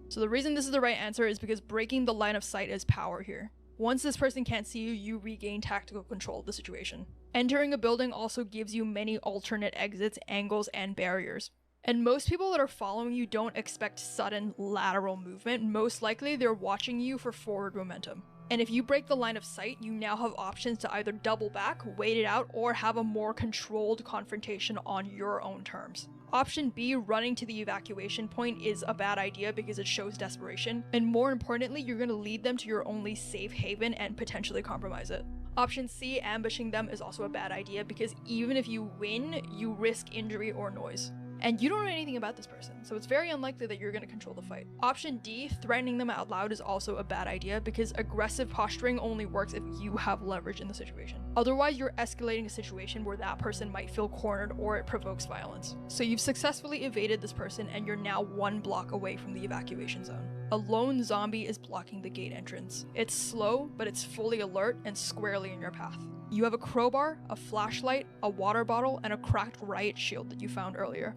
So the reason this is the right answer is because breaking the line of sight is power here. Once this person can't see you, you regain tactical control of the situation. Entering a building also gives you many alternate exits, angles, and barriers. And most people that are following you don't expect sudden lateral movement. Most likely they're watching you for forward momentum. And if you break the line of sight, you now have options to either double back, wait it out, or have a more controlled confrontation on your own terms. Option B, running to the evacuation point, is a bad idea because it shows desperation, and more importantly, you're going to lead them to your only safe haven and potentially compromise it. Option C, ambushing them, is also a bad idea because even if you win, you risk injury or noise. And you don't know anything about this person, so it's very unlikely that you're going to control the fight. Option D, threatening them out loud, is also a bad idea because aggressive posturing only works if you have leverage in the situation. Otherwise, you're escalating a situation where that person might feel cornered or it provokes violence. So you've successfully evaded this person and you're now 1 block away from the evacuation zone. A lone zombie is blocking the gate entrance. It's slow, but it's fully alert and squarely in your path. You have a crowbar, a flashlight, a water bottle, and a cracked riot shield that you found earlier.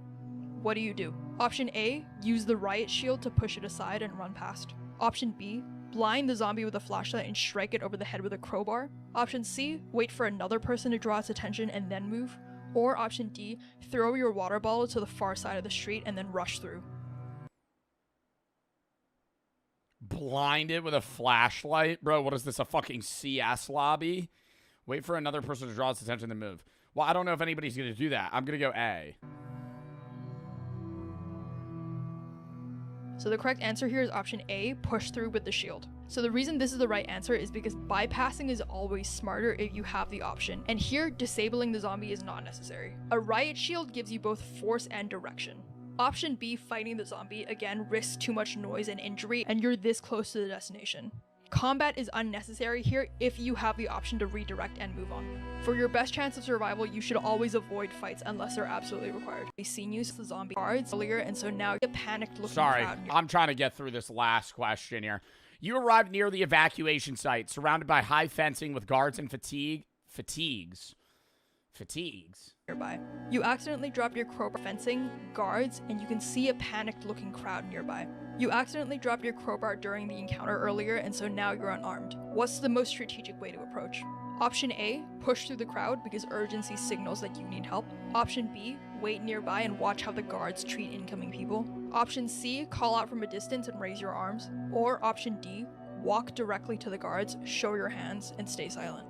What do? Option A, use the riot shield to push it aside and run past. Option B, blind the zombie with a flashlight and strike it over the head with a crowbar. Option C, wait for another person to draw its attention and then move. Or option D, throw your water bottle to the far side of the street and then rush through. Blind it with a flashlight? Bro, what is this, a fucking CS lobby? Wait for another person to draw its attention and move. Well, I don't know if anybody's going to do that. I'm going to go A. So the correct answer here is option A, push through with the shield. So the reason this is the right answer is because bypassing is always smarter if you have the option, and here disabling the zombie is not necessary. A riot shield gives you both force and direction. Option B, fighting the zombie, again, risks too much noise and injury, and you're this close to the destination. Combat is unnecessary here if you have the option to redirect and move on. For your best chance of survival, you should always avoid fights unless they're absolutely required. We've seen you the zombie guards earlier, and so now you're panicked looking Sorry, crowd. I'm trying to get through this last question here. You arrived near the evacuation site, surrounded by high fencing with guards and fatigues. Nearby. You accidentally dropped your crowbar fencing, guards, and you can see a panicked looking crowd nearby. You accidentally dropped your crowbar during the encounter earlier, and so now you're unarmed. What's the most strategic way to approach? Option A, push through the crowd because urgency signals that you need help. Option B, wait nearby and watch how the guards treat incoming people. Option C, call out from a distance and raise your arms. Or option D, walk directly to the guards, show your hands, and stay silent.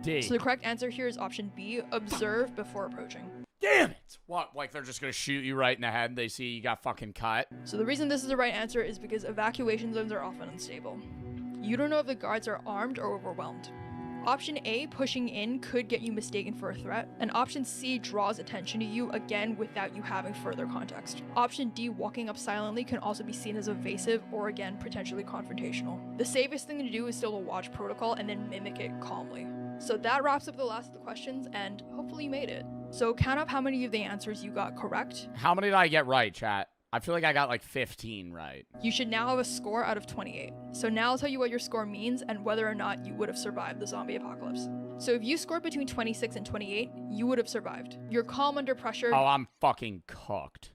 D. So the correct answer here is option B, observe before approaching. Damn it! What, like they're just gonna shoot you right in the head and they see you got fucking cut? So the reason this is the right answer is because evacuation zones are often unstable. You don't know if the guards are armed or overwhelmed. Option A, pushing in, could get you mistaken for a threat, and option C draws attention to you, again without you having further context. Option D, walking up silently, can also be seen as evasive or again potentially confrontational. The safest thing to do is still to watch protocol and then mimic it calmly. So that wraps up the last of the questions, and hopefully you made it. So count up how many of the answers you got correct. How many did I get right, chat? I feel like I got like 15 right. You should now have a score out of 28. So now I'll tell you what your score means and whether or not you would have survived the zombie apocalypse. So if you scored between 26 and 28, you would have survived. You're calm under pressure. Oh, I'm fucking cooked.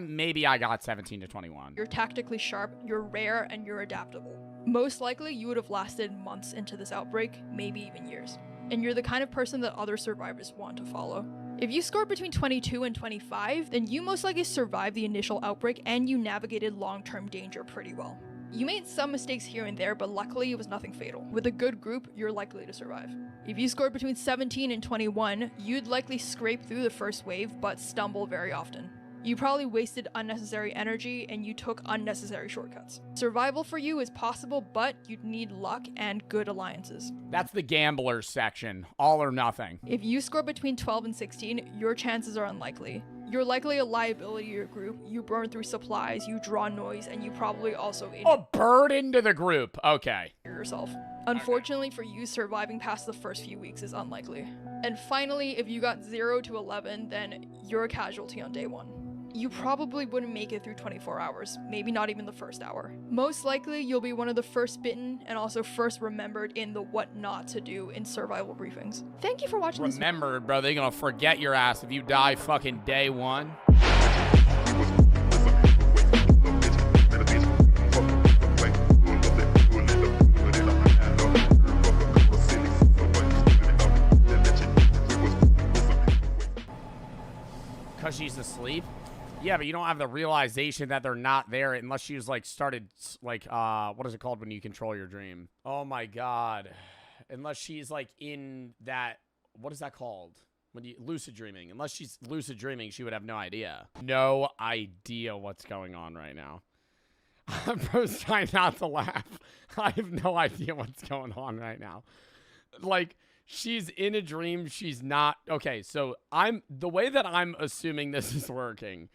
Maybe I got 17 to 21. You're tactically sharp, you're rare, and you're adaptable. Most likely, you would have lasted months into this outbreak, maybe even years. And you're the kind of person that other survivors want to follow. If you scored between 22 and 25, then you most likely survived the initial outbreak and you navigated long-term danger pretty well. You made some mistakes here and there, but luckily it was nothing fatal. With a good group, you're likely to survive. If you scored between 17 and 21, you'd likely scrape through the first wave, but stumble very often. You probably wasted unnecessary energy and you took unnecessary shortcuts. Survival for you is possible, but you'd need luck and good alliances. That's the gamblers section. All or nothing. If you score between 12 and 16, your chances are unlikely. You're likely a liability to your group, you burn through supplies, you draw noise, and you probably also a burden to the group. Okay. Yourself. Unfortunately for you, surviving past the first few weeks is unlikely. And finally, if you got 0 to 11, then you're a casualty on day 1. You probably wouldn't make it through 24 hours, maybe not even the first hour. Most likely, you'll be one of the first bitten and also first remembered in the what not to do in survival briefings. Thank you for watching this. Remembered, bro. They're gonna forget your ass if you die fucking day 1. Because she's asleep? Yeah, but you don't have the realization that they're not there unless she's like started like what is it called when you control your dream? Oh my god. Unless she's like in that, what is that called? When you lucid dreaming. Unless she's lucid dreaming, she would have no idea. No idea what's going on right now. I'm just trying not to laugh. I have no idea what's going on right now. Like, she's in a dream, she's not. Okay, so the way that I'm assuming this is working.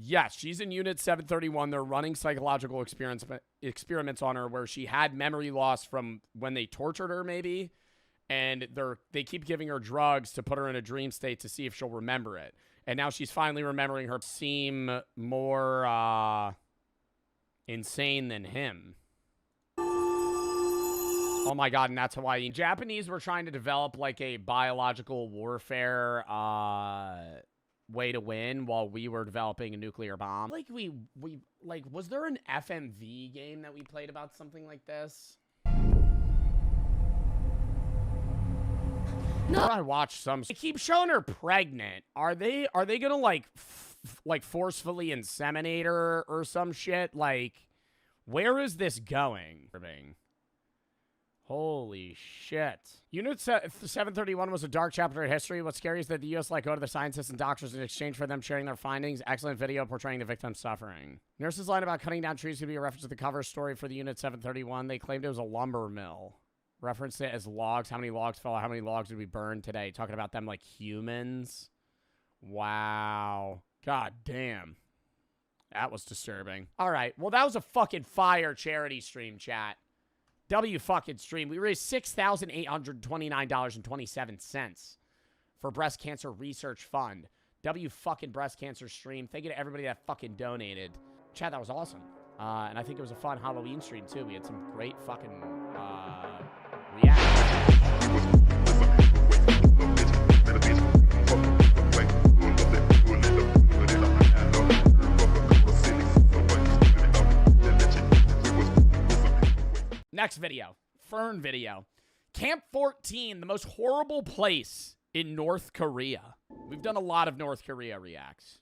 Yes, she's in Unit 731. They're running psychological experiments on her where she had memory loss from when they tortured her, maybe. And they keep giving her drugs to put her in a dream state to see if she'll remember it. And now she's finally remembering her. Seem more insane than him. Oh my god, and that's why Japanese were trying to develop like a biological warfare way to win while we were developing a nuclear bomb. Like we was there an FMV game that we played about something like this? No. I watched some. They keep showing her pregnant. Are they gonna like forcefully inseminate her or some shit? Like, where is this going? Holy shit. Unit 731 was a dark chapter of history. What's scary is that the U.S. let go to the scientists and doctors in exchange for them sharing their findings. Excellent video portraying the victim's suffering. Nurses lied about cutting down trees could be a reference to the cover story for the Unit 731. They claimed it was a lumber mill. Reference it as logs. How many logs fell out? How many logs did we burn today? Talking about them like humans. Wow. God damn. That was disturbing. All right. Well, that was a fucking fire charity stream, chat. W fucking stream. We raised $6,829.27 for Breast Cancer Research Fund. W fucking breast cancer stream. Thank you to everybody that fucking donated. Chat, that was awesome. And I think it was a fun Halloween stream, too. We had some great fucking reactions. Next video. Fern video. Camp 14, the most horrible place in North Korea. We've done a lot of North Korea reacts,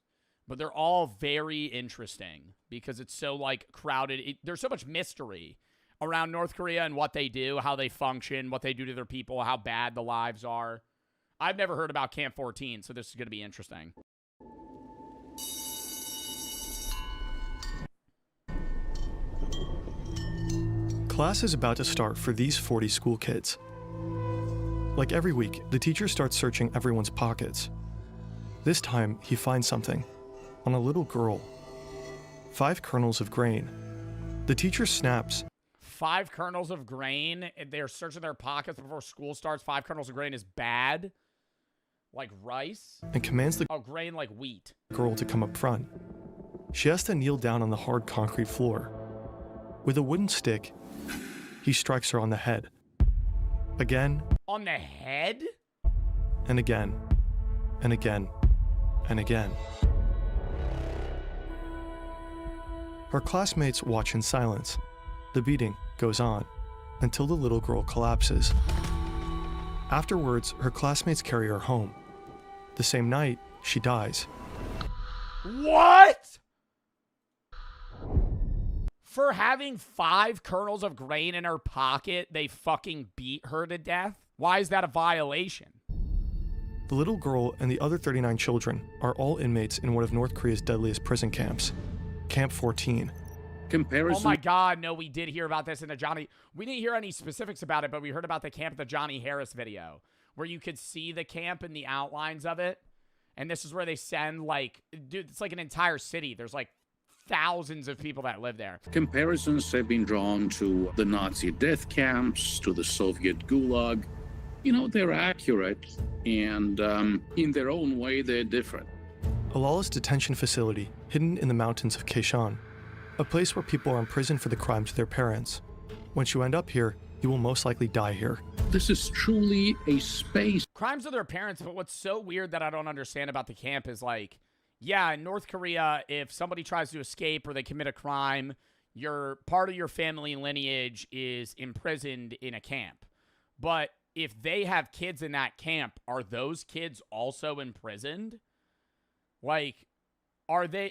but they're all very interesting because it's so, like, crowded. There's so much mystery around North Korea and what they do, how they function, what they do to their people, how bad the lives are. I've never heard about Camp 14, so this is going to be interesting. Class is about to start for these 40 school kids. Like every week, the teacher starts searching everyone's pockets. This time, he finds something on a little girl. 5 kernels of grain. The teacher snaps. 5 kernels of grain? They're searching their pockets before school starts. 5 kernels of grain is bad? Like rice? And commands the grain like wheat. Girl to come up front. She has to kneel down on the hard concrete floor. With a wooden stick, he strikes her on the head. Again. On the head? And again. And again. And again. Her classmates watch in silence. The beating goes on until the little girl collapses. Afterwards, her classmates carry her home. The same night, she dies. What? For having 5 kernels of grain in her pocket, they fucking beat her to death? Why is that a violation? The little girl and the other 39 children are all inmates in one of North Korea's deadliest prison camps, Camp 14. Oh my God, no, we did hear about this in the Johnny... We didn't hear any specifics about it, but we heard about the camp, the Johnny Harris video, where you could see the camp and the outlines of it. And this is where they send, like... Dude, it's like an entire city. There's, like, thousands of people that live there. Comparisons have been drawn to the Nazi death camps, to the Soviet Gulag. You know, they're accurate, and in their own way, they're different. A lawless detention facility hidden in the mountains of Kaeshan, a place where people are imprisoned for the crimes of their parents. Once you end up here, you will most likely die here. This is truly a space. Crimes of their parents, but what's so weird that I don't understand about the camp is, like, yeah, in North Korea, if somebody tries to escape or they commit a crime, part of your family lineage is imprisoned in a camp. But if they have kids in that camp, are those kids also imprisoned? Like,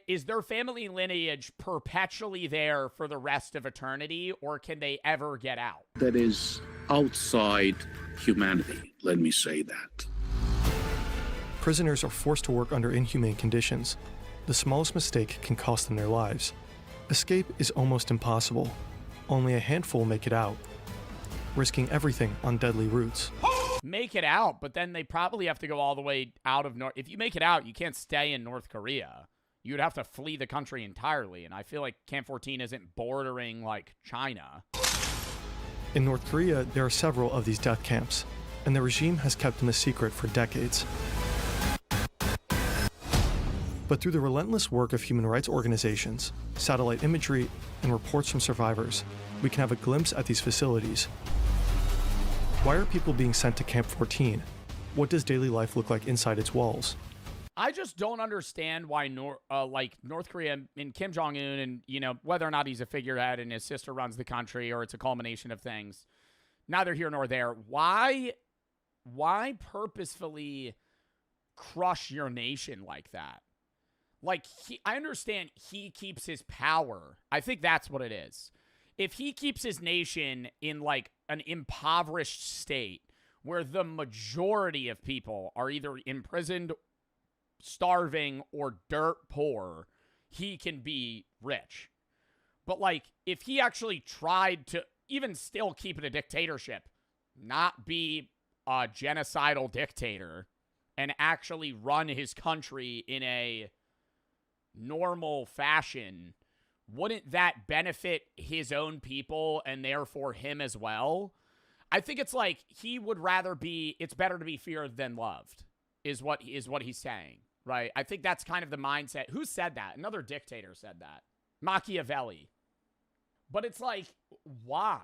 is their family lineage perpetually there for the rest of eternity, or can they ever get out? That is outside humanity, let me say that. Prisoners are forced to work under inhumane conditions. The smallest mistake can cost them their lives. Escape is almost impossible. Only a handful make it out, risking everything on deadly routes. Make it out, but then they probably have to go all the way out of North... If you make it out, you can't stay in North Korea. You would have to flee the country entirely, and I feel like Camp 14 isn't bordering, like, China. In North Korea, there are several of these death camps, and the regime has kept them a secret for decades. But through the relentless work of human rights organizations, satellite imagery, and reports from survivors, we can have a glimpse at these facilities. Why are people being sent to Camp 14? What does daily life look like inside its walls? I just don't understand why North Korea and Kim Jong-un and, you know, whether or not he's a figurehead and his sister runs the country or it's a culmination of things, neither here nor there. Why purposefully crush your nation like that? Like, I understand he keeps his power. I think that's what it is. If he keeps his nation in, like, an impoverished state where the majority of people are either imprisoned, starving, or dirt poor, he can be rich. But, like, if he actually tried to even still keep it a dictatorship, not be a genocidal dictator and actually run his country in a normal fashion, wouldn't that benefit his own people and therefore him as well? I think it's like he would rather be, it's better to be feared than loved, is what he's saying, right? I think that's kind of the mindset. Who said that? Another dictator said that. Machiavelli. But it's like, why?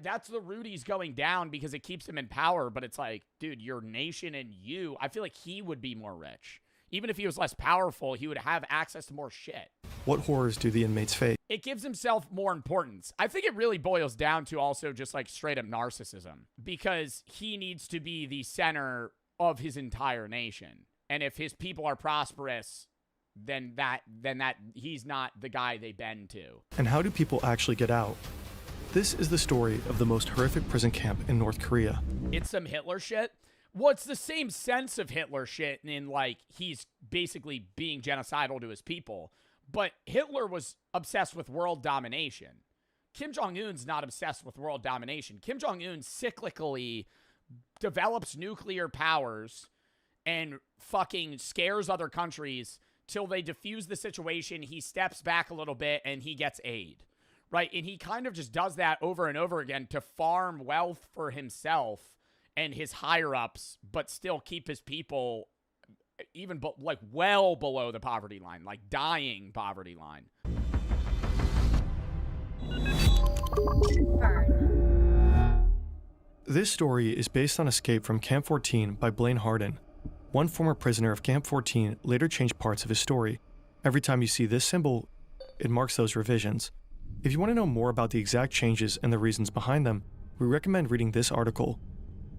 That's the route he's going down because it keeps him in power, but it's like, dude, your nation and you, I feel like he would be more rich. Even if he was less powerful, he would have access to more shit. What horrors do the inmates face? It gives himself more importance. I think it really boils down to also just like straight up narcissism because he needs to be the center of his entire nation. And if his people are prosperous, then that he's not the guy they bend to. And how do people actually get out? This is the story of the most horrific prison camp in North Korea. It's some Hitler shit. Well, it's the same sense of Hitler shit in like he's basically being genocidal to his people. But Hitler was obsessed with world domination. Kim Jong-un's not obsessed with world domination. Kim Jong-un cyclically develops nuclear powers and fucking scares other countries till they defuse the situation. He steps back a little bit and he gets aid, right? And he kind of just does that over and over again to farm wealth for himself and his higher-ups, but still keep his people even like well below the poverty line, like dying poverty line. This story is based on Escape from Camp 14 by Blaine Harden. One former prisoner of Camp 14 later changed parts of his story. Every time you see this symbol, it marks those revisions. If you want to know more about the exact changes and the reasons behind them, we recommend reading this article.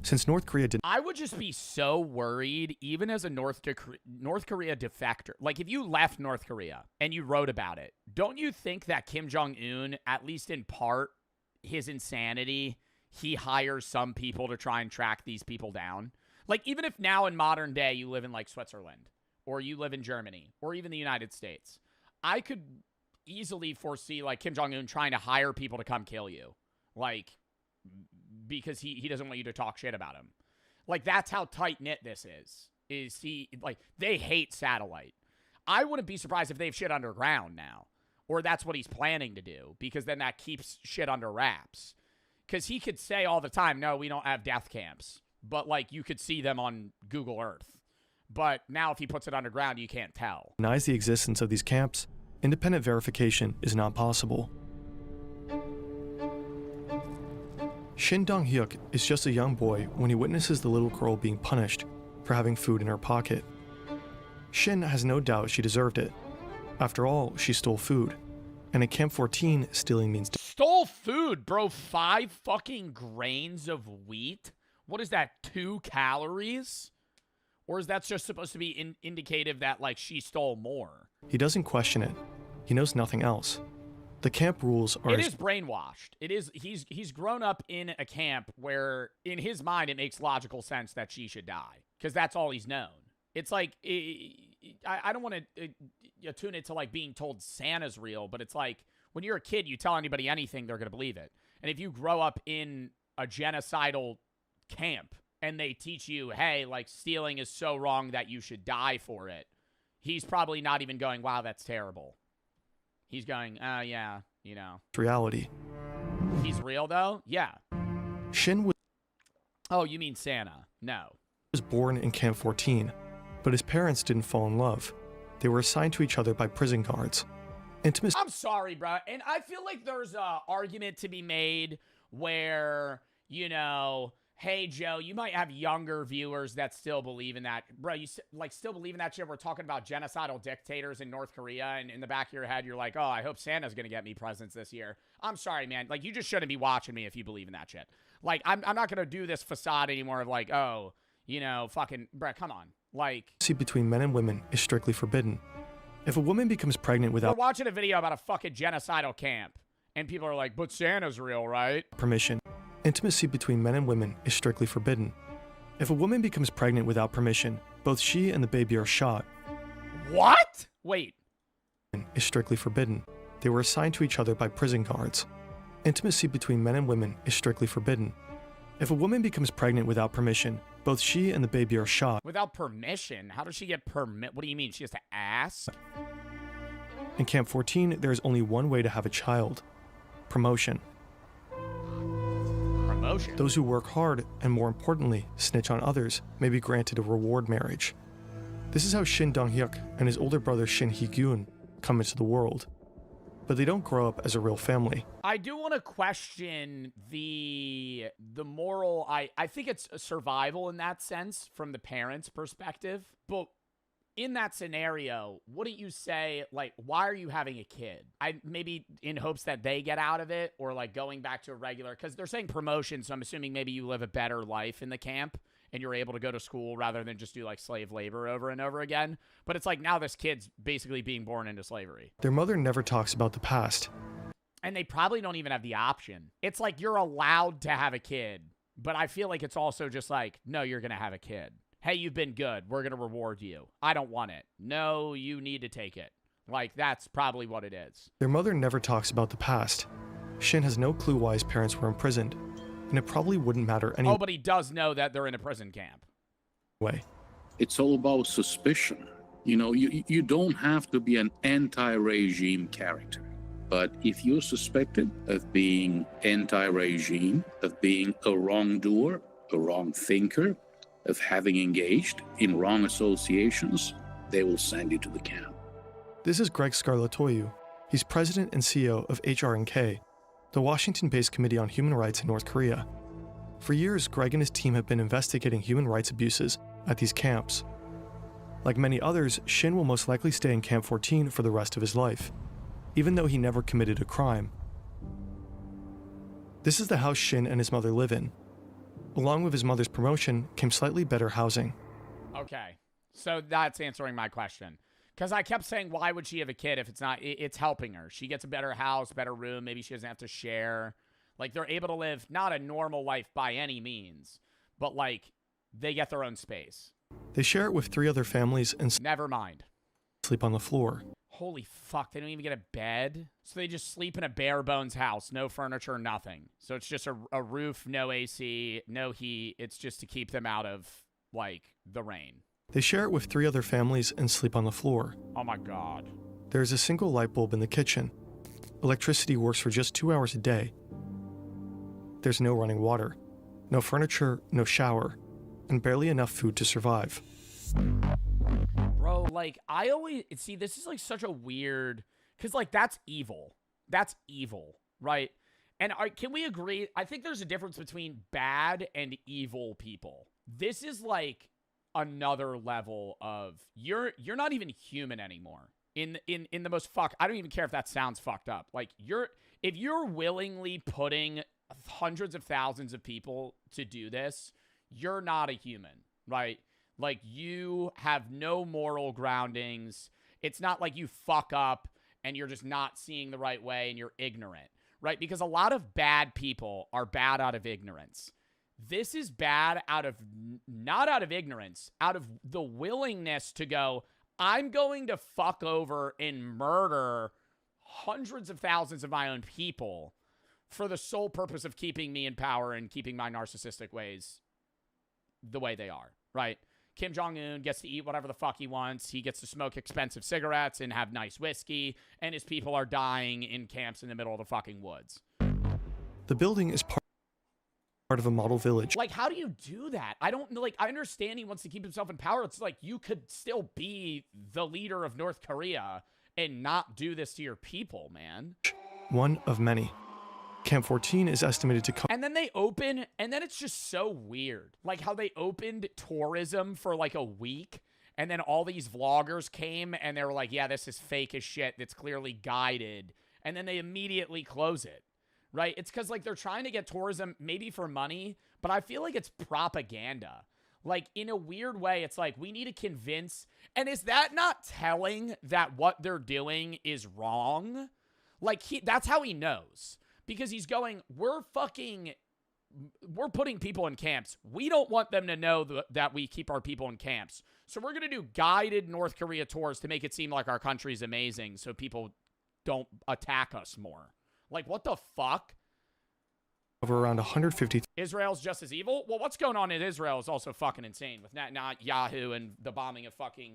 Since North Korea did... I would just be so worried, even as a North Korea defector. Like, if you left North Korea and you wrote about it, don't you think that Kim Jong-un, at least in part, his insanity, he hires some people to try and track these people down? Like, even if now in modern day you live in, like, Switzerland, or you live in Germany, or even the United States, I could easily foresee, like, Kim Jong-un trying to hire people to come kill you. Like... because he doesn't want you to talk shit about him. Like, that's how tight-knit this is he, like, they hate satellite. I wouldn't be surprised if they have shit underground now, or that's what he's planning to do, because then that keeps shit under wraps. Because he could say all the time, no, we don't have death camps, but, like, you could see them on Google Earth. But now if he puts it underground, you can't tell. Denies the existence of these camps, independent verification is not possible. Shin Dong-hyuk is just a young boy when he witnesses the little girl being punished for having food in her pocket. Shin has no doubt she deserved it. After all, she stole food. And in Camp 14, stealing means... Stole food, bro. 5 fucking grains of wheat? What is that, 2 calories? Or is that just supposed to be indicative that, like, she stole more? He doesn't question it. He knows nothing else. The camp rules are... It is brainwashed. It is. He's grown up in a camp where, in his mind, it makes logical sense that she should die. Because that's all he's known. It's like... I don't want to tune it to, like, being told Santa's real, but it's like, when you're a kid, you tell anybody anything, they're going to believe it. And if you grow up in a genocidal camp, and they teach you, hey, like, stealing is so wrong that you should die for it, he's probably not even going, wow, that's terrible. He's going, yeah, you know. Reality. He's real, though? Yeah. Shin was... Oh, you mean Santa? No. Was born in Camp 14, but his parents didn't fall in love. They were assigned to each other by prison guards. Intimacy... I'm sorry, bro. And I feel like there's an argument to be made where, you know... Hey, Joe, you might have younger viewers that still believe in that. Bro, you like still believe in that shit? We're talking about genocidal dictators in North Korea, and in the back of your head, you're like, oh, I hope Santa's going to get me presents this year. I'm sorry, man. Like, you just shouldn't be watching me if you believe in that shit. Like, I'm not going to do this facade anymore of like, oh, you know, fucking, bro, come on. Like... between men and women is strictly forbidden. If a woman becomes pregnant without... We're watching a video about a fucking genocidal camp, and people are like, but Santa's real, right? Permission. Intimacy between men and women is strictly forbidden. If a woman becomes pregnant without permission, both she and the baby are shot. What? Wait. Is strictly forbidden. They were assigned to each other by prison guards. Intimacy between men and women is strictly forbidden. If a woman becomes pregnant without permission, both she and the baby are shot. Without permission? How does she get permit? What do you mean? She has to ask? In Camp 14, there is only one way to have a child: promotion. Promotion? Those who work hard and, more importantly, snitch on others may be granted a reward marriage. This is how Shin Dong-hyuk and his older brother Shin Hee-gyun come into the world. But they don't grow up as a real family. I do want to question the moral. I think it's a survival in that sense from the parents' perspective. But in that scenario, wouldn't you say, like, why are you having a kid? Maybe in hopes that they get out of it, or like going back to a regular, because they're saying promotion, so I'm assuming maybe you live a better life in the camp and you're able to go to school rather than just do like slave labor over and over again. But it's like now this kid's basically being born into slavery. Their mother never talks about the past. And they probably don't even have the option. It's like you're allowed to have a kid, but I feel like it's also just like, no, you're going to have a kid. Hey, you've been good. We're going to reward you. I don't want it. No, you need to take it. Like, that's probably what it is. Their mother never talks about the past. Shin has no clue why his parents were imprisoned, and it probably wouldn't matter anyway. Oh, but he does know that they're in a prison camp. It's all about suspicion. You know, you don't have to be an anti-regime character. But if you're suspected of being anti-regime, of being a wrongdoer, a wrong thinker, of having engaged in wrong associations, they will send you to the camp. This is Greg Scarlatoiu. He's president and CEO of HRNK, the Washington-based Committee on Human Rights in North Korea. For years, Greg and his team have been investigating human rights abuses at these camps. Like many others, Shin will most likely stay in Camp 14 for the rest of his life, even though he never committed a crime. This is the house Shin and his mother live in. Along with his mother's promotion came slightly better housing. Okay, so that's answering my question. Because I kept saying, why would she have a kid if it's not, it's helping her. She gets a better house, better room, maybe she doesn't have to share. Like, they're able to live, not a normal life by any means, but like, they get their own space. They share it with 3 other families and never mind. Sleep on the floor. Holy fuck, they don't even get a bed? So they just sleep in a bare bones house, no furniture, nothing. So it's just a roof, no AC, no heat. It's just to keep them out of, like, the rain. They share it with 3 other families and sleep on the floor. Oh my god. There's a single light bulb in the kitchen. Electricity works for just 2 hours a day. There's no running water, no furniture, no shower, and barely enough food to survive. Bro, like, I always... See, this is, like, such a weird... Because, like, that's evil. That's evil, right? And can we agree? I think there's a difference between bad and evil people. This is, like, another level of... You're not even human anymore. In the most I don't even care if that sounds fucked up. Like, if you're willingly putting hundreds of thousands of people to do this, you're not a human, right? Like, you have no moral groundings. It's not like you fuck up and you're just not seeing the right way and you're ignorant, right? Because a lot of bad people are bad out of ignorance. This is bad not out of ignorance, out of the willingness to go, I'm going to fuck over and murder hundreds of thousands of my own people for the sole purpose of keeping me in power and keeping my narcissistic ways the way they are, right? Kim Jong-un gets to eat whatever the fuck he wants. He gets to smoke expensive cigarettes and have nice whiskey, and his people are dying in camps in the middle of the fucking woods. The building is part of a model village. Like, how do you do that? I don't, like, I understand he wants to keep himself in power. It's like, you could still be the leader of North Korea and not do this to your people, man. One of many. Camp 14 is estimated to And then they open, and then it's just so weird. Like how they opened tourism for like a week, and then all these vloggers came, and they were like, yeah, this is fake as shit. It's clearly guided. And then they immediately close it, right? It's because like they're trying to get tourism maybe for money, but I feel like it's propaganda. Like, in a weird way, it's like, we need to convince, and is that not telling that what they're doing is wrong? Like, that's how he knows. Because he's going, we're putting people in camps. We don't want them to know that we keep our people in camps. So we're going to do guided North Korea tours to make it seem like our country's amazing so people don't attack us more. Like, what the fuck? of around 150. Israel's just as evil? Well, what's going on in Israel is also fucking insane with Netanyahu and the bombing of fucking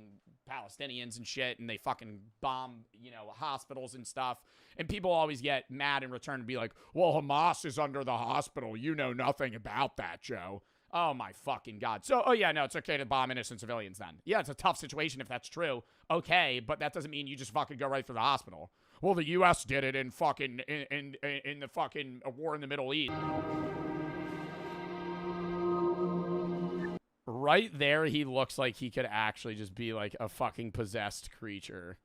Palestinians and shit, and they fucking bomb, you know, hospitals and stuff. And people always get mad in return and be like, well, Hamas is under the hospital. You know nothing about that, Joe. Oh, my fucking God. So, oh, yeah, no, it's okay to bomb innocent civilians then. Yeah, it's a tough situation if that's true. Okay, but that doesn't mean you just fucking go right for the hospital. Well, the U.S. did it in fucking, in the fucking war in the Middle East. Right there, he looks like he could actually just be like a fucking possessed creature.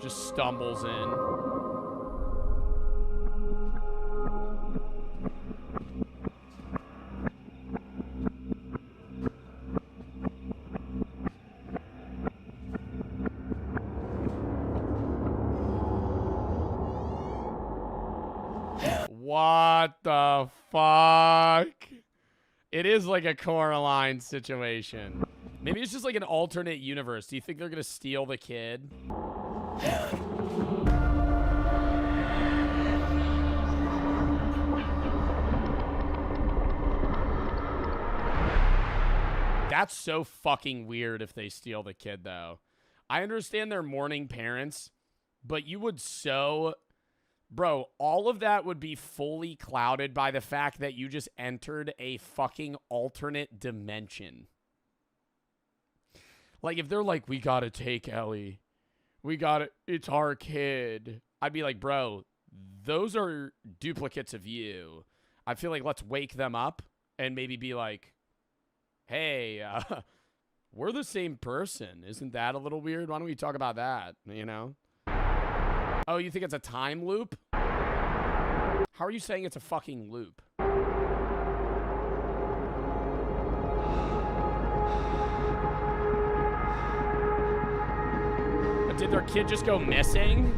Just stumbles in. What the fuck? It is like a Coraline situation. Maybe it's just like an alternate universe. Do you think they're gonna steal the kid? That's so fucking weird if they steal the kid, though. I understand they're mourning parents, but you would so... Bro, all of that would be fully clouded by the fact that you just entered a fucking alternate dimension. Like, if they're like, we gotta take Ellie. We gotta, it's our kid. I'd be like, bro, those are duplicates of you. I feel like let's wake them up and maybe be like, hey, we're the same person. Isn't that a little weird? Why don't we talk about that, you know? Oh, you think it's a time loop? How are you saying it's a fucking loop? But did their kid just go missing?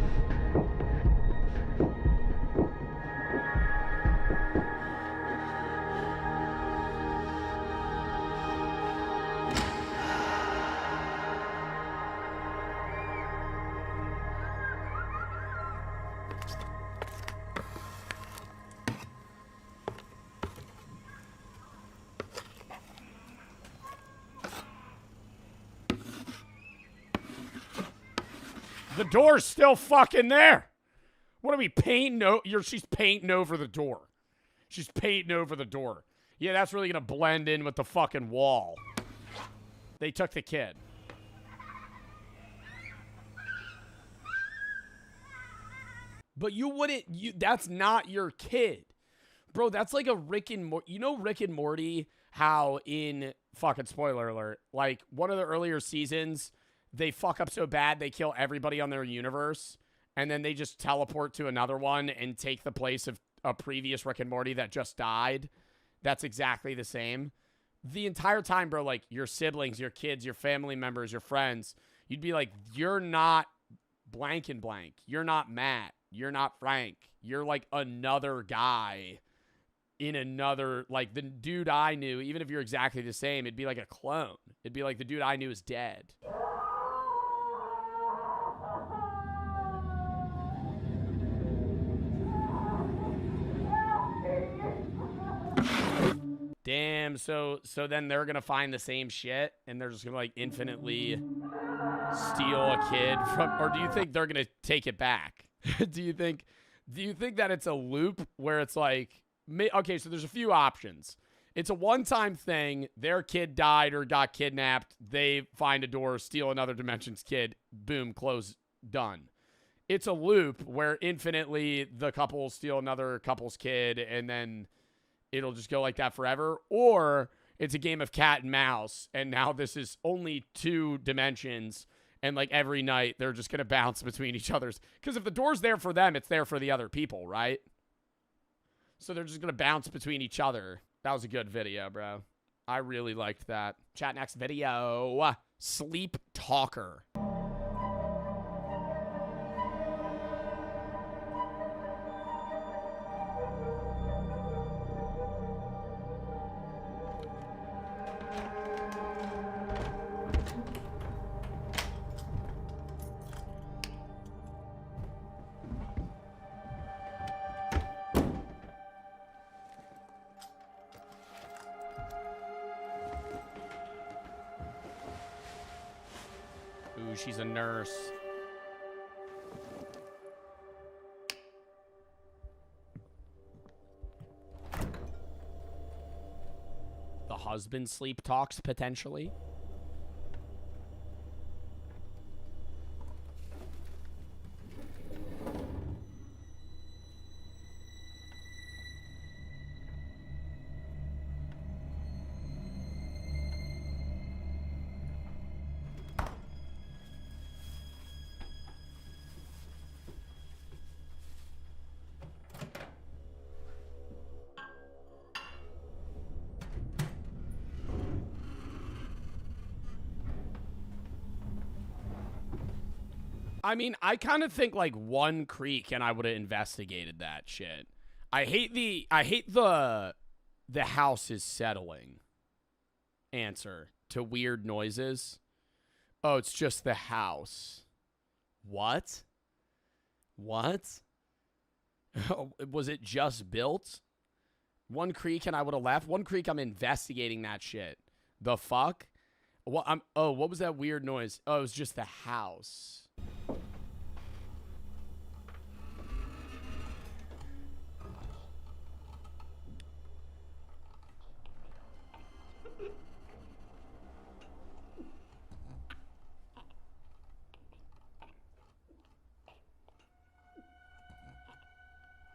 The door's still fucking there. What are we painting? She's painting over the door. She's painting over the door. Yeah, that's really gonna blend in with the fucking wall. They took the kid. But you wouldn't, that's not your kid. Bro, that's like a Rick and Morty. You know Rick and Morty, how in, fucking spoiler alert, like one of the earlier seasons, they fuck up so bad they kill everybody on their universe, and then they just teleport to another one and take the place of a previous Rick and Morty that just died. That's exactly the same. The entire time, bro, like your siblings, your kids, your family members, your friends, you'd be like, you're not blank and blank. You're not Matt. You're not Frank. You're like another guy in another, like the dude I knew, even if you're exactly the same, it'd be like a clone. It'd be like the dude I knew is dead. Damn, so then they're gonna find the same shit and they're just gonna like infinitely steal a kid from, or do you think they're gonna take it back? Do you think that it's a loop where it's like, okay, so there's a few options. It's a one-time thing, their kid died or got kidnapped, they find a door, steal another dimension's kid, boom, close, done. It's a loop where infinitely the couple steal another couple's kid and then it'll just go like that forever. Or it's a game of cat and mouse, and now this is only 2 dimensions, and like every night they're just going to bounce between each other's. Because if the door's there for them, it's there for the other people, right? So they're just going to bounce between each other. That was a good video, bro. I really liked that. Chat next video. Sleep Talker. Ooh, she's a nurse. The husband sleep talks, potentially. I mean, I kind of think like one creak and I would have investigated that shit. I hate the house is settling answer to weird noises. Oh, it's just the house. What? What? Was it just built? One creak and I would have left. One creak, I'm investigating that shit. The fuck? What? What was that weird noise? Oh, it was just the house.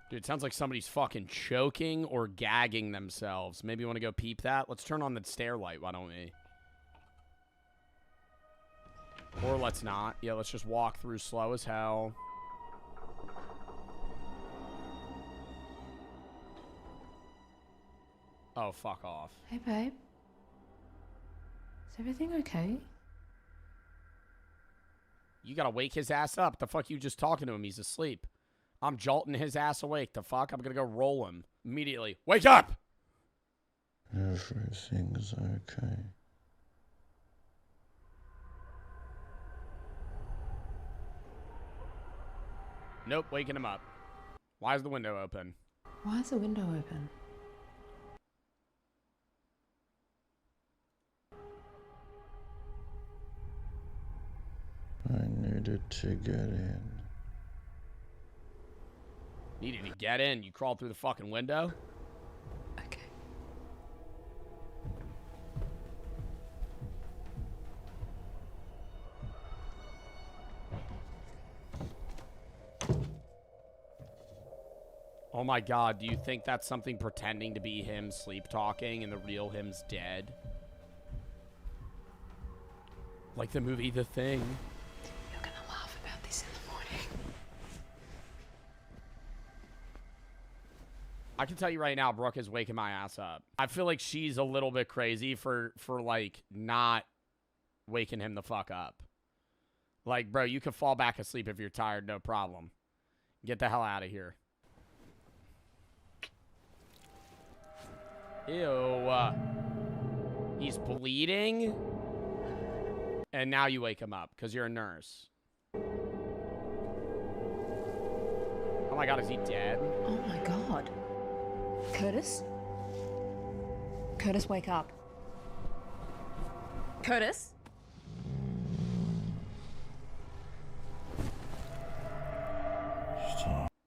Dude, it sounds like somebody's fucking choking or gagging themselves. Maybe you want to go peep that? Let's turn on the stair light, why don't we? Or let's not. Yeah, let's just walk through slow as hell. Oh, fuck off. Hey, babe. Is everything okay? You gotta wake his ass up. The fuck you just talking to him? He's asleep. I'm jolting his ass awake. The fuck? I'm gonna go roll him immediately. Wake up! Everything's okay. Nope, waking him up. Why is the window open? Why is the window open? I needed to get in. Needed to get in. You crawled through the fucking window? Okay. Oh my god, do you think that's something pretending to be him sleep talking and the real him's dead? Like the movie The Thing. You're gonna laugh about this in the morning. I can tell you right now, Brooke is waking my ass up. I feel like she's a little bit crazy for like not waking him the fuck up. Like, bro, you can fall back asleep if you're tired, no problem. Get the hell out of here. Ew. He's bleeding. And now you wake him up because you're a nurse. Oh my god, is he dead? Oh my god. Curtis? Curtis, wake up. Curtis?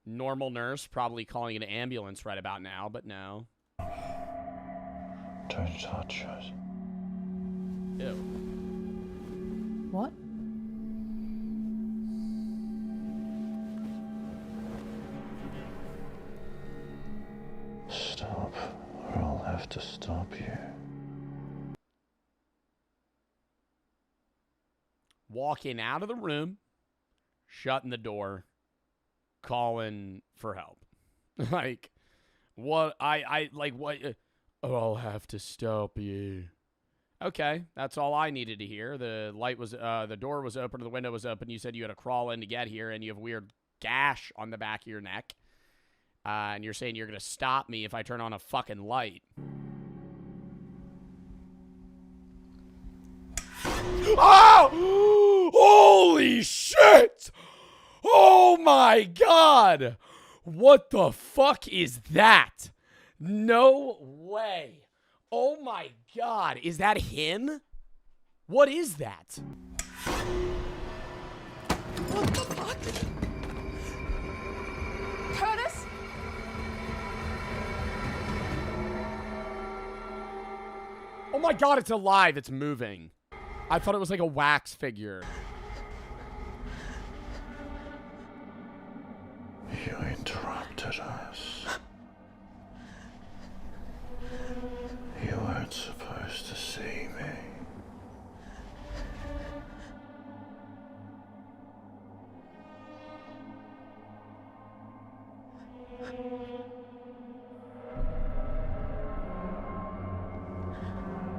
Normal nurse, probably calling an ambulance right about now, but no. Don't touch us. Ew. What? Stop, or I'll have to stop you. Walking out of the room, shutting the door, calling for help. Like, what? Like, what? Oh, I'll have to stop you. Okay, that's all I needed to hear. The light was, the door was open, the window was open. You said you had to crawl in to get here, and you have a weird gash on the back of your neck. And you're saying you're going to stop me if I turn on a fucking light. Oh! Holy shit! Oh my god! What the fuck is that? No way. Oh my god. Is that him? What is that? What the fuck? Curtis? Oh my god, it's alive. It's moving. I thought it was like a wax figure. You interrupted us. You weren't supposed to see me.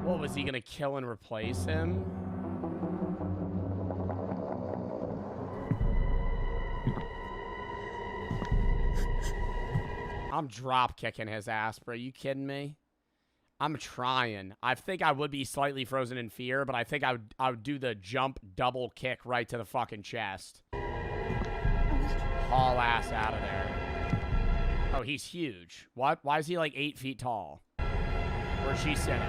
What, was he gonna kill and replace him? I'm drop kicking his ass, bro. You kidding me? I'm trying. I think I would be slightly frozen in fear, but I think I would do the jump double kick right to the fucking chest. Haul ass out of there. Oh, he's huge. What? Why is he like 8 feet tall? Where's she sitting?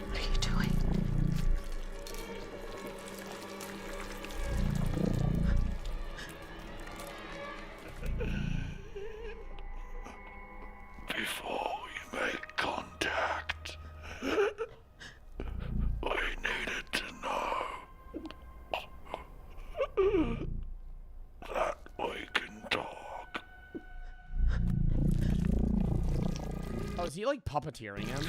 What are you doing? Before we make contact, we needed to know that we can talk. Oh, is he like puppeteering him?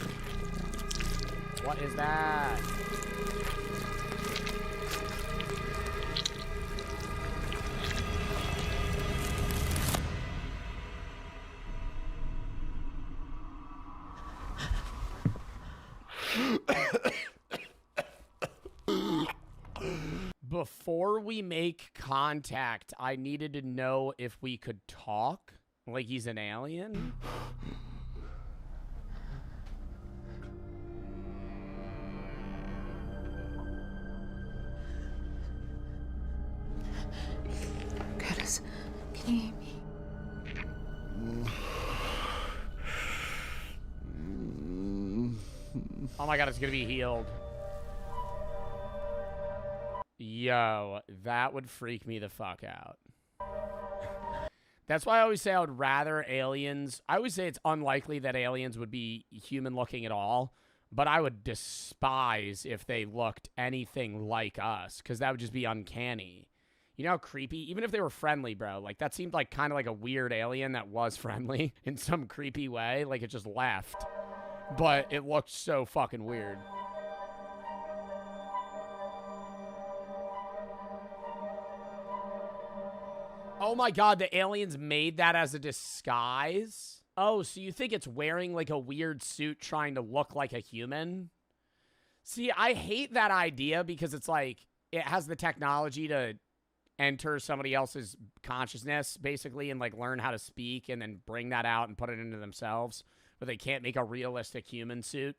What is that? Before we make contact, I needed to know if we could talk. Like he's an alien? Curtis, can you hear me? Oh my god, it's gonna be healed. Yo, that would freak me the fuck out. That's why I always say I would rather aliens... I always say it's unlikely that aliens would be human-looking at all, but I would despise if they looked anything like us, because that would just be uncanny. You know how creepy? Even if they were friendly, bro. Like, that seemed like kind of like a weird alien that was friendly in some creepy way. Like, it just left. But it looked so fucking weird. Oh my god, the aliens made that as a disguise? Oh, so you think it's wearing like a weird suit trying to look like a human? See, I hate that idea because it's like, it has the technology to enter somebody else's consciousness, basically, and like learn how to speak and then bring that out and put it into themselves. But they can't make a realistic human suit.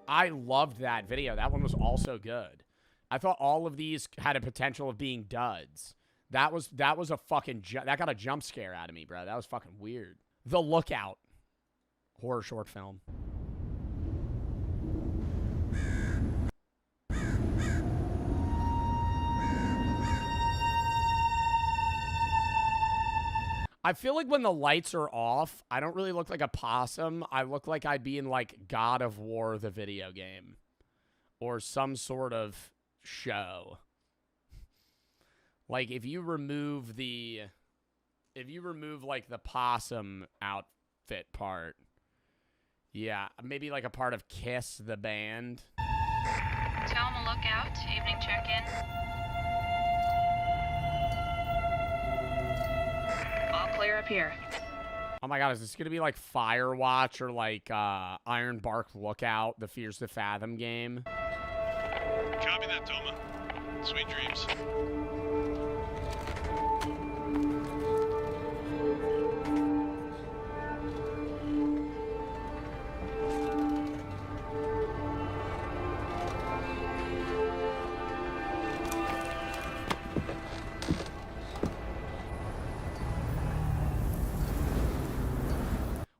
I loved that video. That one was also good. I thought all of these had a potential of being duds. That was a fucking... that got a jump scare out of me, bro. That was fucking weird. The Lookout. Horror short film. I feel like when the lights are off, I don't really look like a possum. I look like I'd be in, like, God of War, the video game. Or some sort of show. Like, if you remove, like, the possum outfit part. Yeah, maybe, like, a part of Kiss, the band. Thelma Lookout, evening check-in. All clear up here. Oh my god, is this gonna be like Firewatch or like Ironbark Lookout, the Fears to Fathom game? Copy that, Toma. Sweet dreams.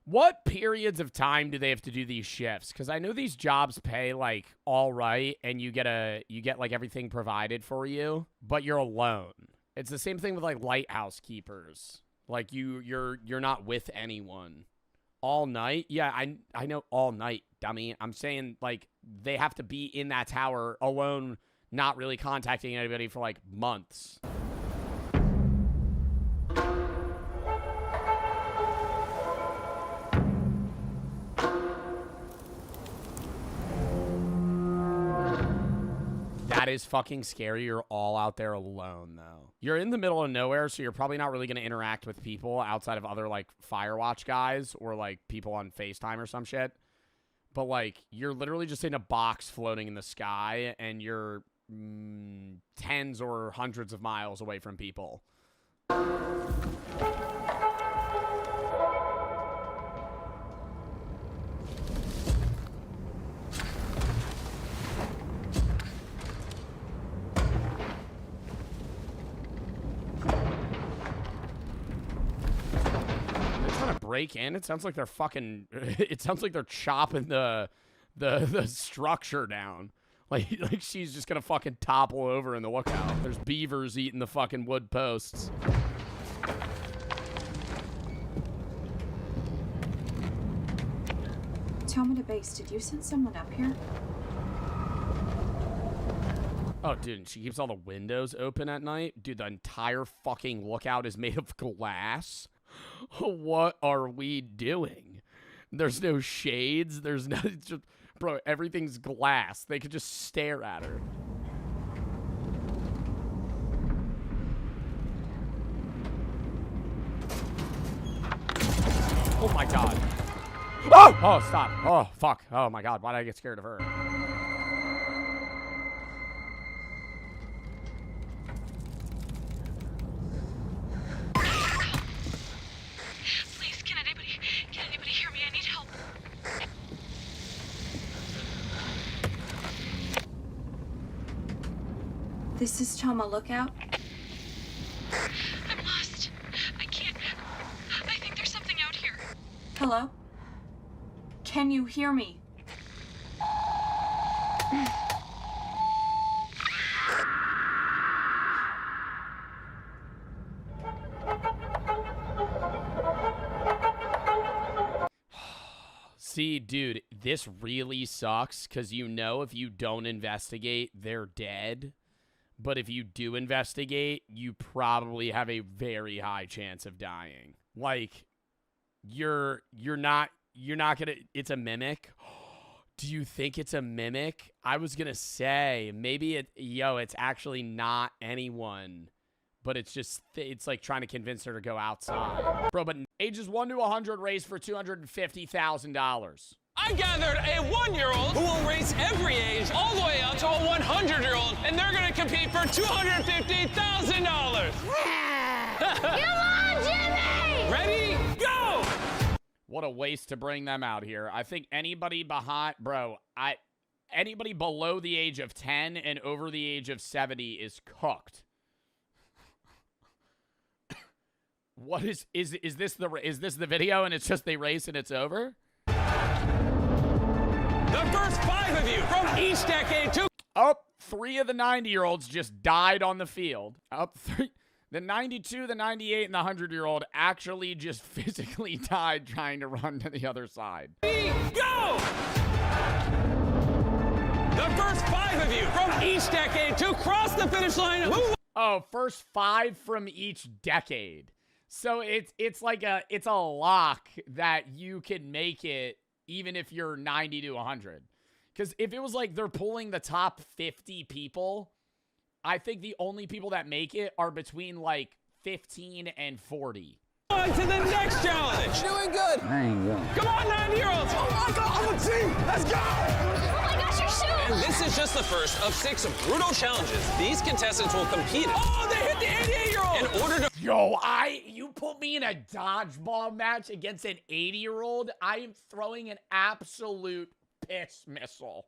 What periods of time do they have to do these shifts? Because I know these jobs pay like all right, and you get like everything provided for you, but you're alone. It's the same thing with like lighthouse keepers. Like you're not with anyone all night. Yeah, I know all night, dummy. I'm saying like they have to be in that tower alone, not really contacting anybody for like months. That is fucking scary. You're all out there alone, though. You're in the middle of nowhere, so you're probably not really going to interact with people outside of other, like, Firewatch guys or, like, people on FaceTime or some shit. But, like, you're literally just in a box floating in the sky, and you're tens or hundreds of miles away from people. Break in. It sounds like they're fucking. It sounds like they're chopping the structure down. Like she's just gonna fucking topple over in the lookout. There's beavers eating the fucking wood posts. Tell me to base. Did you send someone up here? Oh, dude, and she keeps all the windows open at night. Dude, the entire fucking lookout is made of glass. What are we doing? There's no shades. There's no... It's just, bro, everything's glass. They could just stare at her. Oh, my God. Oh! Oh, stop. Oh, fuck. Oh, my God. Why did I get scared of her? This is Toma Lookout. I'm lost. I can't. I think there's something out here. Hello? Can you hear me? See, dude, this really sucks because you know if you don't investigate, they're dead. But if you do investigate, you probably have a very high chance of dying. Like, you're not gonna... It's a mimic? Do you think it's a mimic? I was gonna say, maybe it's actually not anyone. But it's just, it's like trying to convince her to go outside. Bro, but ages 1 to 100 race for $250,000. I gathered a 1-year-old who will race every age all the way up to a 100-year-old, and they're gonna compete for $250,000. Come on, Jimmy! Ready? Go! What a waste to bring them out here. I think anybody behind, bro, anybody below the age of 10 and over the age of 70 is cooked. What is this the video and it's just they race and it's over? The first 5 of you from each decade to... Oh, 3 of the 90-year-olds just died on the field. Up 3. The 92, the 98, and the 100-year-old actually just physically died trying to run to the other side. Go! The first 5 of you from each decade to cross the finish line. Oh, first 5 from each decade. So it's like it's a lock that you can make it even if you're 90 to 100. Because if it was like they're pulling the top 50 people, I think the only people that make it are between like 15 and 40. On to the next challenge. Doing good. Come on, 90-year-olds. Oh my God, I'm a team. Let's go. Oh my gosh, your shoe! And this is just the first of 6 brutal challenges. These contestants will compete. Oh, they hit the 88-year-old. In order to... Yo, you put me in a dodgeball match against an 80-year-old, I am throwing an absolute piss missile.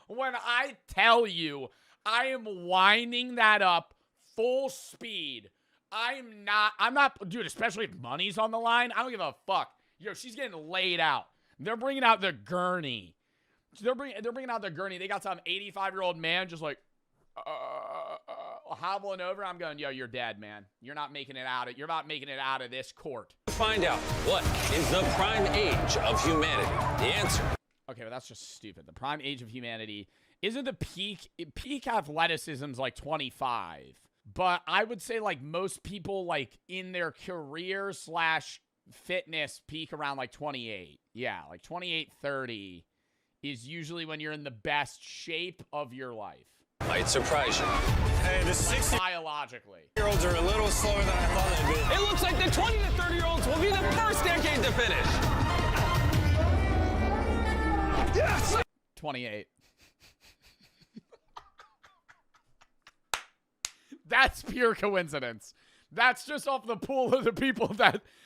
When I tell you, I am winding that up full speed. I'm not, dude, especially if money's on the line, I don't give a fuck. Yo, she's getting laid out. They're bringing out the gurney. They're bringing out the gurney. They got some 85-year-old man just like hobbling over. I'm going, yo, you're dead, man. You're not making it out. You're not making it out of this court. Find out, what is the prime age of humanity? The answer. Okay, well, that's just stupid. The prime age of humanity isn't the peak athleticism's like 25. But I would say like most people like in their career / fitness peak around like 28. Yeah, like 28, 30 is usually when you're in the best shape of your life. Might surprise you. Hey, the 60-year-olds are a little slower than I thought they'd be. It looks like the 20 to 30-year-olds will be the first decade to finish. Yes! 28. That's pure coincidence. That's just off the pool of the people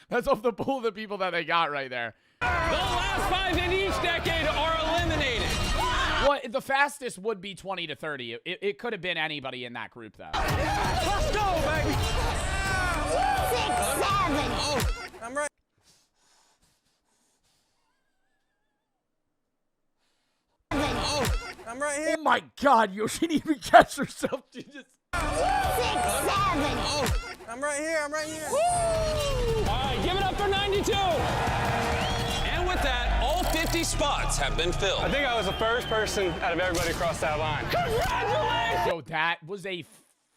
that's off the pool of the people that they got right there. The last 5 in each decade are eliminated. Well, the fastest would be 20 to 30. It could have been anybody in that group, though. Let's go, baby. 6, 7. Oh, I'm right. Oh, I'm right here. Oh my God, yo, she didn't even catch herself. She just 6, 7. Oh, I'm right here. I'm right here. Woo! All right, give it up for 92. And with that, all 50 spots have been filled. I think I was the first person out of everybody across that line. Congratulations! Yo, that was a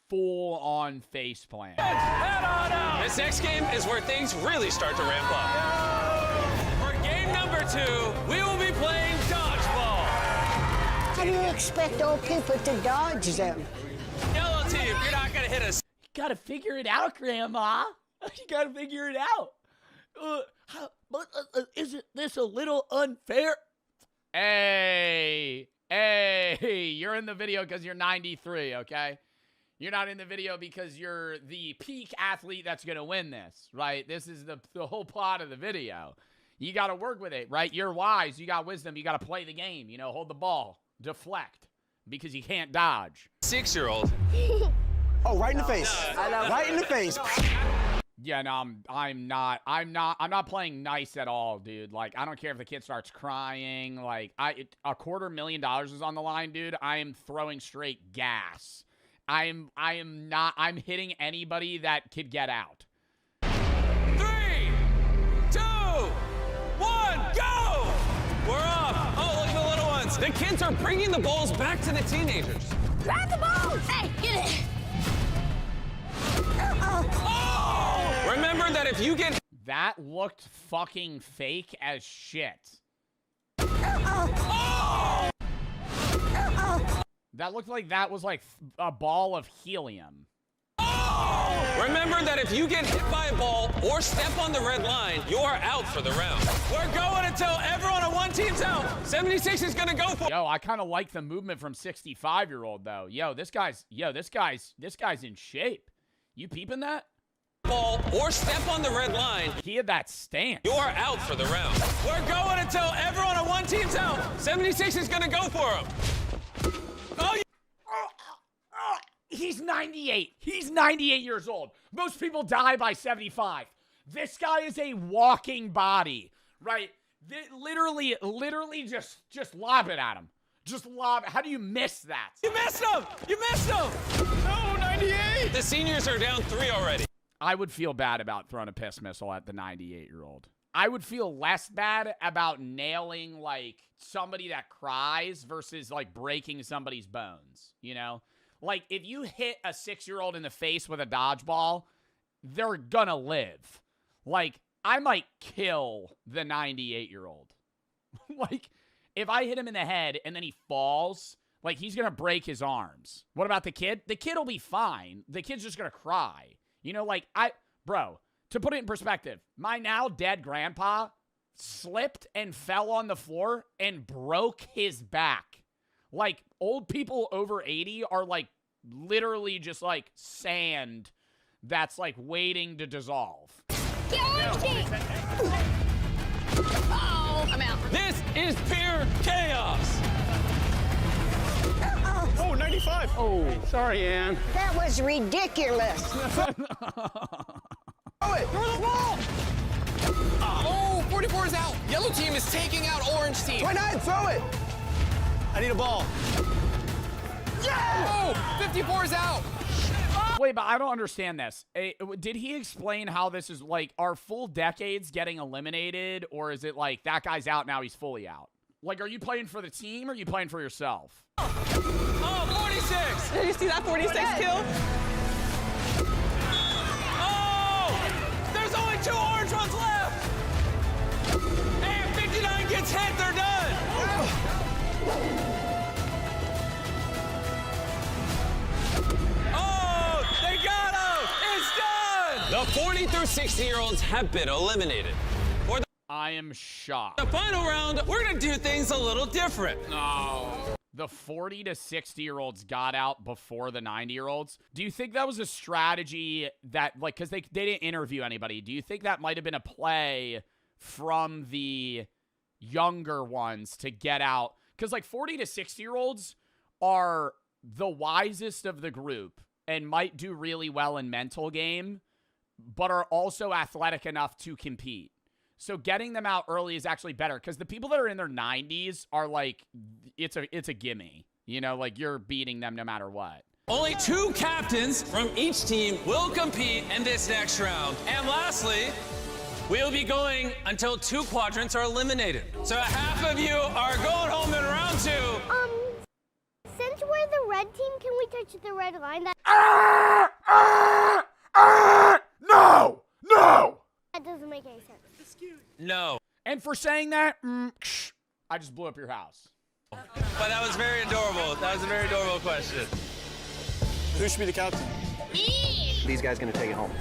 full-on face plant. Head on out. This next game is where things really start to ramp up. For game number 2, we will be playing dodgeball. How do you expect old people to dodge them? Yellow team, you're not gonna hit us. You gotta figure it out, Grandma. You gotta figure it out. Isn't this a little unfair? Hey, you're in the video because you're 93, okay? You're not in the video because you're the peak athlete that's gonna win this, right? This is the whole plot of the video. You gotta work with it, right? You're wise, you got wisdom, you gotta play the game, you know, hold the ball, deflect, because you can't dodge. 6-year-old. Oh, right in the face. Right in the face. Yeah, no, I'm not playing nice at all, dude. Like, I don't care if the kid starts crying. Like, $250,000 is on the line, dude. I am throwing straight gas. I'm hitting anybody that could get out. 3, 2, 1, go! We're off. Oh, look at the little ones. The kids are bringing the balls back to the teenagers. Grab the ball! Hey, get it! Oh! Remember that if you get... That looked fucking fake as shit. Oh! That looked like that was like a ball of helium. Oh! Remember that if you get hit by a ball or step on the red line, you are out for the round. We're going until everyone on one team's out. 76 is gonna go for. Yo, I kind of like the movement from 65-year-old though. Yo, this guy's in shape. You peeping that? Ball or step on the red line. He had that stance. You are out for the round. We're going until everyone on one team's out. 76 is gonna go for him. Oh, he's 98. He's 98 years old. Most people die by 75. This guy is a walking body, right? Literally just lob it at him. Just lob. How do you miss that? You missed him! You missed him! No, 98! The seniors are down 3 already. I would feel bad about throwing a piss missile at the 98-year-old. I would feel less bad about nailing, like, somebody that cries versus, like, breaking somebody's bones, you know? Like, if you hit a 6-year-old in the face with a dodgeball, they're gonna live. Like, I might kill the 98-year-old. Like, if I hit him in the head and then he falls, like, he's gonna break his arms. What about the kid? The kid will be fine. The kid's just gonna cry. You know, like, bro, to put it in perspective, my now dead grandpa slipped and fell on the floor and broke his back. Like, old people over 80 are, like, literally just, like, sand that's, like, waiting to dissolve. Get on me! Oh, I'm out. This is pure chaos. Oh, 95. Oh, sorry, Ann. That was ridiculous. Oh, it. Throw the ball. Oh, 44 is out. Yellow team is taking out orange team. 29, throw it. I need a ball. Yeah! Oh, 54 is out. Wait, but I don't understand this. Did he explain how this is like, are full decades getting eliminated, or is it like that guy's out now, he's fully out? Like, are you playing for the team or are you playing for yourself? Oh, 46! Did you see that 46 kill? Oh! There's only 2 orange ones left! And 59 gets hit, they're done! Oh, they got him! It's done! The 40 through 60-year-olds have been eliminated. For I am shocked. the final round, we're gonna do things a little different. No. The 40 to 60-year-olds got out before the 90-year-olds. Do you think that was a strategy that, like, because they didn't interview anybody, do you think that might have been a play from the younger ones to get out? Because, like, 40 to 60-year-olds are the wisest of the group and might do really well in mental game, but are also athletic enough to compete. So getting them out early is actually better, because the people that are in their 90s are like, it's a gimme. You know, like, you're beating them no matter what. Only 2 captains from each team will compete in this next round. And lastly, we'll be going until 2 quadrants are eliminated. So half of you are going home in round 2. Since we're the red team, can we touch the red line? No! No! That doesn't make any sense. No. And for saying that, I just blew up your house. But that was very adorable. That was a very adorable question. Who should be the captain? These guys gonna take it home.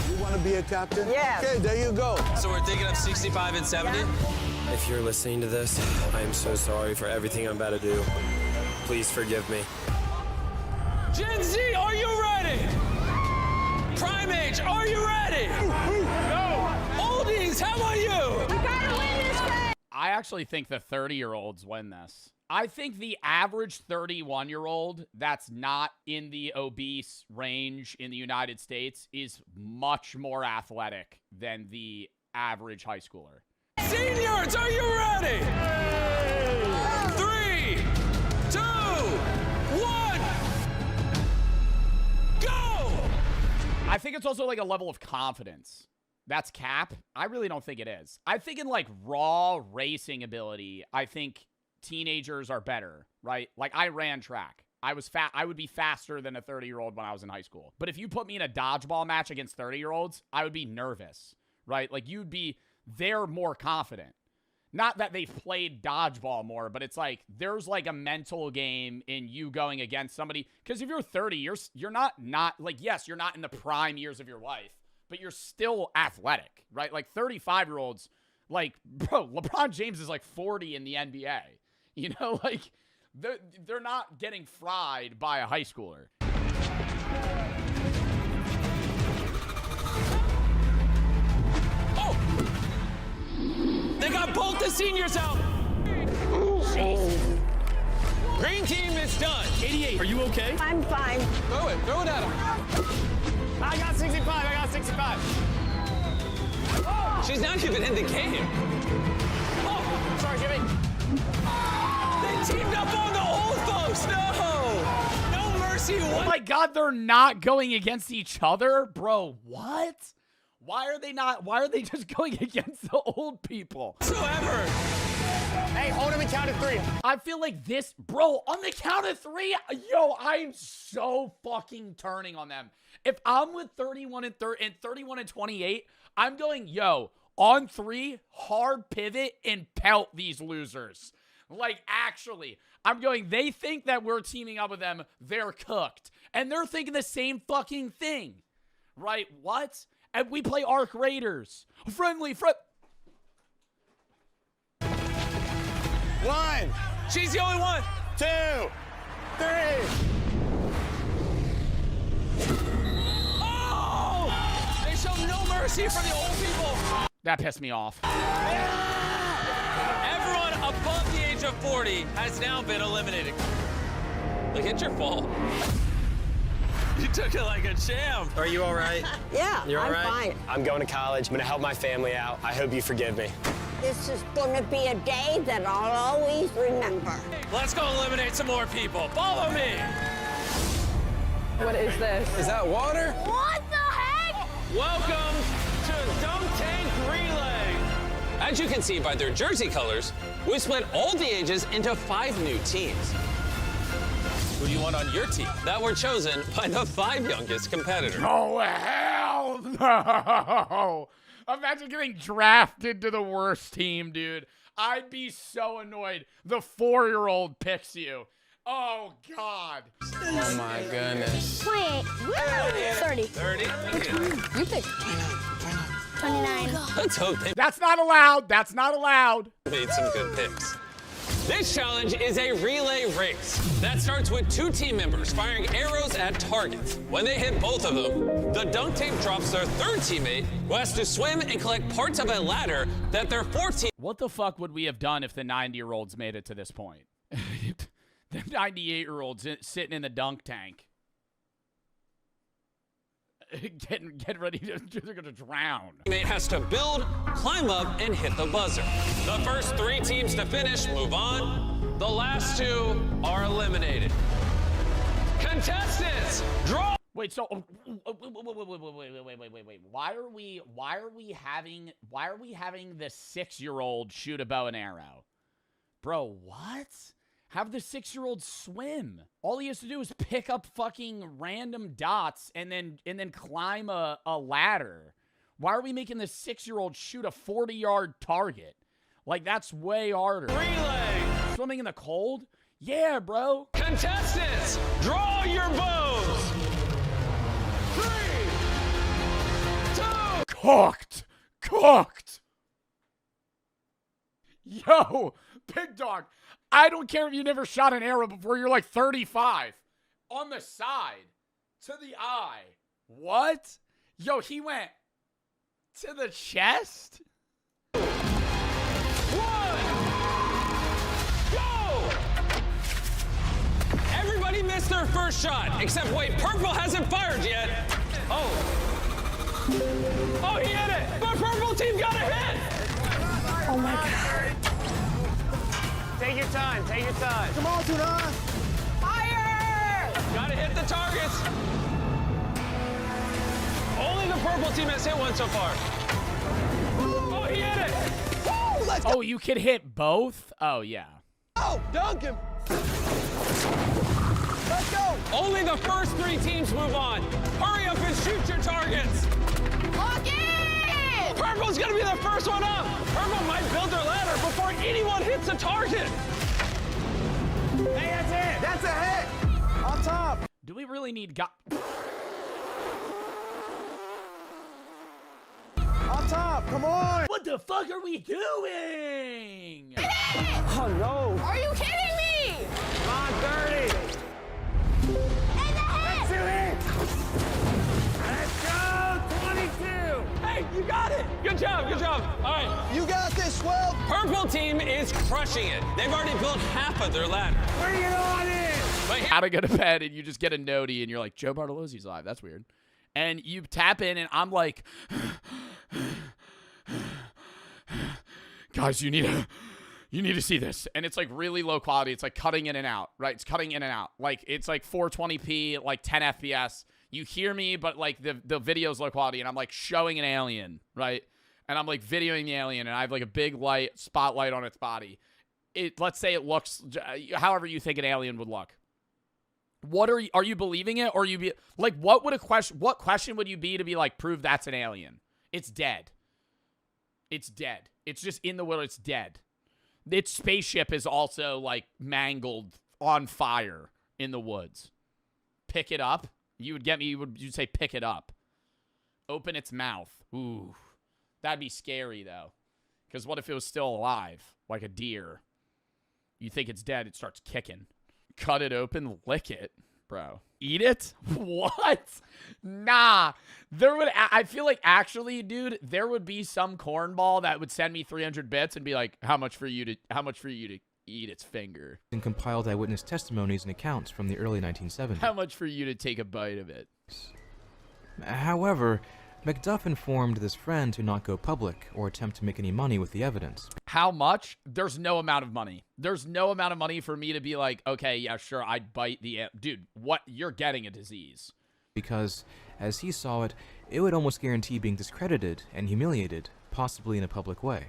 You want to be a captain? Yeah. Okay, there you go. So we're thinking of 65 and 70? If you're listening to this, I am so sorry for everything I'm about to do. Please forgive me. Gen Z, are you ready? Prime Age, are you ready? No. Oldies, how about you? We gotta win this game! I actually think the 30-year-olds win this. I think the average 31-year-old that's not in the obese range in the United States is much more athletic than the average high schooler. Seniors, are you ready? 3, 2, 1, go! I think it's also like a level of confidence. That's cap. I really don't think it is. I think in like raw racing ability, I think teenagers are better, right? Like, I ran track. I would be faster than a 30-year-old when I was in high school. But if you put me in a dodgeball match against 30-year-olds, I would be nervous, right? Like, they're more confident. Not that they've played dodgeball more, but it's like there's like a mental game in you going against somebody. Because if you're 30, you're not like, yes, you're not in the prime years of your life, but you're still athletic, right? Like 35-year-olds, like, bro, LeBron James is like 40 in the NBA. You know, like, they're not getting fried by a high schooler. Oh! They got both the seniors out. Green team is done. 88, are you okay? I'm fine. Throw it at him. I got 65. She's not even in the game. Oh, Sorry, Jimmy. they teamed up on the old folks. No mercy. Oh my God, they're not going against each other? Bro, what? Why are they just going against the old people? Whatsoever. Hey, hold him and count to 3. I feel like this, bro, on the count of 3, yo, I'm so fucking turning on them. If I'm with 31 and 28, I'm going, yo, on 3, hard pivot and pelt these losers. Like, actually, I'm going, they think that we're teaming up with them, they're cooked. And they're thinking the same fucking thing. Right? What? And we play Arc Raiders. Friendly. 1. She's the only one. 2. 3. Oh! They show no mercy for the old people. That pissed me off. Everyone above the age of 40 has now been eliminated. Look, it's your fault. You took it like a champ. Are you all right? Yeah, You're all I'm right? fine. I'm going to college. I'm going to help my family out. I hope you forgive me. This is gonna be a day that I'll always remember. Let's go eliminate some more people. Follow me. What is this? Is that water? What the heck? Welcome to Dunk Tank Relay. As you can see by their jersey colors, we split all the ages into 5 new teams. Who do you want on your team? That were chosen by the 5 youngest competitors. Oh, hell no! Imagine getting drafted to the worst team, dude. I'd be so annoyed. The 4-year-old picks you. Oh, God. Oh, my goodness. 28. 30. 30. You pick 29. Let's hope they That's not allowed. That's not allowed. made some good picks. This challenge is a relay race that starts with 2 team members firing arrows at targets. When they hit both of them, the dunk tank drops their 3rd teammate, who has to swim and collect parts of a ladder that their 4th team. What the fuck would we have done if the 90-year-olds made it to this point? The 98-year-olds sitting in the dunk tank. Get ready to, they're gonna drown. Teammate has to build, climb up, and hit the buzzer. The first 3 teams to finish move on. The last 2 are eliminated. Contestants, draw. Wait, so wait. Why are we having the 6-year-old shoot a bow and arrow? Bro, what? Have the 6-year-old swim. All he has to do is pick up fucking random dots and then climb a ladder. Why are we making the 6-year-old shoot a 40-yard target? Like, that's way harder. Relay. Swimming in the cold? Yeah, bro. Contestants, draw your bows. 3, 2. Cooked. Yo, Big Dog. I don't care if you never shot an arrow before you're like 35. On the side. To the eye. What? Yo, he went to the chest? 1. Go! Everybody missed their first shot, except wait, purple hasn't fired yet. Oh, he hit it! The purple team got a hit! Oh my God. Take your time, take your time. Come on, Tuna. Fire! Gotta hit the targets. Only the purple team has hit one so far. Oh, he hit it! Woo, let's go. Oh, you can hit both? Oh, yeah. Oh, dunk him. Let's go. Only the first 3 teams move on. Hurry up and shoot your targets. Lock in! Purple's gonna be the first one up. Purple might build their ladder before anyone hits a target. Hey, that's it. That's a hit. On top. Do we really need On top. Come on. What the fuck are we doing? Oh, no. Are you kidding me? Come on, 30. That's it. Let's go, 22. Hey, you got it. Good job, good job. All right. You got this, Swell. Purple team is crushing it. They've already built half of their ladder. Bring it on in. How to go to bed and you just get a notey and you're like, Joe Bartolozzi's live. That's weird. And you tap in and I'm like, guys, you need to see this. And it's like really low quality. It's like cutting in and out, right? It's cutting in and out. Like it's like 420p, like 10 FPS. You hear me, but like the video's low quality and I'm like showing an alien, right? And I'm like videoing the alien and I have like a big spotlight on its body. Let's say it looks however you think an alien would look. What are you believing it, or what question would you be to be like, prove that's an alien? It's dead. It's dead. It's just in the world. It's dead. Its spaceship is also like mangled on fire in the woods. Pick it up. You'd say pick it up. Open its mouth. Ooh, that'd be scary though. Because what if it was still alive, like a deer? You think it's dead, it starts kicking. Cut it open, lick it, bro. Eat it? What? Nah. I feel like actually, dude, there would be some cornball that would send me 300 bits and be like, how much for you to eat its finger? And compiled eyewitness testimonies and accounts from the early 1970s. How much for you to take a bite of it? However, Macduff informed this friend to not go public or attempt to make any money with the evidence. How much? There's no amount of money. There's no amount of money for me to be like, okay, yeah, sure, I'd bite the... Dude, what? You're getting a disease. Because, as he saw it, it would almost guarantee being discredited and humiliated, possibly in a public way.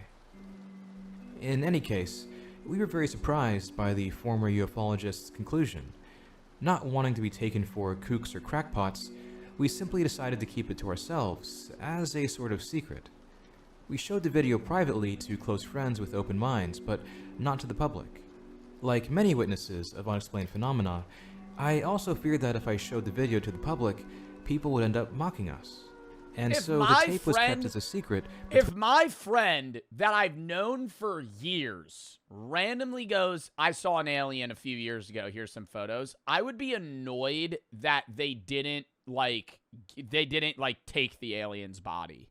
In any case, we were very surprised by the former ufologist's conclusion. Not wanting to be taken for kooks or crackpots, we simply decided to keep it to ourselves, as a sort of secret. We showed the video privately to close friends with open minds, but not to the public. Like many witnesses of unexplained phenomena, I also feared that if I showed the video to the public, people would end up mocking us. And so the tape was kept as a secret. If my friend that I've known for years randomly goes, I saw an alien a few years ago, here's some photos, I would be annoyed that they didn't take the alien's body.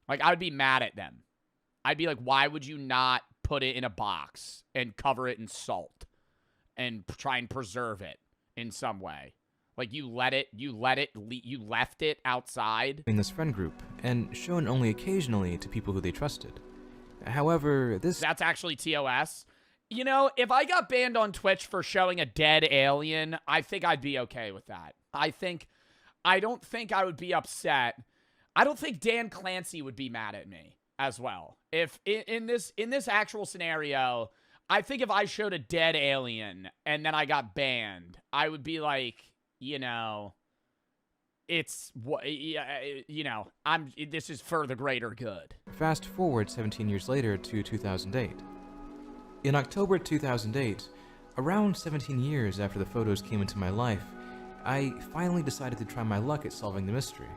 Like, I would be mad at them. I'd be like, why would you not put it in a box and cover it in salt and try and preserve it in some way? Like, you left it outside. In this friend group, and shown only occasionally to people who they trusted. However, That's actually TOS. You know, if I got banned on Twitch for showing a dead alien, I think I'd be okay with that. I don't think I would be upset. I don't think Dan Clancy would be mad at me as well. If in this actual scenario, I think if I showed a dead alien and then I got banned, I would be like, you know, this is for the greater good. Fast forward 17 years later to 2008. In October 2008, around 17 years after the photos came into my life, I finally decided to try my luck at solving the mystery.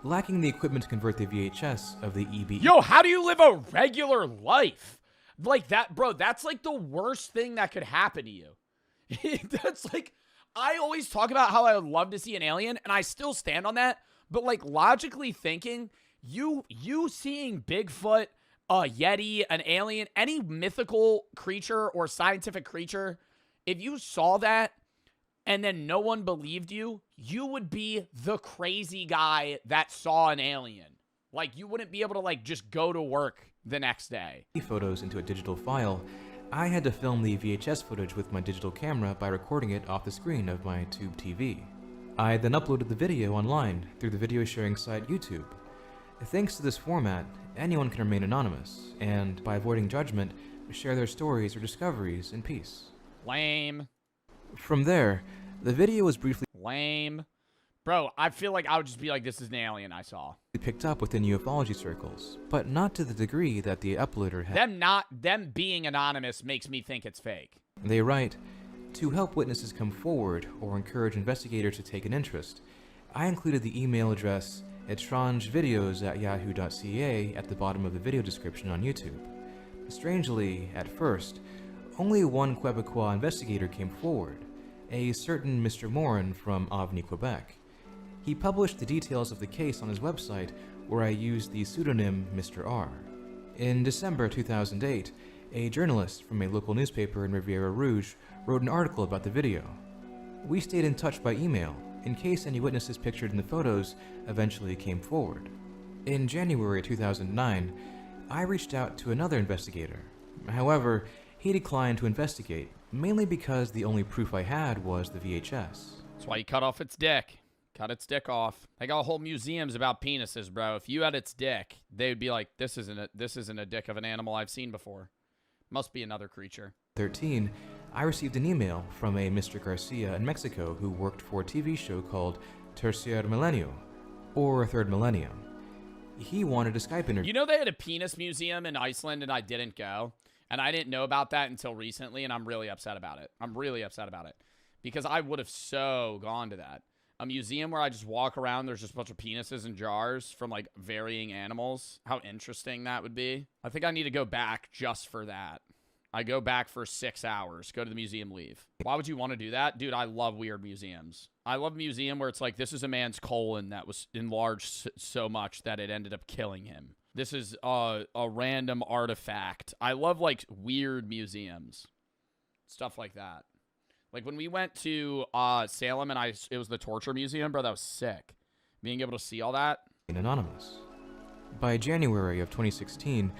Lacking the equipment to convert the VHS of the EB... Yo, how do you live a regular life? Like that, bro, that's like the worst thing that could happen to you. That's like... I always talk about how I would love to see an alien, and I still stand on that. But, like, logically thinking, you seeing Bigfoot, a Yeti, an alien, any mythical creature or scientific creature, if you saw that and then no one believed you, you would be the crazy guy that saw an alien. Like, you wouldn't be able to, like, just go to work the next day. Photos into a digital file. I had to film the VHS footage with my digital camera by recording it off the screen of my tube TV. I then uploaded the video online through the video sharing site YouTube. Thanks to this format, anyone can remain anonymous, and by avoiding judgment, share their stories or discoveries in peace. Lame. From there, the video was briefly lame. Bro, I feel like I would just be like, this is an alien I saw. Picked up within ufology circles, but not to the degree that the uploader had. Them being anonymous makes me think it's fake. They write, to help witnesses come forward or encourage investigators to take an interest, I included the email address etrangevideos@yahoo.ca at the bottom of the video description on YouTube. Strangely, at first, only one Quebecois investigator came forward, a certain Mr. Morin from Avni, Quebec. He published the details of the case on his website, where I used the pseudonym Mr. R. In December 2008, a journalist from a local newspaper in Riviera Rouge wrote an article about the video. We stayed in touch by email, in case any witnesses pictured in the photos eventually came forward. In January 2009, I reached out to another investigator. However, he declined to investigate, mainly because the only proof I had was the VHS. That's why you cut off its dick. Cut its dick off. They got whole museums about penises, bro. If you had its dick, they would be like, this isn't a dick of an animal I've seen before. Must be another creature. 2013, I received an email from a Mr. Garcia in Mexico who worked for a TV show called Tercer Milenio, or Third Millennium. He wanted a Skype interview. You know they had a penis museum in Iceland and I didn't go? And I didn't know about that until recently, and I'm really upset about it. I'm really upset about it. Because I would have so gone to that. A museum where I just walk around, there's just a bunch of penises in jars from, like, varying animals. How interesting that would be. I think I need to go back just for that. I go back for 6 hours, go to the museum, leave. Why would you want to do that? Dude, I love weird museums. I love a museum where it's like, this is a man's colon that was enlarged so much that it ended up killing him. This is a random artifact. I love, like, weird museums. Stuff like that. Like, when we went to Salem and it was the torture museum, bro, that was sick. Being able to see all that, anonymous. By January of 2016,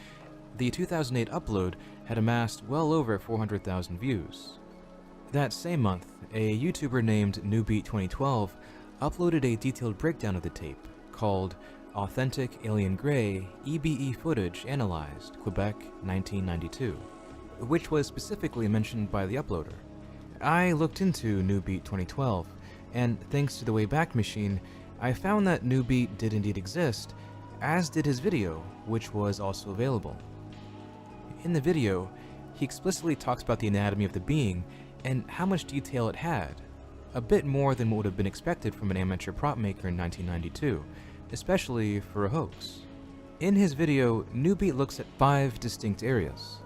the 2008 upload had amassed well over 400,000 views. That same month, a YouTuber named NewBeat2012 uploaded a detailed breakdown of the tape called Authentic Alien Grey EBE Footage Analyzed, Quebec, 1992, which was specifically mentioned by the uploader. I looked into NewBeat2012, and thanks to the Wayback Machine, I found that NewBeat did indeed exist, as did his video, which was also available. In the video, he explicitly talks about the anatomy of the being and how much detail it had, a bit more than what would have been expected from an amateur prop maker in 1992, especially for a hoax. In his video, NewBeat looks at 5 distinct areas: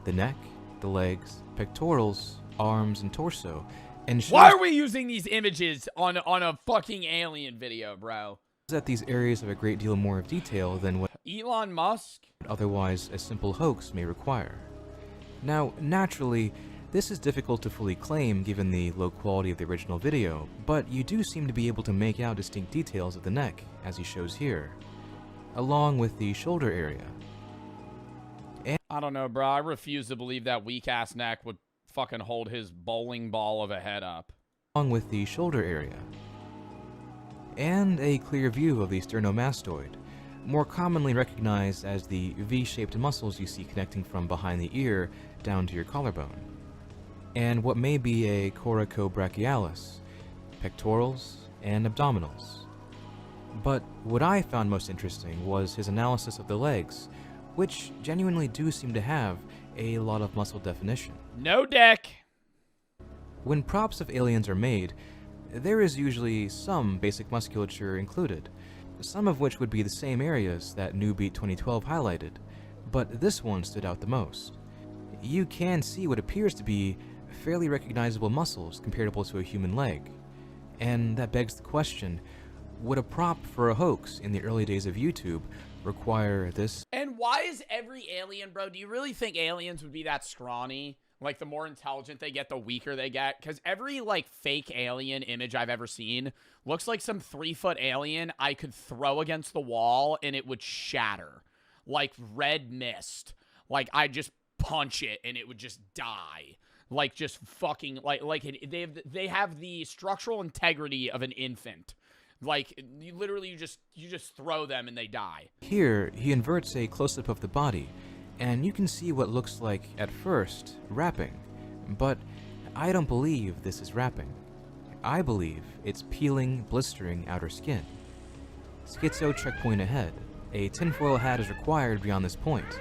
the neck, the legs, pectorals, arms, and torso, and shows Why are we using these images on a fucking alien video, bro? that these areas have a great deal more of detail than what Elon Musk? otherwise a simple hoax may require. Now, naturally, this is difficult to fully claim given the low quality of the original video, but you do seem to be able to make out distinct details of the neck, as he shows here, along with the shoulder area. I don't know, bro. I refuse to believe that weak-ass neck would fucking hold his bowling ball of a head up. Along with the shoulder area. And a clear view of the sternomastoid, more commonly recognized as the V-shaped muscles you see connecting from behind the ear down to your collarbone, and what may be a coracobrachialis, pectorals, and abdominals. But what I found most interesting was his analysis of the legs, which genuinely do seem to have a lot of muscle definition. No deck! When props of aliens are made, there is usually some basic musculature included, some of which would be the same areas that NewBeat2012 highlighted, but this one stood out the most. You can see what appears to be fairly recognizable muscles comparable to a human leg, and that begs the question, would a prop for a hoax in the early days of YouTube require this? And why is every alien, bro, do you really think aliens would be that scrawny? Like, the more intelligent they get, the weaker they get? Because every, like, fake alien image I've ever seen looks like some 3-foot alien I could throw against the wall and it would shatter. Like red mist. Like, I'd just punch it and it would just die. Like, just fucking, they have the structural integrity of an infant. Like, you just throw them and they die. Here, he inverts a close-up of the body, and you can see what looks like, at first, wrapping. But I don't believe this is wrapping. I believe it's peeling, blistering outer skin. Schizo checkpoint ahead. A tinfoil hat is required beyond this point,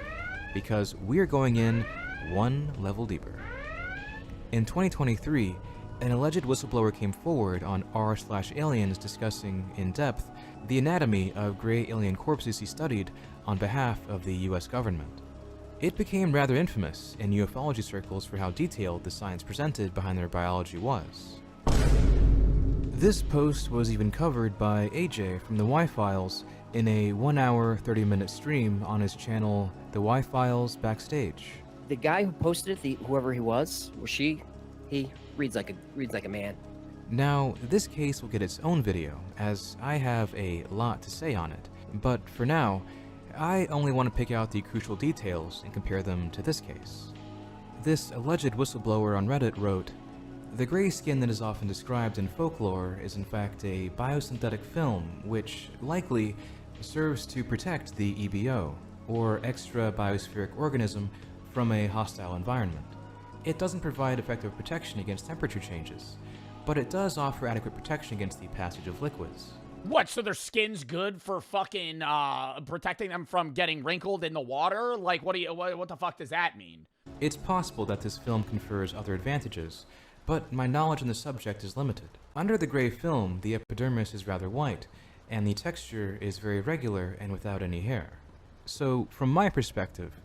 because we're going in one level deeper. In 2023, an alleged whistleblower came forward on r/aliens discussing, in depth, the anatomy of gray alien corpses he studied on behalf of the US government. It became rather infamous in ufology circles for how detailed the science presented behind their biology was. This post was even covered by AJ from the Y-Files in a 1-hour, 30-minute stream on his channel, The Y-Files Backstage. The guy who posted it, whoever he was, or she, he reads like a man. Now, this case will get its own video, as I have a lot to say on it, but for now, I only want to pick out the crucial details and compare them to this case. This alleged whistleblower on Reddit wrote, "The gray skin that is often described in folklore is in fact a biosynthetic film which, likely, serves to protect the EBO, or extra biospheric organism, from a hostile environment. It doesn't provide effective protection against temperature changes, but it does offer adequate protection against the passage of liquids." What, so their skin's good for fucking, protecting them from getting wrinkled in the water? Like, what the fuck does that mean? It's possible that this film confers other advantages, but my knowledge on the subject is limited. Under the gray film, the epidermis is rather white, and the texture is very regular and without any hair. So, from my perspective,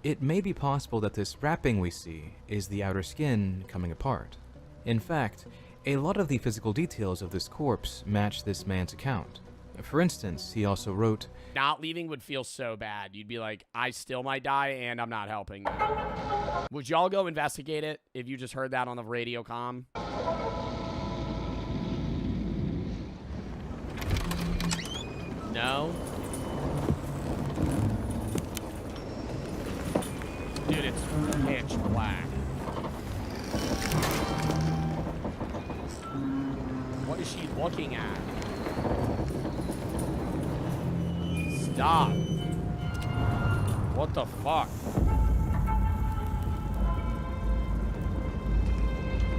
it may be possible that this wrapping we see is the outer skin coming apart. In fact, a lot of the physical details of this corpse match this man's account. For instance, he also wrote, "Not leaving would feel so bad. You'd be like, I still might die and I'm not helping." Would y'all go investigate it if you just heard that on the radio comm? No? Dude, it's pitch black. What is she looking at? Stop. What the fuck?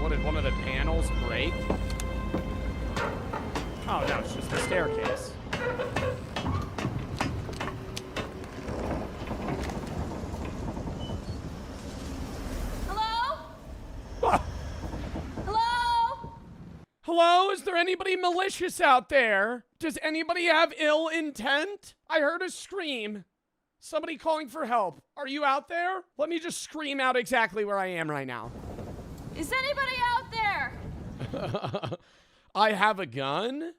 What, did one of the panels break? Oh, no, it's just the staircase. Hello? Hello? Hello? Is there anybody malicious out there? Does anybody have ill intent? I heard a scream. Somebody calling for help. Are you out there? Let me just scream out exactly where I am right now. Is anybody out there? I have a gun?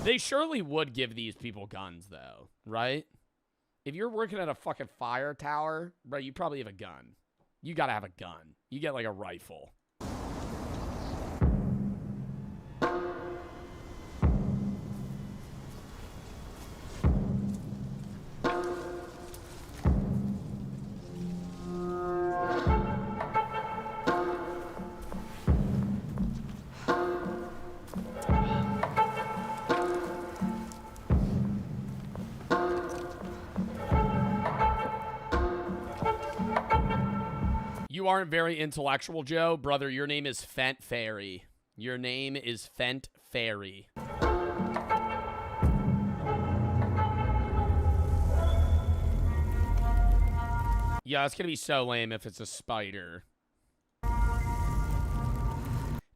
They surely would give these people guns, though, right? If you're working at a fucking fire tower, bro, you probably have a gun. You gotta have a gun. You get, like, a rifle. You aren't very intellectual, Joe. Brother, your name is Fent Fairy. Your name is Fent Fairy. Yeah, it's gonna be so lame if it's a spider.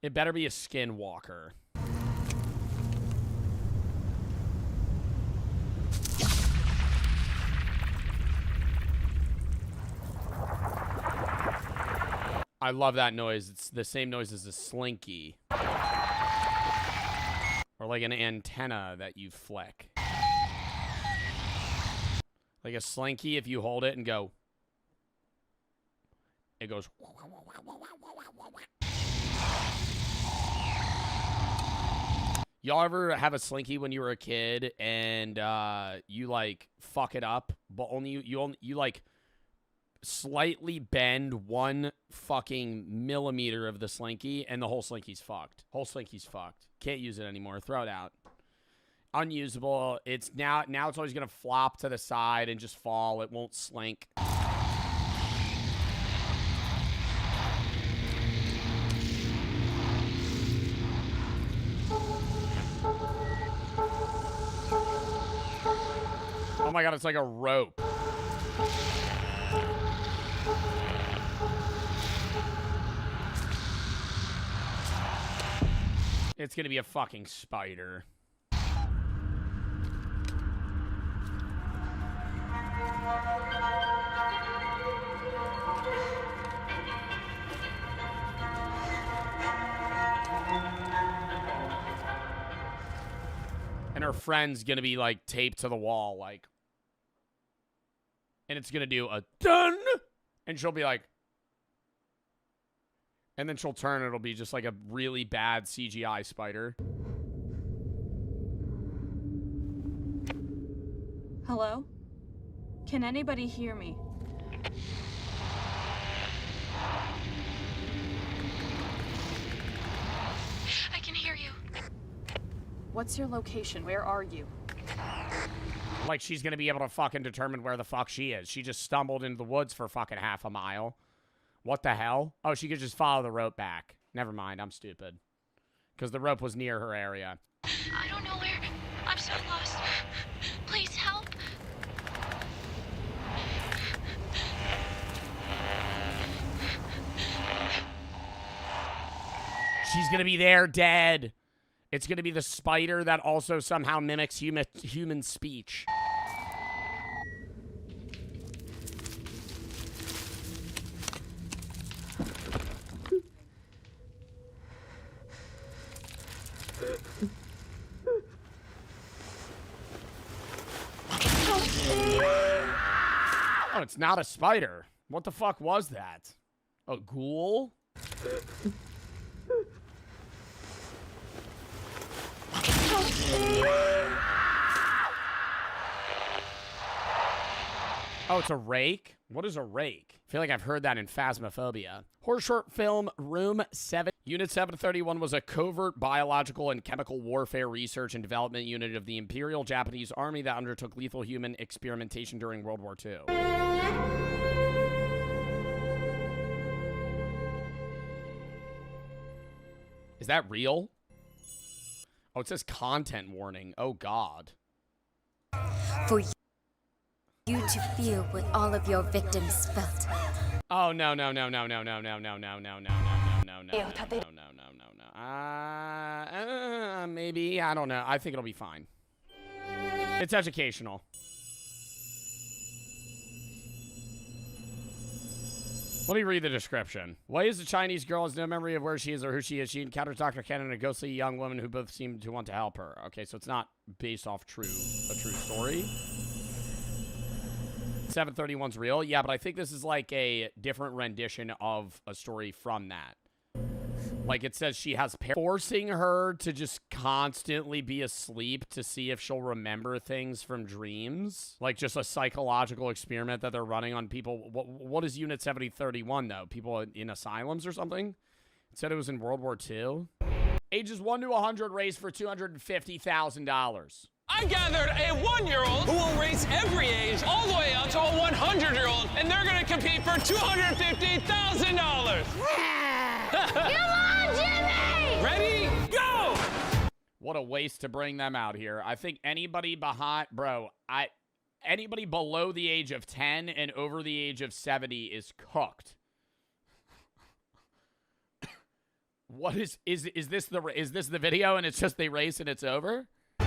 It better be a skinwalker. I love that noise. It's the same noise as a slinky. Or like an antenna that you flick. Like a slinky, if you hold it and go, it goes. Y'all ever have a slinky when you were a kid and you like fuck it up, but only you like slightly bend one fucking millimeter of the slinky and the whole slinky's fucked. Whole slinky's fucked. Can't use it anymore. Throw it out. Unusable. It's now it's always gonna flop to the side and just fall. It won't slink. Oh my god, it's like a rope. It's gonna be a fucking spider. And her friend's gonna be like taped to the wall, like, and it's gonna do a dun, and she'll be like, and then she'll turn, it'll be just like a really bad CGI spider. Hello? Can anybody hear me? I can hear you. What's your location? Where are you? Like she's gonna be able to fucking determine where the fuck she is. She just stumbled into the woods for fucking half a mile. What the hell? Oh, she could just follow the rope back. Never mind, I'm stupid. Because the rope was near her area. I don't know where. I'm so lost. Please help. She's gonna be there, dead. It's gonna be the spider that also somehow mimics human speech. Oh, it's not a spider. What the fuck was that? A ghoul? Oh, it's a rake? What is a rake? I feel like I've heard that in Phasmophobia. Horror short film Room 7. Unit 731 was a covert biological and chemical warfare research and development unit of the Imperial Japanese Army that undertook lethal human experimentation during World War II. Is that real? Oh, it says content warning. Oh, God. For you to feel what all of your victims felt. Oh, no. Maybe. I don't know. I think it'll be fine. It's educational. Let me read the description. Why is the Chinese girl has no memory of where she is or who she is? She encounters Dr. Ken and a ghostly young woman who both seem to want to help her. Okay, so it's not based off a true story. 731's real. Yeah, but I think this is like a different rendition of a story from that. Like it says she has forcing her to just constantly be asleep to see if she'll remember things from dreams. Like just a psychological experiment that they're running on people. What is Unit 7031 though? People in asylums or something? It said it was in World War II. Ages 1 to 100 race for $250,000. I gathered a 1-year-old who will race every age all the way up to a 100-year-old, and they're going to compete for $250,000. Come on, Jimmy! Ready? Go! What a waste to bring them out here. I think anybody behind, anybody below the age of 10 and over the age of 70 is cooked. What is this the video and it's just they race and it's over? The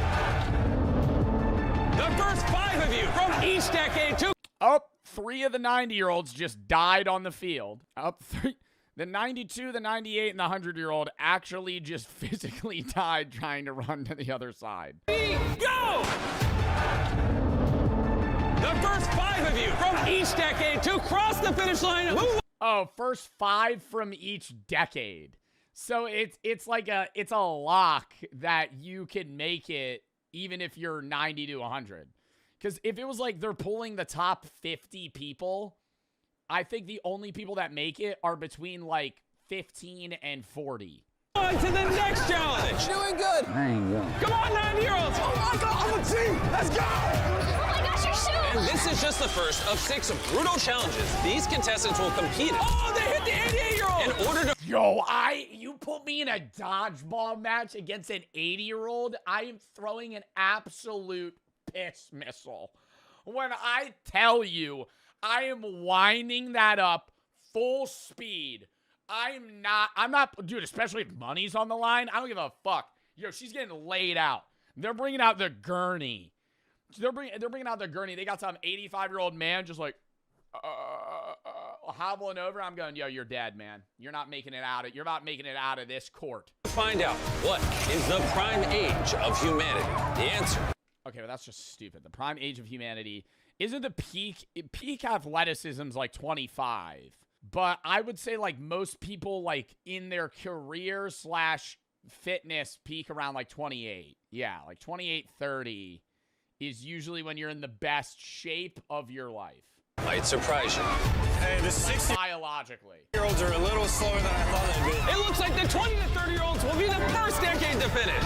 first 5 of you from each decade to... Oh, 3 of the 90-year-olds just died on the field. The 92, the 98, and the 100-year-old actually just physically died trying to run to the other side. Go! The first 5 of you from each decade to cross the finish line. Oh, first 5 from each decade. So it's a lock that you can make it even if you're 90 to 100. Because if it was like they're pulling the top 50 people, I think the only people that make it are between like 15 and 40. On to the next challenge. Doing good. I ain't going. Come on, 90-year-olds. Oh my God, I'm a team. Let's go. Oh my gosh, you're shooting. And this is just the first of 6 brutal challenges. These contestants will compete. Oh, they hit the 88-year-old. In order to... Yo, you put me in a dodgeball match against an 80-year-old, I am throwing an absolute piss missile. When I tell you, I am winding that up full speed. I'm not, dude, especially if money's on the line, I don't give a fuck. Yo, she's getting laid out. They're bringing out the gurney. They're bringing out the gurney. They got some 85-year-old man just like, hobbling over. I'm going, yo, you're dead, man. You're not making it out of this court. Find out what is the prime age of humanity. The answer. Okay, but that's just stupid. The prime age of humanity isn't the peak athleticism's like 25. But I would say like most people like in their career / fitness peak around like 28. Yeah, like 28, 30 is usually when you're in the best shape of your life. Might surprise you. Hey, the 60 biologically-year-olds are a little slower than I thought they'd be. It looks like the 20 to 30-year-olds will be the first decade to finish.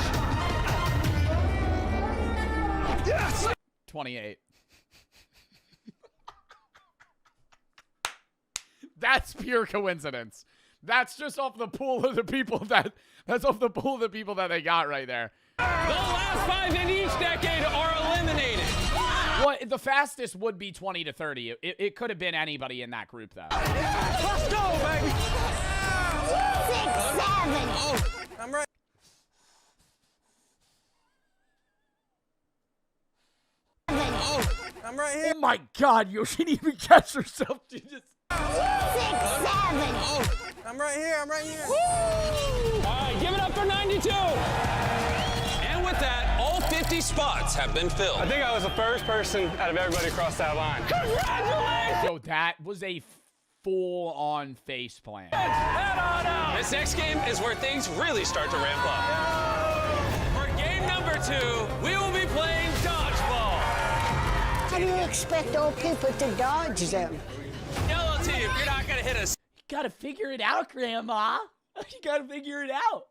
Yes! 28. That's pure coincidence. That's just off the pool of the people that they got right there. The last 5 in each decade are eliminated. Well, the fastest would be 20 to 30. It could have been anybody in that group, though. Let's go, baby! 6, 7. Oh, I'm right. Oh, I'm right here. Oh my God, yo, she didn't even catch herself. She just... 6, 7. Oh, I'm right here. I'm right here. Woo! All right, give it up for 92. And with that, all 50 spots have been filled. I think I was the first person out of everybody across that line. Congratulations! Yo, that was a full-on face plant. Head on out. This next game is where things really start to ramp up. For game number 2, we will be playing dodgeball. How do you expect old people to dodge them? Yellow team, you're not gonna hit us. You gotta figure it out, Grandma. You gotta figure it out.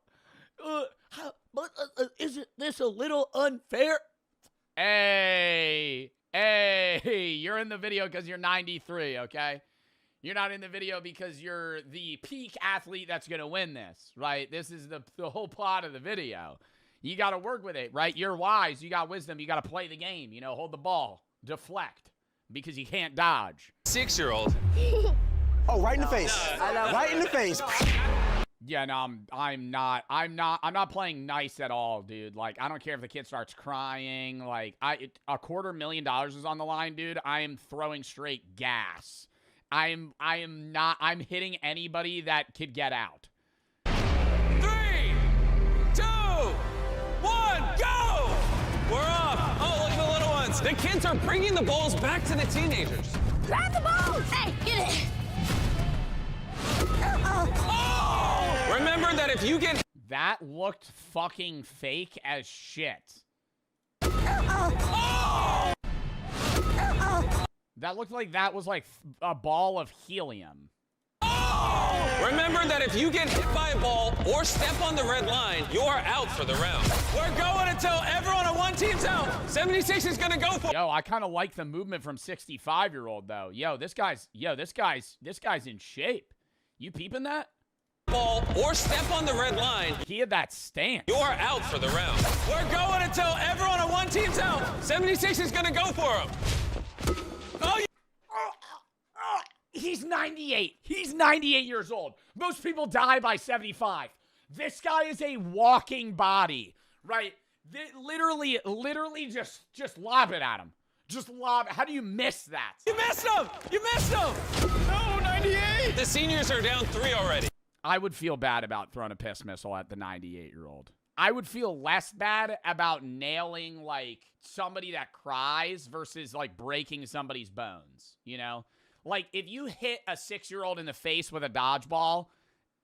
Isn't this a little unfair? Hey, you're in the video because you're 93, okay? You're not in the video because you're the peak athlete that's going to win this, right? This is the whole plot of the video. You got to work with it, right? You're wise. You got wisdom. You got to play the game. You know, hold the ball. Deflect. Because you can't dodge. 6-year-old. Oh, right in the face. Right in the face. Yeah, no, I'm not playing nice at all, dude. Like, I don't care if the kid starts crying. Like, $250,000 is on the line, dude. I am throwing straight gas. I'm hitting anybody that could get out. 3, 2, 1, go! We're off. Oh, look at the little ones. The kids are bringing the balls back to the teenagers. Grab the ball! Hey, get it! Oh! Remember that if you get... That looked fucking fake as shit. Oh! That looked like that was like a ball of helium. Oh! Remember that if you get hit by a ball or step on the red line, you are out for the round. We're going until everyone on one team's out. 76 is gonna go for. Yo, I kind of like the movement from 65-year-old though. Yo, this guy's in shape. You peeping that? Ball or step on the red line. He had that stance. You are out for the round. We're going until everyone on one team's out. 76 is gonna go for him. Oh, he's 98. He's 98 years old. Most people die by 75. This guy is a walking body, right? Literally just lob it at him. Just lob. How do you miss that? You missed him! You missed him! No, 98! The seniors are down 3 already. I would feel bad about throwing a piss missile at the 98-year-old. I would feel less bad about nailing, like, somebody that cries versus, like, breaking somebody's bones, you know? Like, if you hit a 6-year-old in the face with a dodgeball,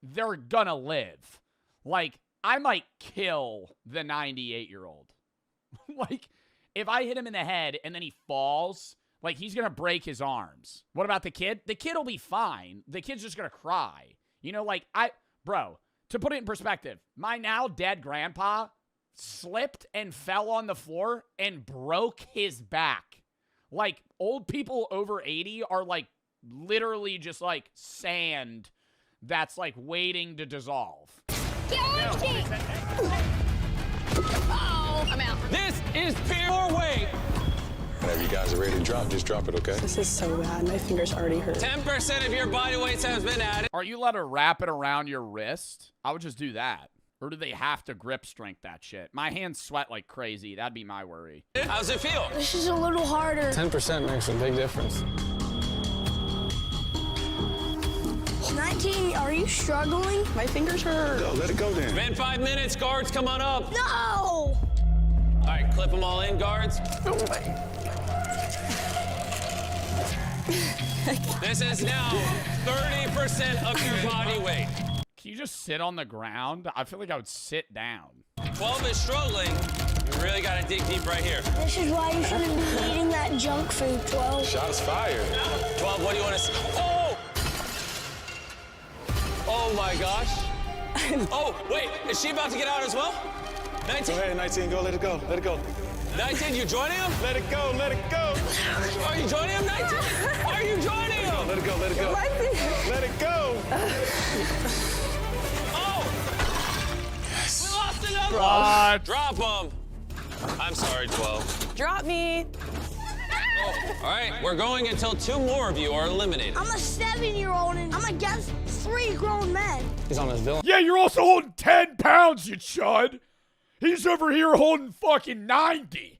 they're gonna live. Like, I might kill the 98-year-old. Like, if I hit him in the head and then he falls, like, he's gonna break his arms. What about the kid? The kid will be fine. The kid's just gonna cry. You know, like, bro, to put it in perspective, my now dead grandpa slipped and fell on the floor and broke his back. Like, old people over 80 are, like, literally just, like, sand that's, like, waiting to dissolve. Oh, I'm out. This is pure weight. Whenever you guys are ready to drop, just drop it, okay? This is so bad. My fingers already hurt. 10% of your body weight has been added. Are you allowed to wrap it around your wrist? I would just do that. Or do they have to grip strength that shit? My hands sweat like crazy. That'd be my worry. How's it feel? This is a little harder. 10% makes a big difference. 19, are you struggling? My fingers hurt. Go, let it go then. It's been 5 minutes. Guards, come on up. No! All right, clip them all in, guards. This is now 30% of your body weight. Can you just sit on the ground? I feel like I would sit down. 12 is struggling. You really got to dig deep right here. This is why you shouldn't be eating that junk food, 12. Shots fired. 12, what do you want to see? Oh! Oh my gosh. Oh, wait, is she about to get out as well? 19. Go ahead, 19, go, let it go, let it go. 19, you joining him? Let it go, let it go. Are you joining him, 19? Are you joining him? Let it go, let it go. Let it go. Oh! Yes. We lost another What? Drop him. I'm sorry, 12. Drop me. Oh, all right, we're going until 2 more of you are eliminated. I'm a 7-year-old and I'm against 3 grown men. He's on his villain. Yeah, you're also holding 10 pounds, you chud. He's over here holding fucking 90.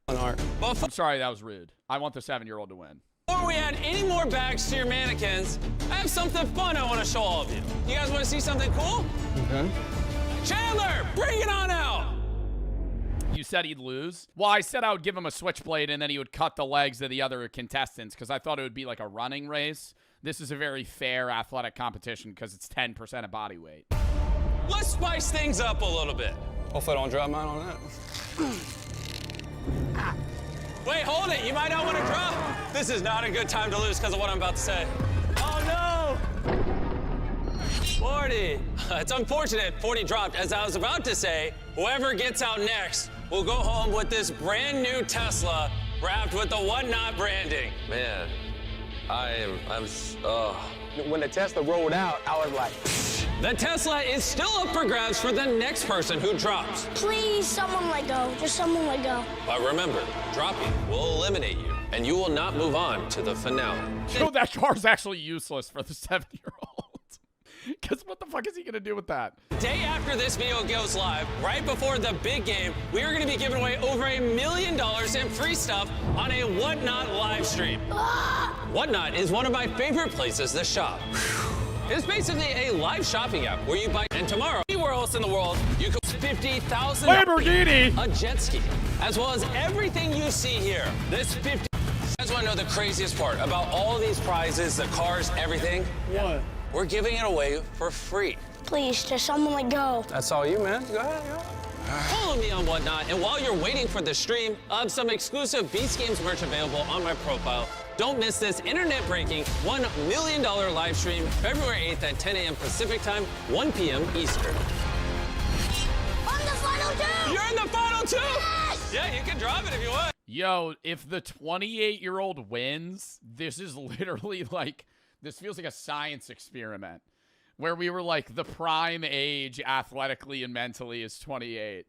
Well, I'm sorry, that was rude. I want the 7-year-old to win. before we add any more bags to your mannequins, I have something fun I want to show all of you. You guys want to see something cool? Okay. Chandler, bring it on out. You said he'd lose? Well, I said I would give him a switchblade and then he would cut the legs of the other contestants because I thought it would be like a running race. This is a very fair athletic competition because it's 10% of body weight. Let's spice things up a little bit. Hopefully I don't drop mine on that. Wait, hold it. You might not want to drop. This is not a good time to lose because of what I'm about to say. Oh, no. 40. It's unfortunate 40 dropped. As I was about to say, whoever gets out next will go home with this brand new Tesla wrapped with the Whatnot branding. Man, when the Tesla rolled out, I was like... The Tesla is still up for grabs for the next person who drops. Please, someone let go. Just someone let go. But remember, dropping will eliminate you, and you will not move on to the finale. Yo, that car's actually useless for the 7-year-old. Because what the fuck is he going to do with that? Day after this video goes live, right before the big game, we are going to be giving away over $1 million in free stuff on a Whatnot live stream. Whatnot is one of my favorite places to shop. It's basically a live shopping app where you buy, and tomorrow, anywhere else in the world, you can $50,000 Lamborghini, a jet ski, as well as everything you see here. This 50. You guys want to know the craziest part about all these prizes, the cars, everything? What? We're giving it away for free. Please, just someone let go. That's all you, man. Go ahead, go. Follow me on Whatnot, and while you're waiting for the stream, I have some exclusive Beast Games merch available on my profile. Don't miss this internet-breaking $1 million live stream February 8th at 10 a.m. Pacific Time, 1 p.m. Eastern. I'm the final two! You're in the final two? Yes! Yeah, you can drop it if you want. Yo, if the 28-year-old wins, this is literally like, this feels like a science experiment. Where we were like, the prime age athletically and mentally is 28.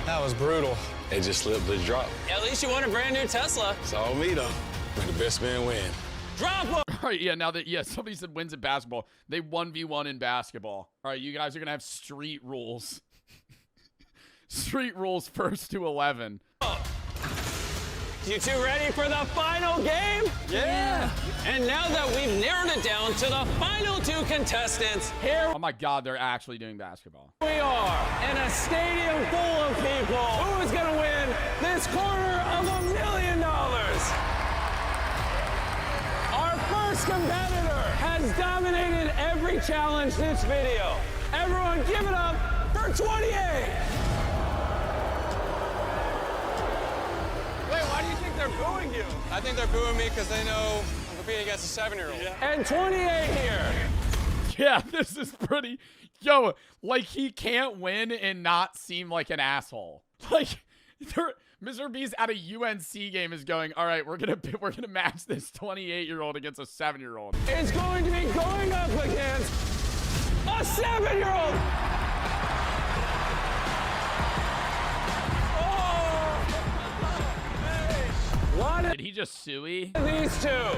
That was brutal. It just slipped the drop. At least you won a brand new Tesla. It's all me, though. May the best man win. Drop one! All right, yeah, now that, yeah, somebody said wins in basketball. They 1v1 in basketball. All right, you guys are going to have street rules. Street rules 1st to 11. You two ready for the final game? Yeah. And now that we've narrowed it down to the final two contestants, here Oh my God, they're actually doing basketball. we are in a stadium full of people. Who is going to win this quarter of $1 million? Our first competitor has dominated every challenge this video. Everyone give it up for 28. Wait, why do you think they're booing you? I think they're booing me because they know I'm competing against a 7-year-old. Yeah. And 28 here. Yeah, this is pretty. Yo, like he can't win and not seem like an asshole. Like, Mr. Beast at a UNC game is going, all right, we're gonna match this 28-year-old against a 7-year-old. It's going to be going up against a 7-year-old. Did he just sue-y? These two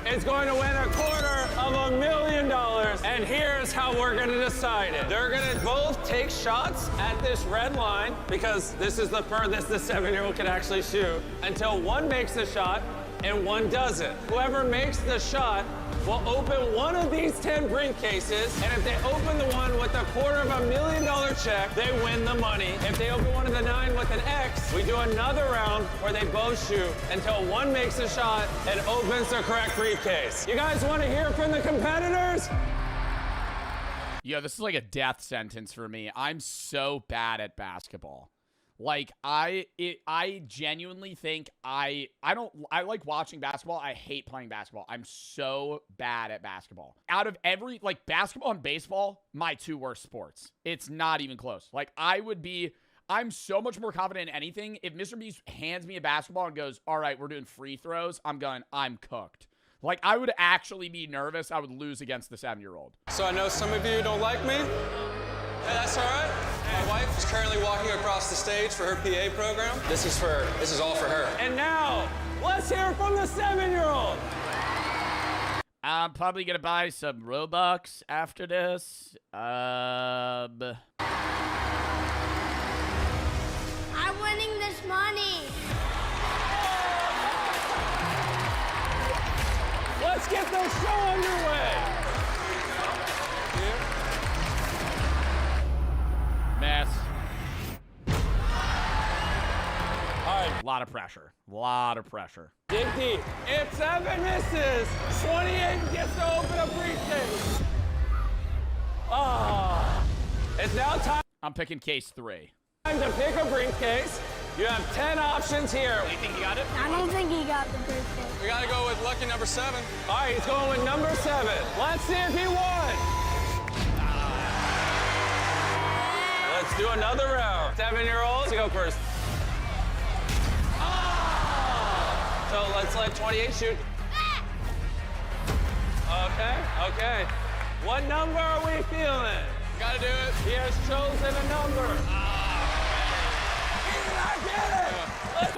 is going to win a quarter of $1 million. And here's how we're going to decide it. They're going to both take shots at this red line because this is the furthest the 7-year-old can actually shoot until one makes the shot and one doesn't. Whoever makes the shot will open one of these 10 briefcases, and if they open the one with a $250,000 check, they win the money. If they open one of the 9 with an X, we do another round where they both shoot until one makes a shot and opens the correct briefcase. You guys want to hear from the competitors? Yo, this is like a death sentence for me. I'm so bad at basketball. Like, I genuinely think I like watching basketball. I hate playing basketball. I'm so bad at basketball. Out of every, like, basketball and baseball, my 2 worst sports. It's not even close. Like, I'm so much more confident in anything. If Mr. Beast hands me a basketball and goes, all right, we're doing free throws, I'm cooked. Like, I would actually be nervous. I would lose against the 7-year-old. So I know some of you don't like me. Hey, that's all right. My wife is currently walking across the stage for her PA program. This is all for her. And now, let's hear from the 7-year-old. I'm probably gonna buy some Robux after this. I'm winning this money. Let's get this show underway. Mess. All right, a lot of pressure. Dig deep. If 7 misses, 28 gets to open a briefcase. It's now time. I'm picking case 3. Time to pick a briefcase. You have 10 options here. You think you got it? I don't think he got the briefcase. We gotta go with lucky number 7. All right, he's going with number 7. Let's see if he won. Let's do another round. 7-year-olds, go first. So let's let 28 shoot. Okay. What number are we feeling? Gotta do it. He has chosen a number.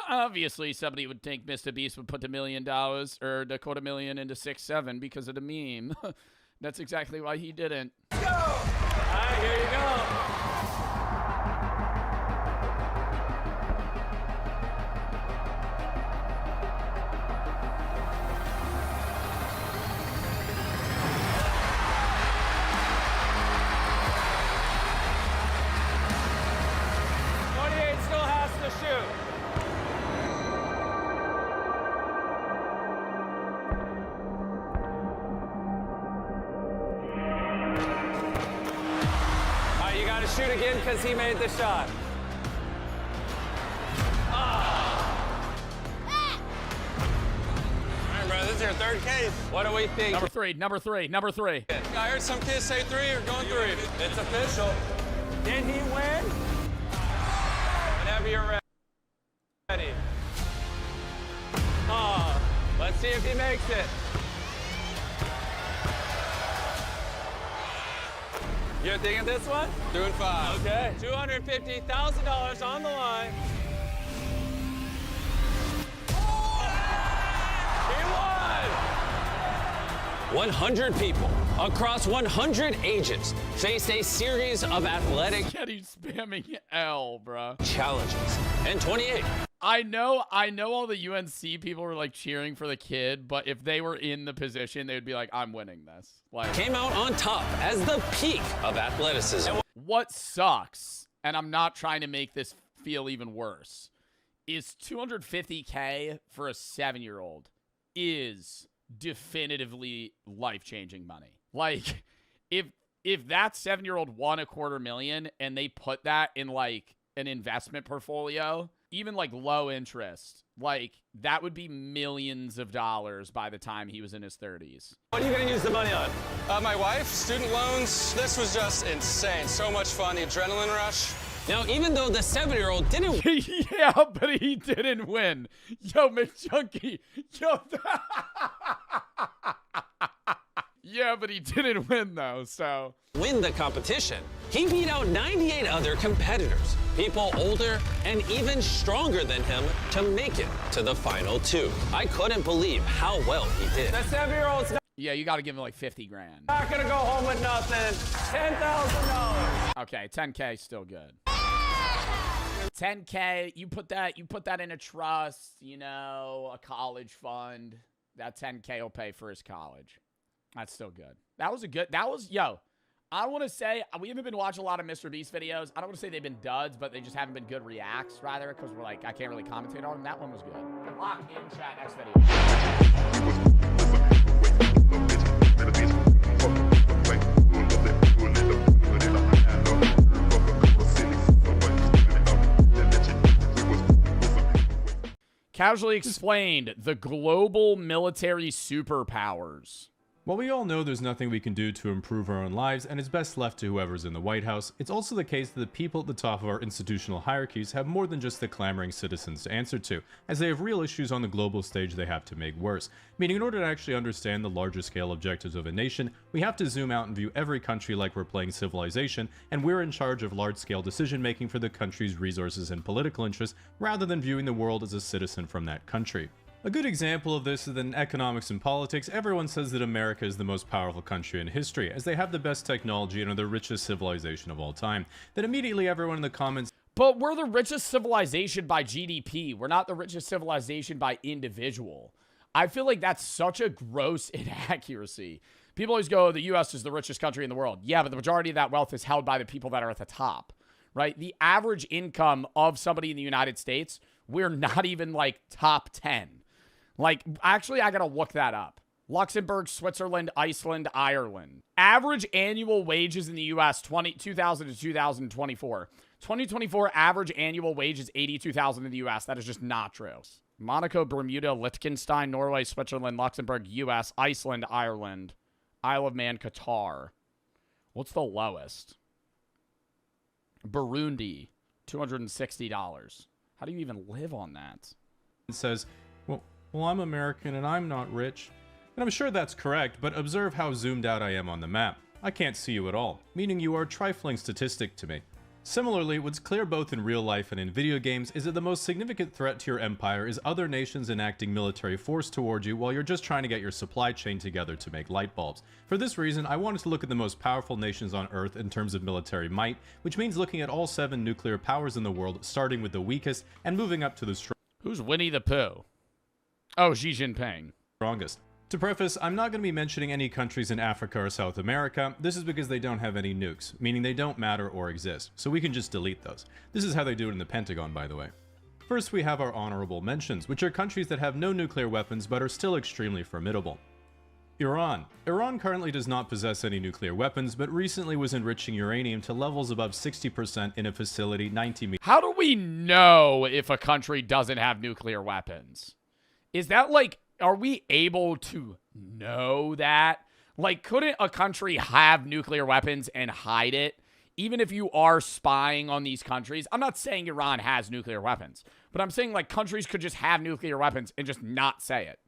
Obviously, somebody would think Mr. Beast would put $1 million or the $250,000 into 6-7 because of the meme. That's exactly why he didn't. Go! All right, here you go. Shoot again because he made the shot. All right, bro, this is your 3rd case. What do we think? Number three. I heard some kids say 3. We're going 3. It's official. Did he win? Whenever you're ready. Let's see if he makes it. You're thinking this one? Doing 5. Okay. $250,000 on the line. He won! 100 people across 100 ages faced a series of athletic Yeah, he's spamming L, bro. challenges. And 28. I know all the UNC people were like cheering for the kid, but if they were in the position, they would be like, I'm winning this. Like, Came out on top as the peak of athleticism. what sucks, and I'm not trying to make this feel even worse, is $250K for a 7-year-old is definitively life-changing money. Like, if that 7-year-old won $250,000 and they put that in like an investment portfolio, even like low interest, like that would be millions of dollars by the time he was in his 30s. What are you going to use the money on? My wife, student loans. This was just insane. So much fun. The adrenaline rush. Now, even though the 7-year-old didn't Yeah, but he didn't win. Yo, McChunky. Yo. Yeah, but he didn't win, though, so. win the competition, he beat out 98 other competitors, people older and even stronger than him, to make it to the final 2. I couldn't believe how well he did. The 7-year-old's Yeah, you got to give him like 50 grand. not gonna go home with nothing. $10,000. Okay, 10K still good. 10K, you put that in a trust, you know, a college fund. That 10K will pay for his college. That's still good. Yo, I don't want to say, we haven't been watching a lot of Mr. Beast videos. I don't want to say they've been duds, but they just haven't been good reacts, rather, because we're like, I can't really commentate on them. That one was good. Lock in chat next video. Casually explained, the global military superpowers. While we all know there's nothing we can do to improve our own lives and it's best left to whoever's in the White House, it's also the case that the people at the top of our institutional hierarchies have more than just the clamoring citizens to answer to, as they have real issues on the global stage they have to make worse. Meaning, in order to actually understand the larger scale objectives of a nation, we have to zoom out and view every country like we're playing Civilization, and we're in charge of large-scale decision-making for the country's resources and political interests, rather than viewing the world as a citizen from that country. A good example of this is that in economics and politics, everyone says that America is the most powerful country in history, as they have the best technology and are the richest civilization of all time. Then immediately everyone in the comments... But we're the richest civilization by GDP. We're not the richest civilization by individual. I feel like that's such a gross inaccuracy. People always go, the US is the richest country in the world. Yeah, but the majority of that wealth is held by the people that are at the top, right? The average income of somebody in the United States, we're not even like top 10. Like, actually, I gotta look that up. Luxembourg, Switzerland, Iceland, Ireland. Average annual wages in the U.S. 2000 to 2024. 2024 average annual wage is $82,000 in the U.S. That is just not true. Monaco, Bermuda, Liechtenstein, Norway, Switzerland, Luxembourg, U.S., Iceland, Ireland, Isle of Man, Qatar. What's the lowest? Burundi, $260. How do you even live on that? It says, well, I'm American and I'm not rich. And I'm sure that's correct, but observe how zoomed out I am on the map. I can't see you at all, meaning you are a trifling statistic to me. Similarly, what's clear both in real life and in video games is that the most significant threat to your empire is other nations enacting military force toward you while you're just trying to get your supply chain together to make light bulbs. For this reason, I wanted to look at the most powerful nations on Earth in terms of military might, which means looking at all 7 nuclear powers in the world, starting with the weakest and moving up to the Who's Winnie the Pooh? Oh, Xi Jinping. Strongest. To preface, I'm not going to be mentioning any countries in Africa or South America. This is because they don't have any nukes, meaning they don't matter or exist, so we can just delete those. This is how they do it in the Pentagon, by the way. First, we have our honorable mentions, which are countries that have no nuclear weapons but are still extremely formidable. Iran. Iran currently does not possess any nuclear weapons, but recently was enriching uranium to levels above 60% in a facility 90 meters. How do we know if a country doesn't have nuclear weapons? Is that like, are we able to know that? Like, couldn't a country have nuclear weapons and hide it? Even if you are spying on these countries, I'm not saying Iran has nuclear weapons, but I'm saying like countries could just have nuclear weapons and just not say it.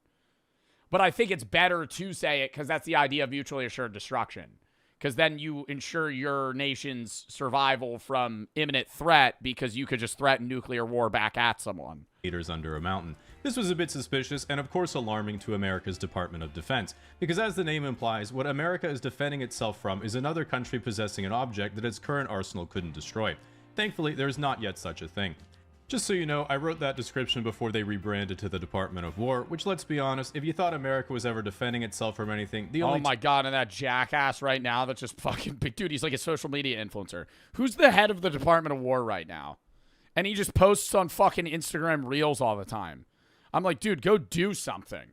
But I think it's better to say it because that's the idea of mutually assured destruction. Because then you ensure your nation's survival from imminent threat because you could just threaten nuclear war back at someone. Meters under a mountain. This was a bit suspicious and of course alarming to America's Department of Defense, because as the name implies, what America is defending itself from is another country possessing an object that its current arsenal couldn't destroy. Thankfully, there's not yet such a thing. Just so you know, I wrote that description before they rebranded to the Department of War, which, let's be honest, if you thought America was ever defending itself from anything, the only— Oh my god, and that jackass right now that's just fucking big. Dude, he's like a social media influencer. Who's the head of the Department of War right now? And he just posts on fucking Instagram Reels all the time. I'm like, dude, go do something.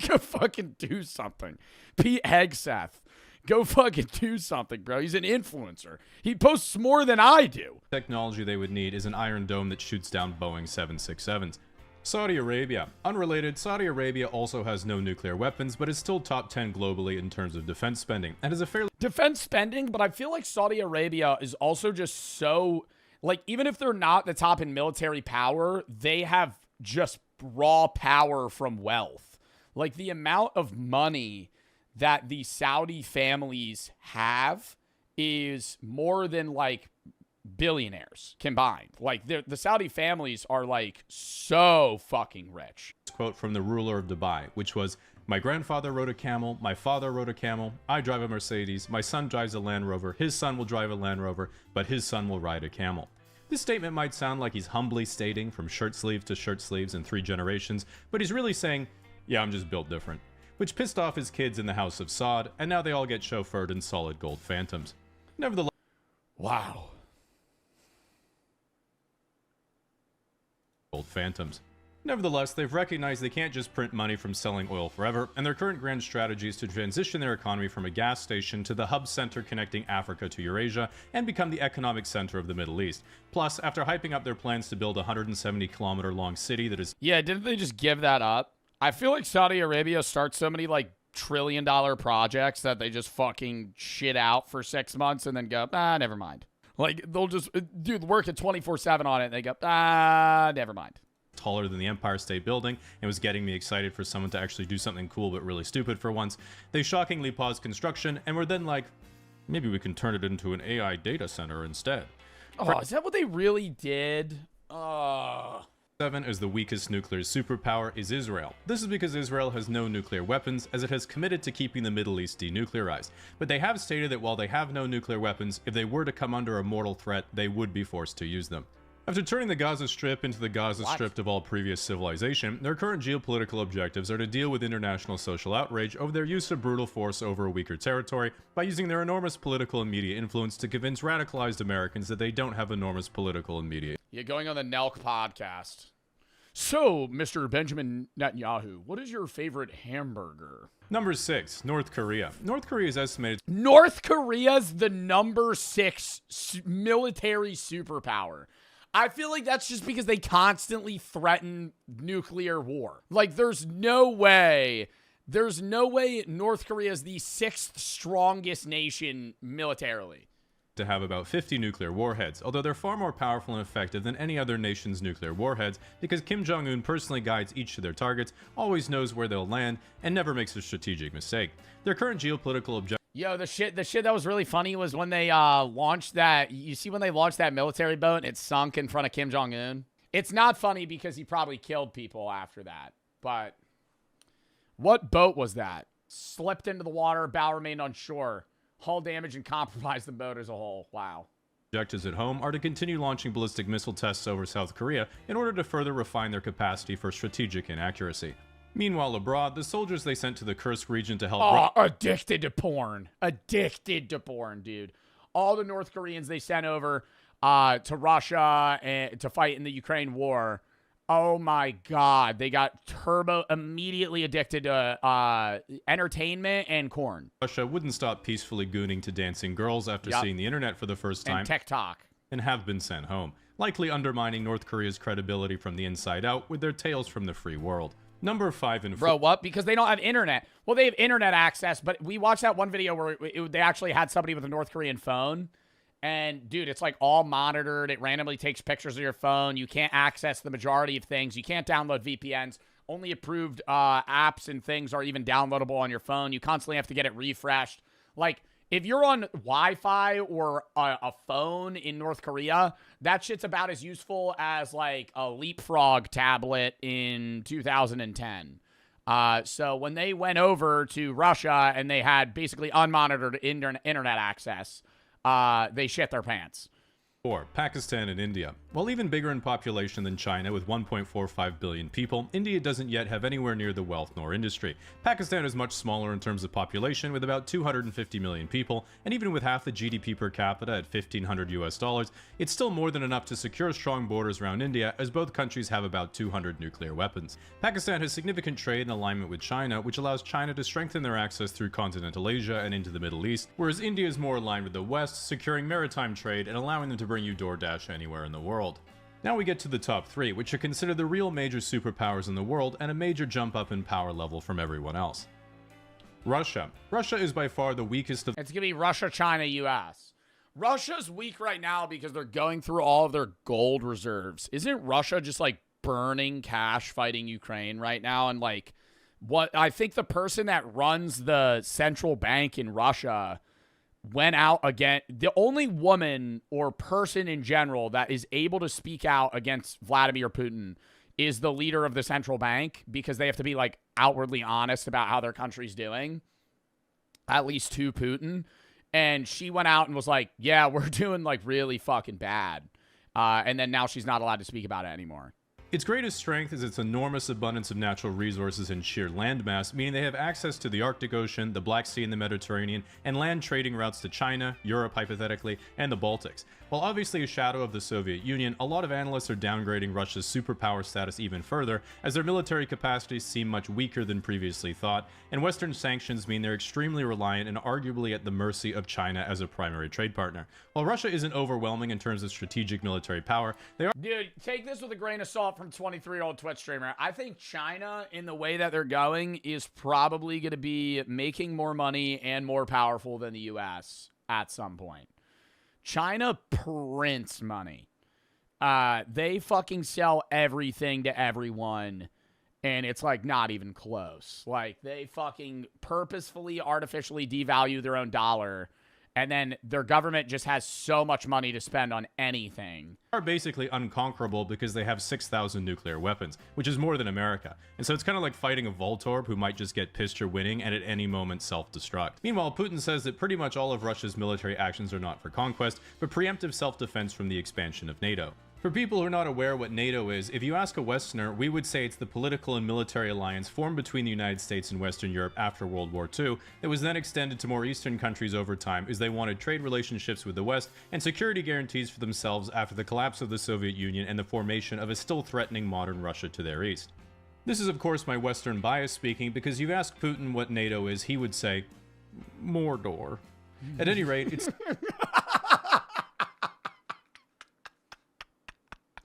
go fucking do something. Pete Hegseth. Go fucking do something, bro. He's an influencer. He posts more than I do. Technology they would need is an Iron Dome that shoots down Boeing 767s. Saudi Arabia. Unrelated, Saudi Arabia also has no nuclear weapons, but is still top 10 globally in terms of defense spending, and is a fairly— Defense spending, but I feel like Saudi Arabia is also just so— like, even if they're not the top in military power, they have just raw power from wealth. Like, the amount of money that the Saudi families have is more than, like, billionaires combined. Like, the Saudi families are, like, so fucking rich. Quote from the ruler of Dubai, which was, "My grandfather rode a camel, my father rode a camel, I drive a Mercedes, my son drives a Land Rover, his son will drive a Land Rover, but his son will ride a camel." This statement might sound like he's humbly stating from shirt sleeve to shirt sleeves in 3 generations, but he's really saying, yeah, I'm just built different. Which pissed off his kids in the House of Saud, and now they all get chauffeured in solid gold Phantoms. Nevertheless— Wow. Gold Phantoms. Nevertheless, they've recognized they can't just print money from selling oil forever, and their current grand strategy is to transition their economy from a gas station to the hub center connecting Africa to Eurasia and become the economic center of the Middle East. Plus, after hyping up their plans to build a 170-kilometer-long city that is— Yeah, didn't they just give that up? I feel like Saudi Arabia starts so many, like, trillion-dollar projects that they just fucking shit out for 6 months and then go, never mind. Like, they'll just do the work at 24/7 on it, and they go, never mind. Taller than the Empire State Building, and was getting me excited for someone to actually do something cool but really stupid for once. They shockingly paused construction, and were then like, maybe we can turn it into an AI data center instead. Oh, is that what they really did? 7 as the weakest nuclear superpower is Israel. This is because Israel has no nuclear weapons, as it has committed to keeping the Middle East denuclearized. But they have stated that while they have no nuclear weapons, if they were to come under a mortal threat, they would be forced to use them. After turning the Gaza Strip into the Gaza Strip of all previous civilization, their current geopolitical objectives are to deal with international social outrage over their use of brutal force over a weaker territory by using their enormous political and media influence to convince radicalized Americans that they don't have enormous political and media. You're going on the Nelk podcast. So, Mr. Benjamin Netanyahu, what is your favorite hamburger? Number 6, North Korea. North Korea is estimated. North Korea's the number 6 military superpower. I feel like that's just because they constantly threaten nuclear war. Like, there's no way North Korea is the 6th strongest nation militarily. To have about 50 nuclear warheads, although they're far more powerful and effective than any other nation's nuclear warheads because Kim Jong-un personally guides each to their targets, always knows where they'll land, and never makes a strategic mistake. Their current geopolitical objective. Yo, the shit that was really funny was when they launched that. You see when they launched that military boat and it sunk in front of Kim Jong-un? It's not funny because he probably killed people after that. But what boat was that? Slipped into the water, bow remained on shore. Hull damage and compromised the boat as a whole. Wow. Objectives at home are to continue launching ballistic missile tests over South Korea in order to further refine their capacity for strategic inaccuracy. Meanwhile, abroad, the soldiers they sent to the Kursk region to help. Oh, addicted to porn. Addicted to porn, dude. All the North Koreans they sent over to Russia and to fight in the Ukraine war. Oh my God, they got immediately addicted to entertainment and corn. Russia wouldn't stop peacefully gooning to dancing girls after seeing the internet for the first time. And TikTok. And have been sent home, likely undermining North Korea's credibility from the inside out with their tales from the free world. Number 5 and 4. Bro, what? Because they don't have internet. Well, they have internet access, but we watched that one video where they actually had somebody with a North Korean phone. And, dude, it's, like, all monitored. It randomly takes pictures of your phone. You can't access the majority of things. You can't download VPNs. Only approved apps and things are even downloadable on your phone. You constantly have to get it refreshed. Like, if you're on Wi-Fi or a phone in North Korea, that shit's about as useful as, like, a Leapfrog tablet in 2010. So when they went over to Russia and they had basically unmonitored internet access, they shit their pants. 4. Pakistan and India. While even bigger in population than China with 1.45 billion people, India doesn't yet have anywhere near the wealth nor industry. Pakistan is much smaller in terms of population with about 250 million people, and even with half the GDP per capita at $1,500 US, it's still more than enough to secure strong borders around India as both countries have about 200 nuclear weapons. Pakistan has significant trade and alignment with China, which allows China to strengthen their access through continental Asia and into the Middle East, whereas India is more aligned with the West, securing maritime trade and allowing them to bring you DoorDash anywhere in the world. Now we get to the top 3, which are considered the real major superpowers in the world and a major jump up in power level from everyone else. Russia. Russia is by far the weakest of. It's going to be Russia, China, US. Russia's weak right now because they're going through all of their gold reserves. Isn't Russia just like burning cash fighting Ukraine right now? And like, what I think the person that runs the central bank in Russia went out again. The only woman or person in general that is able to speak out against Vladimir Putin is the leader of the central bank, because they have to be like outwardly honest about how their country's doing, at least to Putin. And she went out and was like, yeah, we're doing like really fucking bad. And then now she's not allowed to speak about it anymore. Its greatest strength is its enormous abundance of natural resources and sheer landmass, meaning they have access to the Arctic Ocean, the Black Sea and the Mediterranean, and land trading routes to China, Europe hypothetically, and the Baltics. While obviously a shadow of the Soviet Union, a lot of analysts are downgrading Russia's superpower status even further, as their military capacities seem much weaker than previously thought, and Western sanctions mean they're extremely reliant and arguably at the mercy of China as a primary trade partner. While Russia isn't overwhelming in terms of strategic military power, they are— Dude, take this with a grain of salt from 23-year-old Twitch streamer. I think China, in the way that they're going, is probably going to be making more money and more powerful than the U.S. at some point. China prints money. They fucking sell everything to everyone, and it's like not even close. Like, they fucking purposefully, artificially devalue their own dollar, and then their government just has so much money to spend on anything. Are basically unconquerable because they have 6,000 nuclear weapons, which is more than America. And so it's kind of like fighting a Voltorb who might just get pissed you're winning and at any moment self-destruct. Meanwhile, Putin says that pretty much all of Russia's military actions are not for conquest, but preemptive self-defense from the expansion of NATO. For people who are not aware what NATO is, if you ask a Westerner, we would say it's the political and military alliance formed between the United States and Western Europe after World War II that was then extended to more Eastern countries over time as they wanted trade relationships with the West and security guarantees for themselves after the collapse of the Soviet Union and the formation of a still threatening modern Russia to their east. This is of course my Western bias speaking, because you ask Putin what NATO is, he would say, Mordor. At any rate, it's...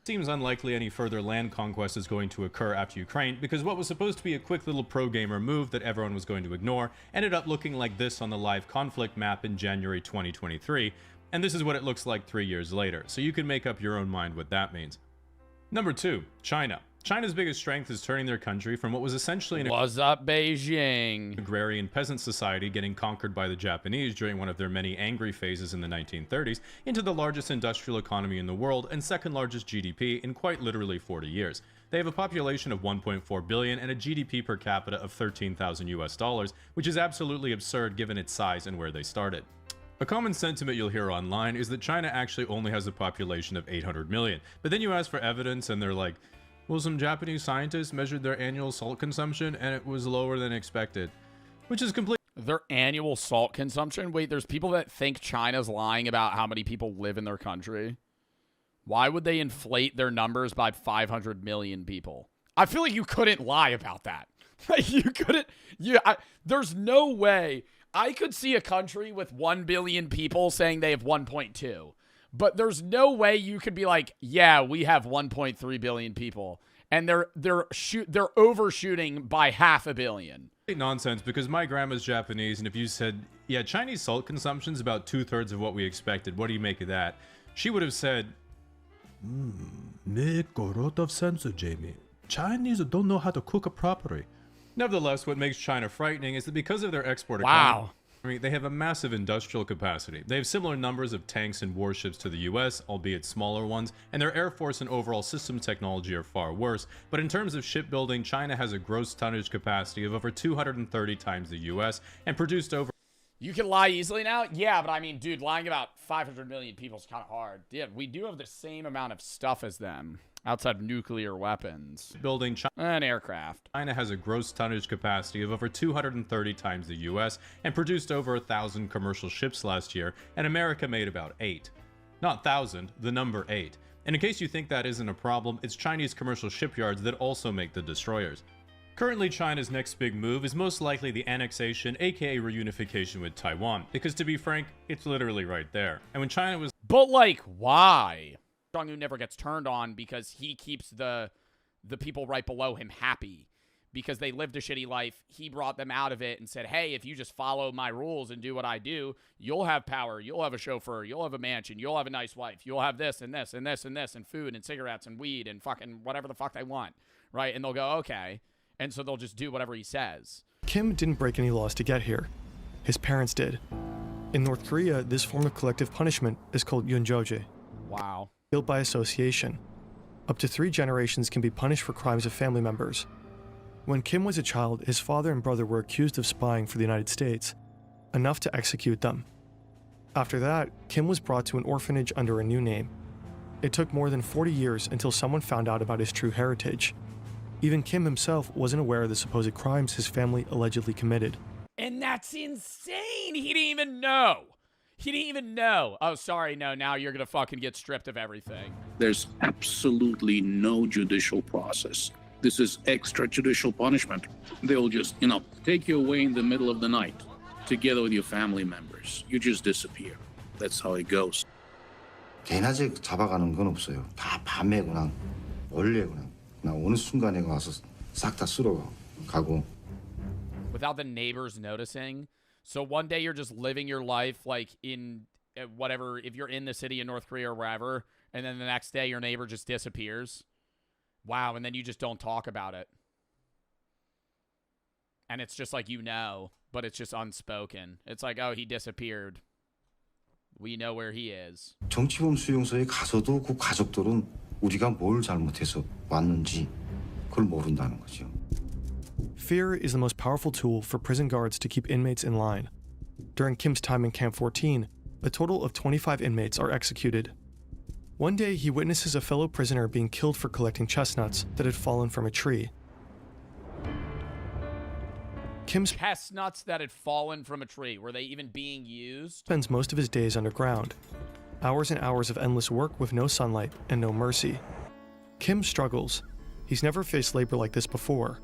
seems unlikely any further land conquest is going to occur after Ukraine, because what was supposed to be a quick little pro-gamer move that everyone was going to ignore ended up looking like this on the live conflict map in January 2023, and this is what it looks like 3 years later, so you can make up your own mind what that means. Number 2, China. China's biggest strength is turning their country from what was essentially an What's up, Beijing? agrarian peasant society getting conquered by the Japanese during one of their many angry phases in the 1930s into the largest industrial economy in the world and second largest GDP in quite literally 40 years. They have a population of 1.4 billion and a GDP per capita of $13,000, which is absolutely absurd given its size and where they started. A common sentiment you'll hear online is that China actually only has a population of 800 million, but then you ask for evidence and they're like, well, some Japanese scientists measured their annual salt consumption and it was lower than expected, which is complete. Their annual salt consumption? Wait, there's people that think China's lying about how many people live in their country. Why would they inflate their numbers by 500 million people? I feel like you couldn't lie about that. Like, you couldn't. There's no way. I could see a country with 1 billion people saying they have 1.2. But there's no way you could be like, yeah, we have 1.3 billion people, and they're overshooting by 500 million. Nonsense, because my grandma's Japanese, and if you said, yeah, Chinese salt consumption's about 2/3 of what we expected, what do you make of that? She would have said, make a lot of sense, Jamie. Chinese don't know how to cook properly. Nevertheless, what makes China frightening is that because of their export Wow. economy, they have a massive industrial capacity. They have similar numbers of tanks and warships to the US, albeit smaller ones, and their air force and overall systems technology are far worse. But in terms of shipbuilding, China has a gross tonnage capacity of over 230 times the US and produced over... You can lie easily now? Yeah, but I mean, dude, lying about 500 million people is kind of hard. Yeah, we do have the same amount of stuff as them, outside of nuclear weapons. Building and aircraft. China has a gross tonnage capacity of over 230 times the US and produced over 1,000 commercial ships last year, and America made about 8. Not 1,000, the number 8. And in case you think that isn't a problem, it's Chinese commercial shipyards that also make the destroyers. Currently, China's next big move is most likely the annexation, aka reunification with Taiwan, because to be frank, it's literally right there. And when China was... But like, why? Jong-un never gets turned on because he keeps the people right below him happy. Because they lived a shitty life, he brought them out of it and said, hey, if you just follow my rules and do what I do, you'll have power, you'll have a chauffeur, you'll have a mansion, you'll have a nice wife, you'll have this and this and this and this and food and cigarettes and weed and fucking whatever the fuck they want, right? And they'll go, okay. And so they'll just do whatever he says. Kim didn't break any laws to get here. His parents did. In North Korea, this form of collective punishment is called yunjoje. Wow. Guilt by association. Up to 3 generations can be punished for crimes of family members. When Kim was a child, his father and brother were accused of spying for the United States, enough to execute them. After that, Kim was brought to an orphanage under a new name. It took more than 40 years until someone found out about his true heritage. Even Kim himself wasn't aware of the supposed crimes his family allegedly committed. And that's insane! He didn't even know! He didn't even know! Oh, sorry, no, now you're gonna fucking get stripped of everything. There's absolutely no judicial process. This is extrajudicial punishment. They'll just, take you away in the middle of the night, together with your family members. You just disappear. That's how it goes. 개낮에 잡아가는 건 없어요. 다 밤에 그냥 원래 그냥 어느 순간에 와서 싹 다 쓸어 가고. Without the neighbors noticing. So one day you're just living your life like in whatever, if you're in the city in North Korea or wherever, and then the next day your neighbor just disappears. Wow, and then you just don't talk about it. And it's just like, but it's just unspoken. It's like, oh, he disappeared. We know where he is. 정치범 수용소에 가서도 그 가족들은 우리가 뭘 잘못해서 왔는지 그걸 모른다는 거죠. Fear is the most powerful tool for prison guards to keep inmates in line. During Kim's time in Camp 14, a total of 25 inmates are executed. One day, he witnesses a fellow prisoner being killed for collecting chestnuts that had fallen from a tree. Kim Chestnuts that had fallen from a tree. Were they even being used? spends most of his days underground. Hours and hours of endless work with no sunlight and no mercy. Kim struggles. He's never faced labor like this before.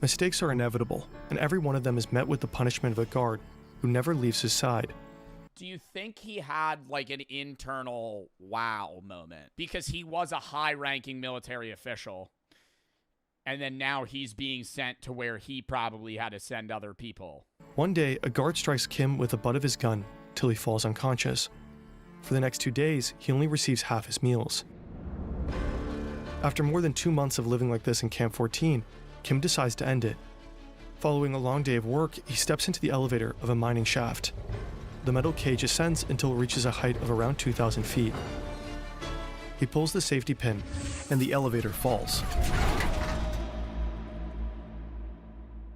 Mistakes are inevitable, and every one of them is met with the punishment of a guard who never leaves his side. Do you think he had like an internal wow moment? Because he was a high-ranking military official. And then now he's being sent to where he probably had to send other people. One day, a guard strikes Kim with the butt of his gun till he falls unconscious. For the next 2 days, he only receives half his meals. After more than 2 months of living like this in Camp 14, Kim decides to end it. Following a long day of work, he steps into the elevator of a mining shaft. The metal cage ascends until it reaches a height of around 2,000 feet. He pulls the safety pin, and the elevator falls.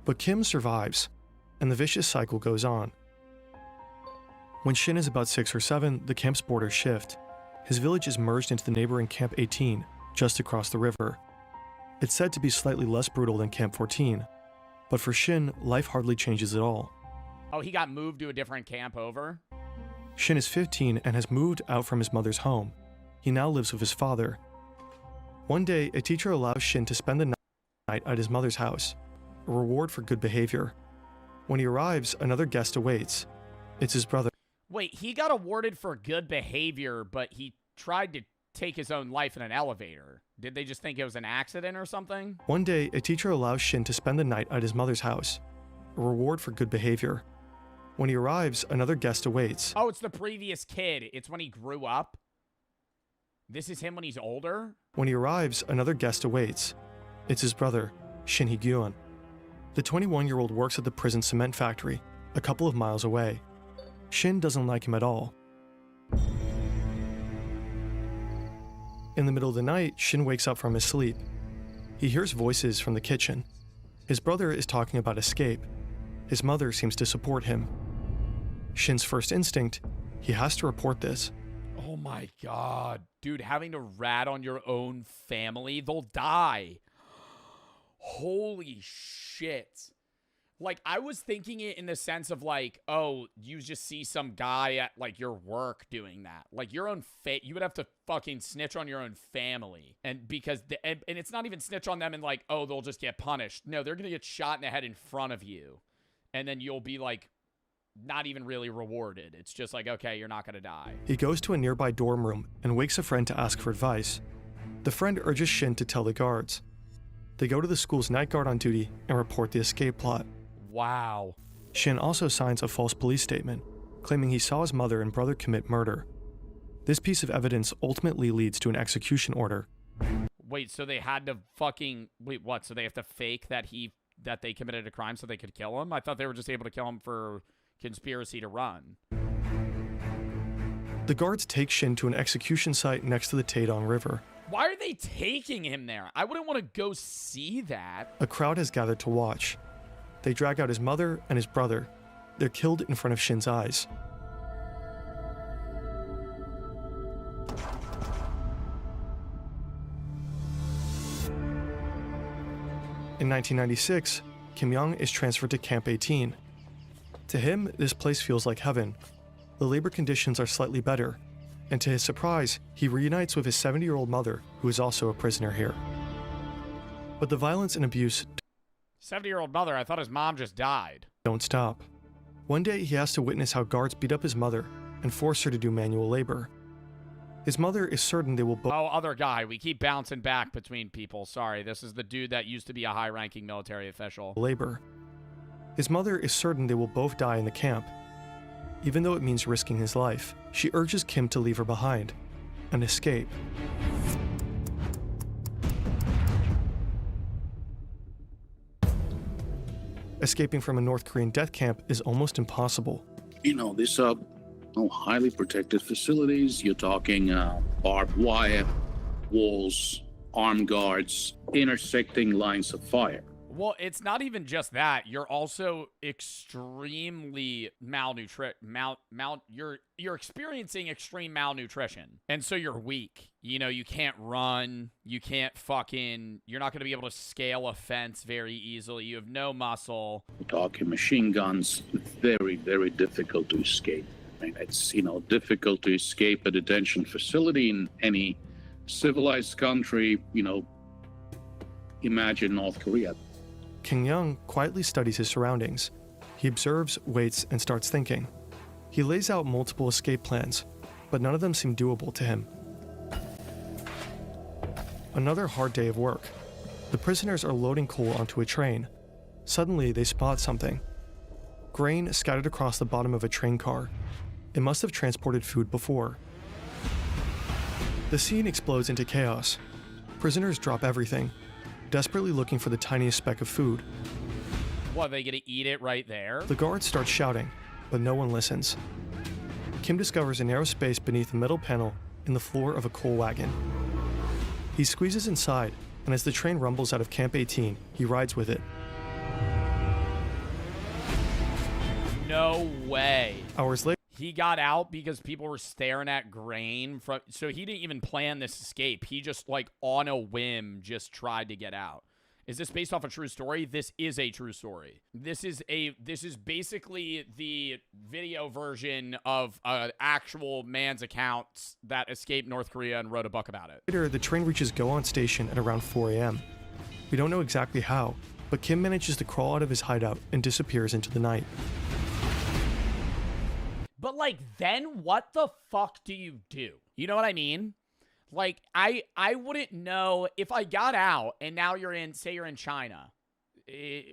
But Kim survives, and the vicious cycle goes on. When Shin is about 6 or 7, the camp's borders shift. His village is merged into the neighboring Camp 18, just across the river. It's said to be slightly less brutal than Camp 14, but for Shin, life hardly changes at all. Oh, he got moved to a different camp over? Shin is 15 and has moved out from his mother's home. He now lives with his father. One day, a teacher allows Shin to spend the night at his mother's house, a reward for good behavior. When he arrives, another guest awaits. It's his brother. Wait, he got awarded for good behavior, but he tried to take his own life in an elevator. Did they just think it was an accident or something? One day, a teacher allows Shin to spend the night at his mother's house, a reward for good behavior. When he arrives, another guest awaits. Oh, it's the previous kid. It's when he grew up. This is him when he's older? When he arrives, another guest awaits. It's his brother, Shin Hee-gyun. The 21-year-old works at the prison cement factory, a couple of miles away. Shin doesn't like him at all. In the middle of the night, Shin wakes up from his sleep. He hears voices from the kitchen. His brother is talking about escape. His mother seems to support him. Shin's first instinct, he has to report this. Oh my god. Dude, having to rat on your own family, they'll die. Holy shit. Like, I was thinking it in the sense of like, oh, you just see some guy at like your work doing that. Like your own you would have to fucking snitch on your own family. And because, and it's not even snitch on them and like, oh, they'll just get punished. No, they're going to get shot in the head in front of you. And then you'll be like, not even really rewarded. It's just like, okay, you're not going to die. He goes to a nearby dorm room and wakes a friend to ask for advice. The friend urges Shin to tell the guards. They go to the school's night guard on duty and report the escape plot. Wow. Shin also signs a false police statement, claiming he saw his mother and brother commit murder. This piece of evidence ultimately leads to an execution order. Wait, so they had to fucking... Wait, what? So they have to fake that they committed a crime so they could kill him? I thought they were just able to kill him for conspiracy to run. The guards take Shin to an execution site next to the Taedong River. Why are they taking him there? I wouldn't want to go see that. A crowd has gathered to watch. They drag out his mother and his brother. They're killed in front of Shin's eyes. In 1996, Kim Young is transferred to Camp 18. To him, this place feels like heaven. The labor conditions are slightly better, and to his surprise, he reunites with his 70-year-old mother, who is also a prisoner here. But the violence and abuse 70-year-old mother, I thought his mom just died. Don't stop. One day, he has to witness how guards beat up his mother and force her to do manual labor. His mother is certain they will both— Oh, other guy. We keep bouncing back between people. Sorry, this is the dude that used to be a high-ranking military official. Labor. His mother is certain they will both die in the camp. Even though it means risking his life, she urges Kim to leave her behind and escape. Escaping from a North Korean death camp is almost impossible. You know, these are highly protected facilities. You're talking barbed wire, walls, armed guards, intersecting lines of fire. Well, it's not even just that. You're also extremely you're experiencing extreme malnutrition. And so you're weak. You know, you can't run. You can't you're not going to be able to scale a fence very easily. You have no muscle. We're talking machine guns, very, very difficult to escape. I mean, it's, difficult to escape a detention facility in any civilized country, imagine North Korea. King Young quietly studies his surroundings. He observes, waits, and starts thinking. He lays out multiple escape plans, but none of them seem doable to him. Another hard day of work. The prisoners are loading coal onto a train. Suddenly, they spot something. Grain scattered across the bottom of a train car. It must have transported food before. The scene explodes into chaos. Prisoners drop everything, desperately looking for the tiniest speck of food. What, are they going to eat it right there? The guards start shouting, but no one listens. Kim discovers a narrow space beneath a metal panel in the floor of a coal wagon. He squeezes inside, and as the train rumbles out of Camp 18, he rides with it. No way. Hours later, he got out because people were staring at grain so he didn't even plan this escape. He just on a whim just tried to get out. Is this based off a true story? This is a true story. This is basically the video version of an actual man's account that escaped North Korea and wrote a book about it. Later, the train reaches Goan Station at around 4 a.m. We don't know exactly how, but Kim manages to crawl out of his hideout and disappears into the night. But then what the fuck do you do? You know what I mean? I wouldn't know if I got out and now say you're in China.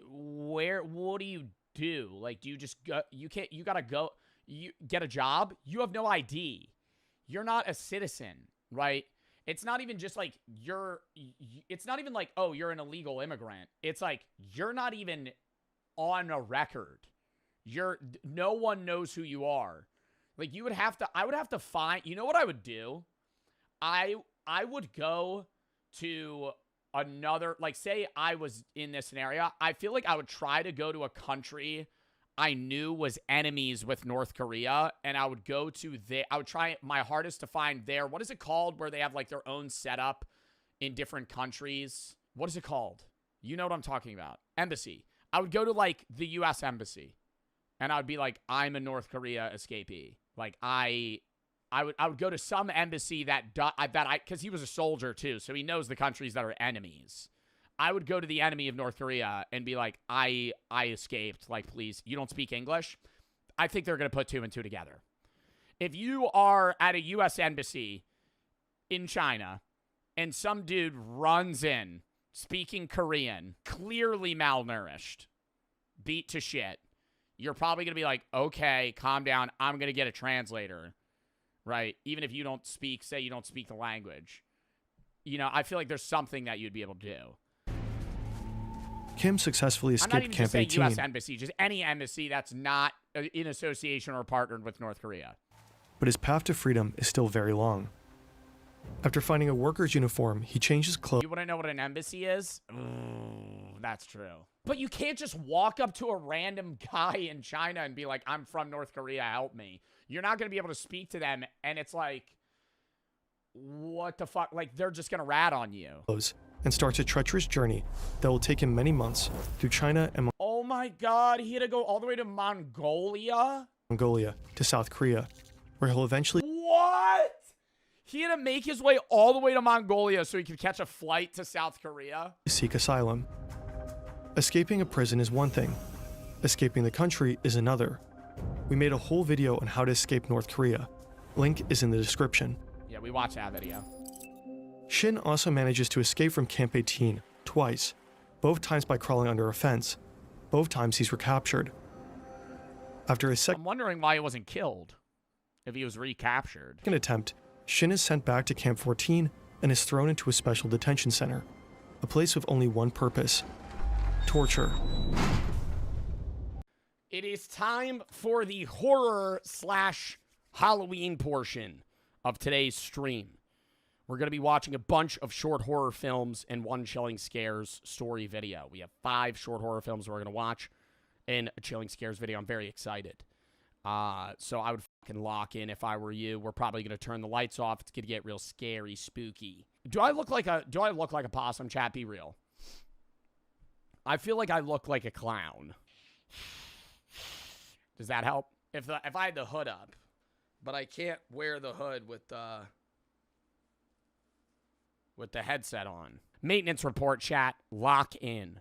What do you do? Do you just go? You gotta go. You get a job. You have no ID. You're not a citizen, right? It's not even just it's not even oh, you're an illegal immigrant. It's you're not even on a record. No one knows who you are. I would have to find, you know what I would do? I would go to another, say I was in this scenario, I feel like I would try to go to a country I knew was enemies with North Korea, and I would go to I would try my hardest to find what is it called, where they have their own setup in different countries? What is it called? You know what I'm talking about. Embassy. I would go to the U.S. Embassy, and I would be I'm a North Korea escapee. I would go to some embassy because he was a soldier too, so he knows the countries that are enemies. I would go to the enemy of North Korea and be I escaped. Please, you don't speak English? I think they're going to put two and two together. If you are at a U.S. embassy in China and some dude runs in speaking Korean, clearly malnourished, beat to shit, you're probably going to be okay, calm down. I'm going to get a translator, right? Even if you don't speak, say you don't speak the language. I feel like there's something that you'd be able to do. Kim successfully escaped I'm not even Camp just saying 18. U.S. embassy, just any embassy that's not in association or partnered with North Korea. But his path to freedom is still very long. After finding a worker's uniform, he changes clothes. You want to know what an embassy is? Ooh, that's true. But you can't just walk up to a random guy in China and be I'm from North Korea, help me. You're not going to be able to speak to them, and it's what the fuck? They're just going to rat on you. And starts a treacherous journey that will take him many months through China and oh my god, he had to go all the way to Mongolia to South Korea, where he'll eventually... What? He had to make his way all the way to Mongolia so he could catch a flight to South Korea? Seek asylum. Escaping a prison is one thing. Escaping the country is another. We made a whole video on how to escape North Korea. Link is in the description. Yeah, we watched that video. Shin also manages to escape from Camp 18 twice, both times by crawling under a fence. Both times he's recaptured. After a I'm wondering why he wasn't killed if he was recaptured. Second attempt, Shin is sent back to Camp 14 and is thrown into a special detention center, a place with only one purpose: torture. It is time for the horror/Halloween portion of today's stream. We're going to be watching a bunch of short horror films and one Chilling Scares story video. We have 5 short horror films we're going to watch and a Chilling Scares video. I'm very excited. So I would fucking lock in if I were you. We're probably going to turn the lights off. It's going to get real scary, spooky. Do I look like a possum, chat? Be real. I feel like I look like a clown. Does that help? If I had the hood up, but I can't wear the hood with the headset on. Maintenance report, chat. Lock in.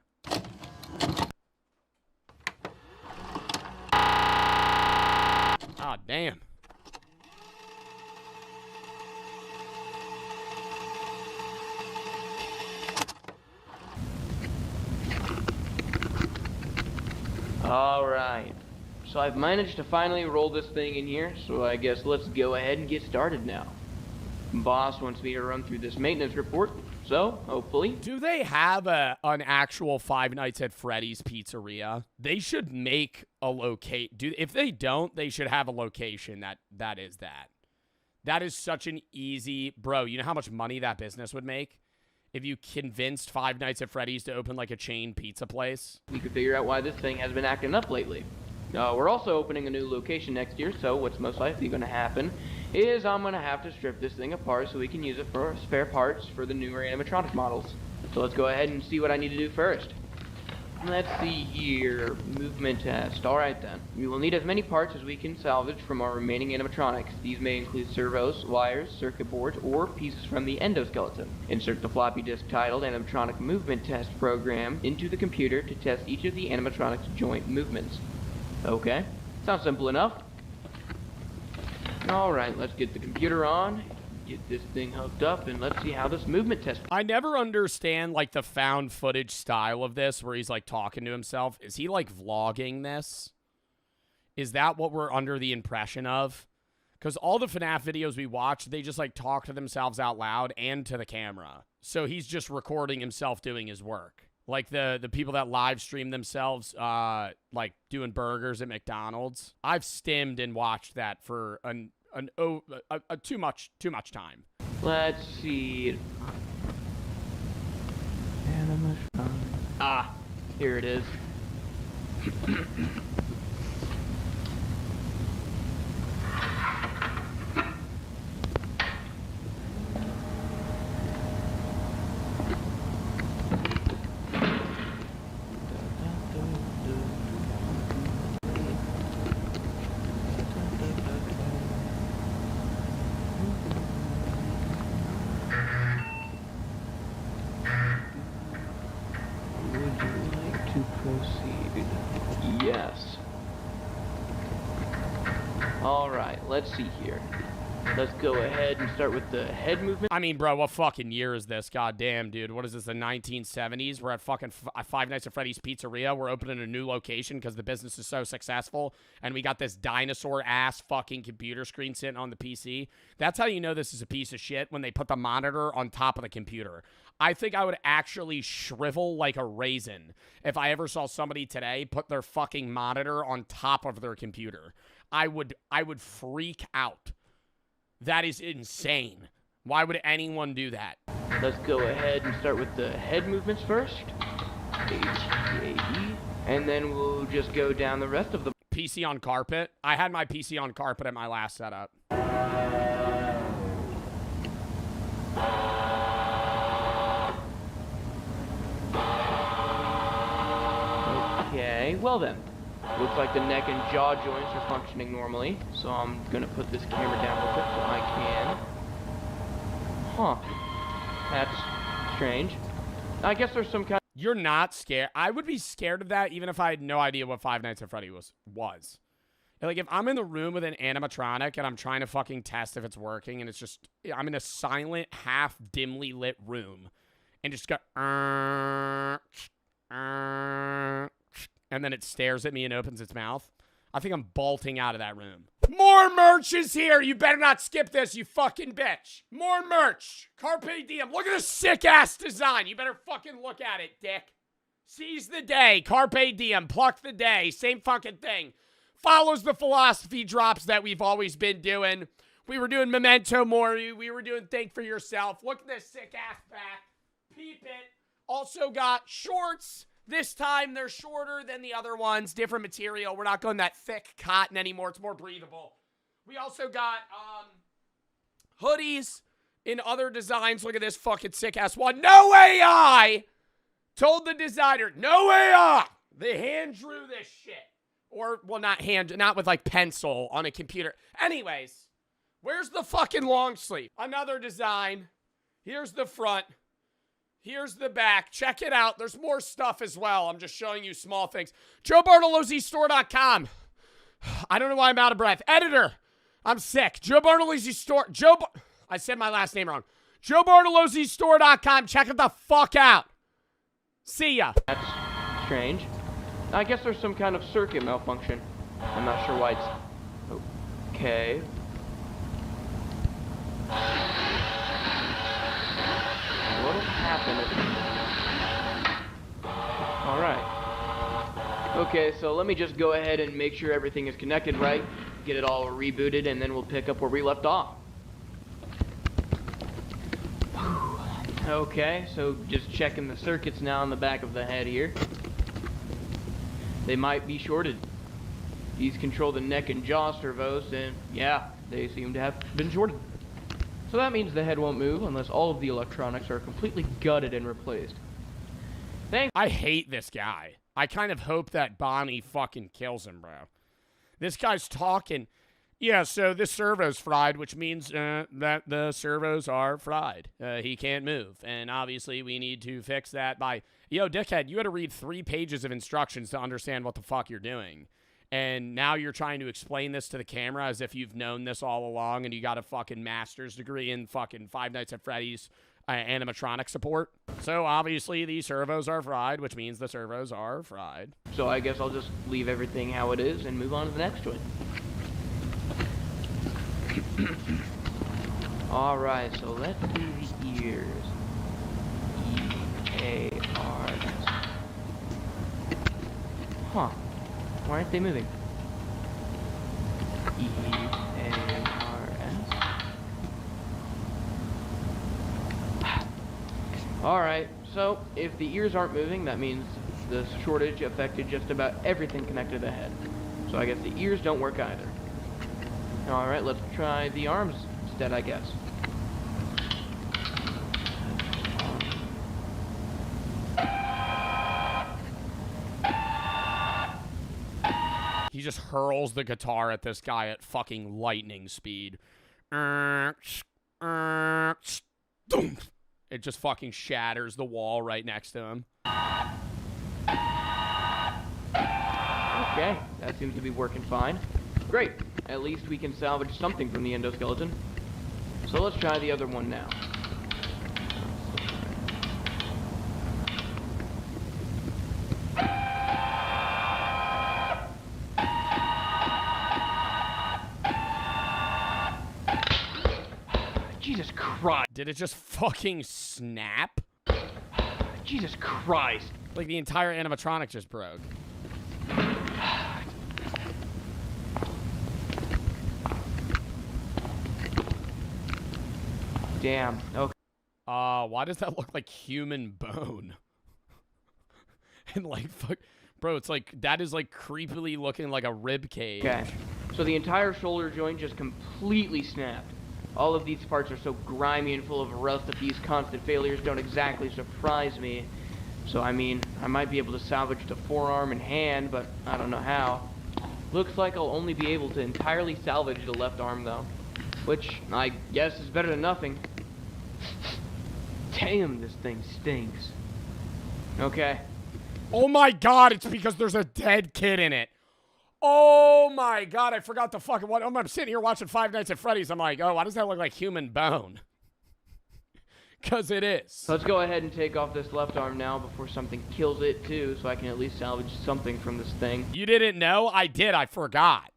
Ah, damn. All right. So I've managed to finally roll this thing in here, so I guess let's go ahead and get started now. Boss wants me to run through this maintenance report, so hopefully. Do they have an actual Five Nights at Freddy's pizzeria? They should make a if they don't, they should have a location that is that. That is such an easy, bro, you know how much money that business would make if you convinced Five Nights at Freddy's to open like a chain pizza place? We could figure out why this thing has been acting up lately. We're also opening a new location next year, so what's most likely going to happen is I'm going to have to strip this thing apart so we can use it for spare parts for the newer animatronic models. So let's go ahead and see what I need to do first. Let's see here. Movement test. Alright then. We will need as many parts as we can salvage from our remaining animatronics. These may include servos, wires, circuit boards, or pieces from the endoskeleton. Insert the floppy disk titled Animatronic Movement Test Program into the computer to test each of the animatronic's joint movements. Okay, sounds simple enough. Alright, let's get the computer on, get this thing hooked up, and let's see how this movement test... I never understand, like, the found footage style of this, where he's, like, talking to himself. Is he, like, vlogging this? Is that what we're under the impression of? Because all the FNAF videos we watch, they just, like, talk to themselves out loud and to the camera. So he's just recording himself doing his work. Like the people that live stream themselves, like doing burgers at McDonald's. I've stimmed and watched that for too much time. Let's see. Ah, here it is. Yes. Alright, let's see here. Let's go ahead and start with the head movement. I mean, bro, what fucking year is this? Goddamn, dude. What is this, the 1970s? We're at fucking Five Nights at Freddy's Pizzeria. We're opening a new location because the business is so successful. And we got this dinosaur-ass fucking computer screen sitting on the PC. That's how you know this is a piece of shit, when they put the monitor on top of the computer. I think I would actually shrivel like a raisin if I ever saw somebody today put their fucking monitor on top of their computer. I would freak out. That is insane. Why would anyone do that? Let's go ahead and start with the head movements first. HPAE. And then we'll just go down the rest of the... PC on carpet? I had my PC on carpet at my last setup. Okay, well then. Looks like the neck and jaw joints are functioning normally, so I'm gonna put this camera down real quick so I can. Huh. That's strange. I guess there's some kind... You're not scared. I would be scared of that even if I had no idea what Five Nights at Freddy was. Like, if I'm in the room with an animatronic and I'm trying to fucking test if it's working, and it's just... I'm in a silent, half dimly lit room, and just go... and then it stares at me and opens its mouth. I think I'm bolting out of that room. More merch is here. You better not skip this, you fucking bitch. More merch. Carpe diem. Look at this sick-ass design. You better fucking look at it, dick. Seize the day. Carpe diem. Pluck the day. Same fucking thing. Follows the philosophy drops that we've always been doing. We were doing Memento Mori. We were doing Think for Yourself. Look at this sick-ass back. Peep it. Also got shorts. This time, they're shorter than the other ones. Different material. We're not going that thick cotton anymore. It's more breathable. We also got hoodies in other designs. Look at this fucking sick-ass one. No AI! Told the designer, no AI! They hand drew this shit. Or, well, not with, like, pencil on a computer. Anyways, where's the fucking long sleeve? Another design. Here's the front. Here's the back. Check it out. There's more stuff as well. I'm just showing you small things. joebartolozzistore.com. I don't know why I'm out of breath. Editor. I'm sick. Joe Bartolozzi Store. I said my last name wrong. joebartolozzistore.com. Check it the fuck out. See ya. That's strange. I guess there's some kind of circuit malfunction. I'm not sure why it's... Okay. What'll happen if... Alright. Okay, so let me just go ahead and make sure everything is connected right, get it all rebooted, and then we'll pick up where we left off. Okay, so just checking the circuits now on the back of the head here. They might be shorted. These control the neck and jaw servos, and yeah, they seem to have been shorted. So that means the head won't move unless all of the electronics are completely gutted and replaced. Thanks. I hate this guy. I kind of hope that Bonnie fucking kills him, bro. This guy's talking. Yeah, so this servo's fried, which means that the servos are fried. He can't move. And obviously we need to fix that by... Yo, dickhead, you had to read 3 pages of instructions to understand what the fuck you're doing. And now you're trying to explain this to the camera as if you've known this all along and you got a fucking master's degree in fucking Five Nights at Freddy's animatronic support. So obviously these servos are fried, which means the servos are fried. So I guess I'll just leave everything how it is and move on to the next one. Alright, so let's do the ears. E-A-R-S. Huh. Why aren't they moving? E-A-R-S. Alright, so if the ears aren't moving, that means the shortage affected just about everything connected to the head. So I guess the ears don't work either. Alright, let's try the arms instead, I guess. He just hurls the guitar at this guy at fucking lightning speed. It just fucking shatters the wall right next to him. Okay, that seems to be working fine. Great, at least we can salvage something from the endoskeleton. So let's try the other one now. Jesus Christ. Did it just fucking snap? Jesus Christ. Like the entire animatronic just broke. Damn. Okay. Why does that look like human bone? And like, fuck, bro, it's like, that is like creepily looking like a rib cage. Okay. So the entire shoulder joint just completely snapped. All of these parts are so grimy and full of rust that these constant failures don't exactly surprise me. So, I mean, I might be able to salvage the forearm and hand, but I don't know how. Looks like I'll only be able to entirely salvage the left arm, though. Which, I guess, is better than nothing. Damn, this thing stinks. Okay. Oh my god, it's because there's a dead kid in it. Oh my god, I forgot the fucking one. I'm sitting here watching Five Nights at Freddy's. I'm like, oh, why does that look like human bone? Because it is. So let's go ahead and take off this left arm now before something kills it too, so I can at least salvage something from this thing. You didn't know? I did. I forgot.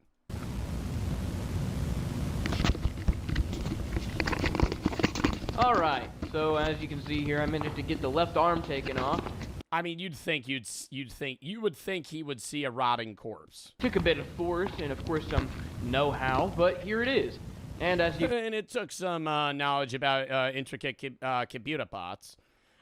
Alright, so as you can see here, I managed to get the left arm taken off. I mean, you would think he would see a rotting corpse. Took a bit of force and of course some know-how, but here it is. And as you And it took some knowledge about intricate computer parts.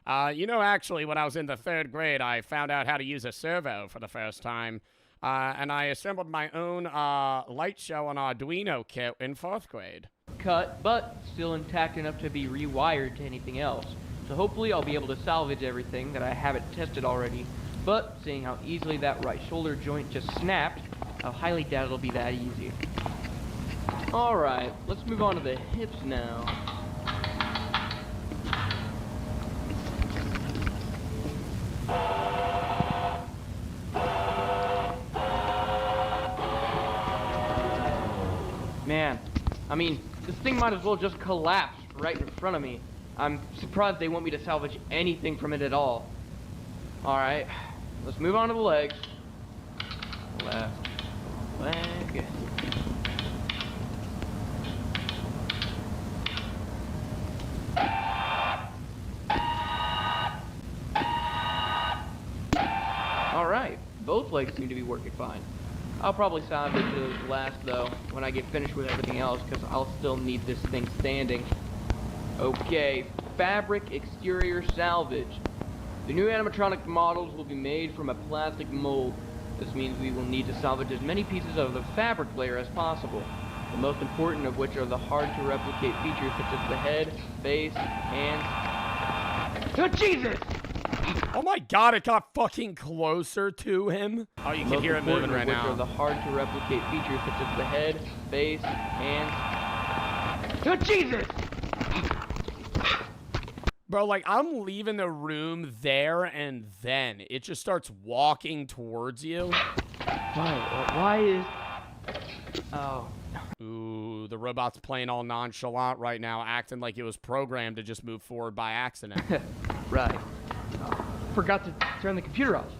Actually, when I was in the 3rd grade, I found out how to use a servo for the first time. And I assembled my own light show on Arduino kit in 4th grade. cut, but still intact enough to be rewired to anything else. So hopefully I'll be able to salvage everything that I haven't tested already. But seeing how easily that right shoulder joint just snapped, I highly doubt it'll be that easy. Alright, let's move on to the hips now. Man, I mean, this thing might as well just collapse right in front of me. I'm surprised they want me to salvage anything from it at all. Alright, let's move on to the legs. Left leg. Alright, both legs seem to be working fine. I'll probably salvage those last though, when I get finished with everything else, because I'll still need this thing standing. Okay, fabric exterior salvage. The new animatronic models will be made from a plastic mold. This means we will need to salvage as many pieces of the fabric layer as possible. The most important of which are the hard-to-replicate features such as the head, face, hands... Oh, Jesus! Oh my god, it got fucking closer to him. Oh, you can hear it moving right now. Which are the hard-to-replicate features such as the head, face, hands... Oh, Jesus! Bro, like, I'm leaving the room there and then it just starts walking towards you. Why is... Oh. Ooh, the robot's playing all nonchalant right now, acting like it was programmed to just move forward by accident. Right. Forgot to turn the computer off.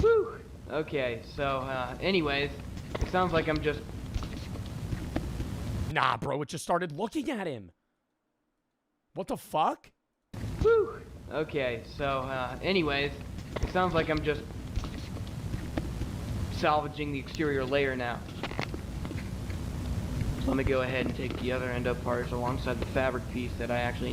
Whew. Okay, so, anyways, it sounds like I'm just... Nah, bro, it just started looking at him. What the fuck? Whew. Okay, so, anyways, it sounds like I'm just salvaging the exterior layer now. So let me go ahead and take the other end apart alongside the fabric piece that I actually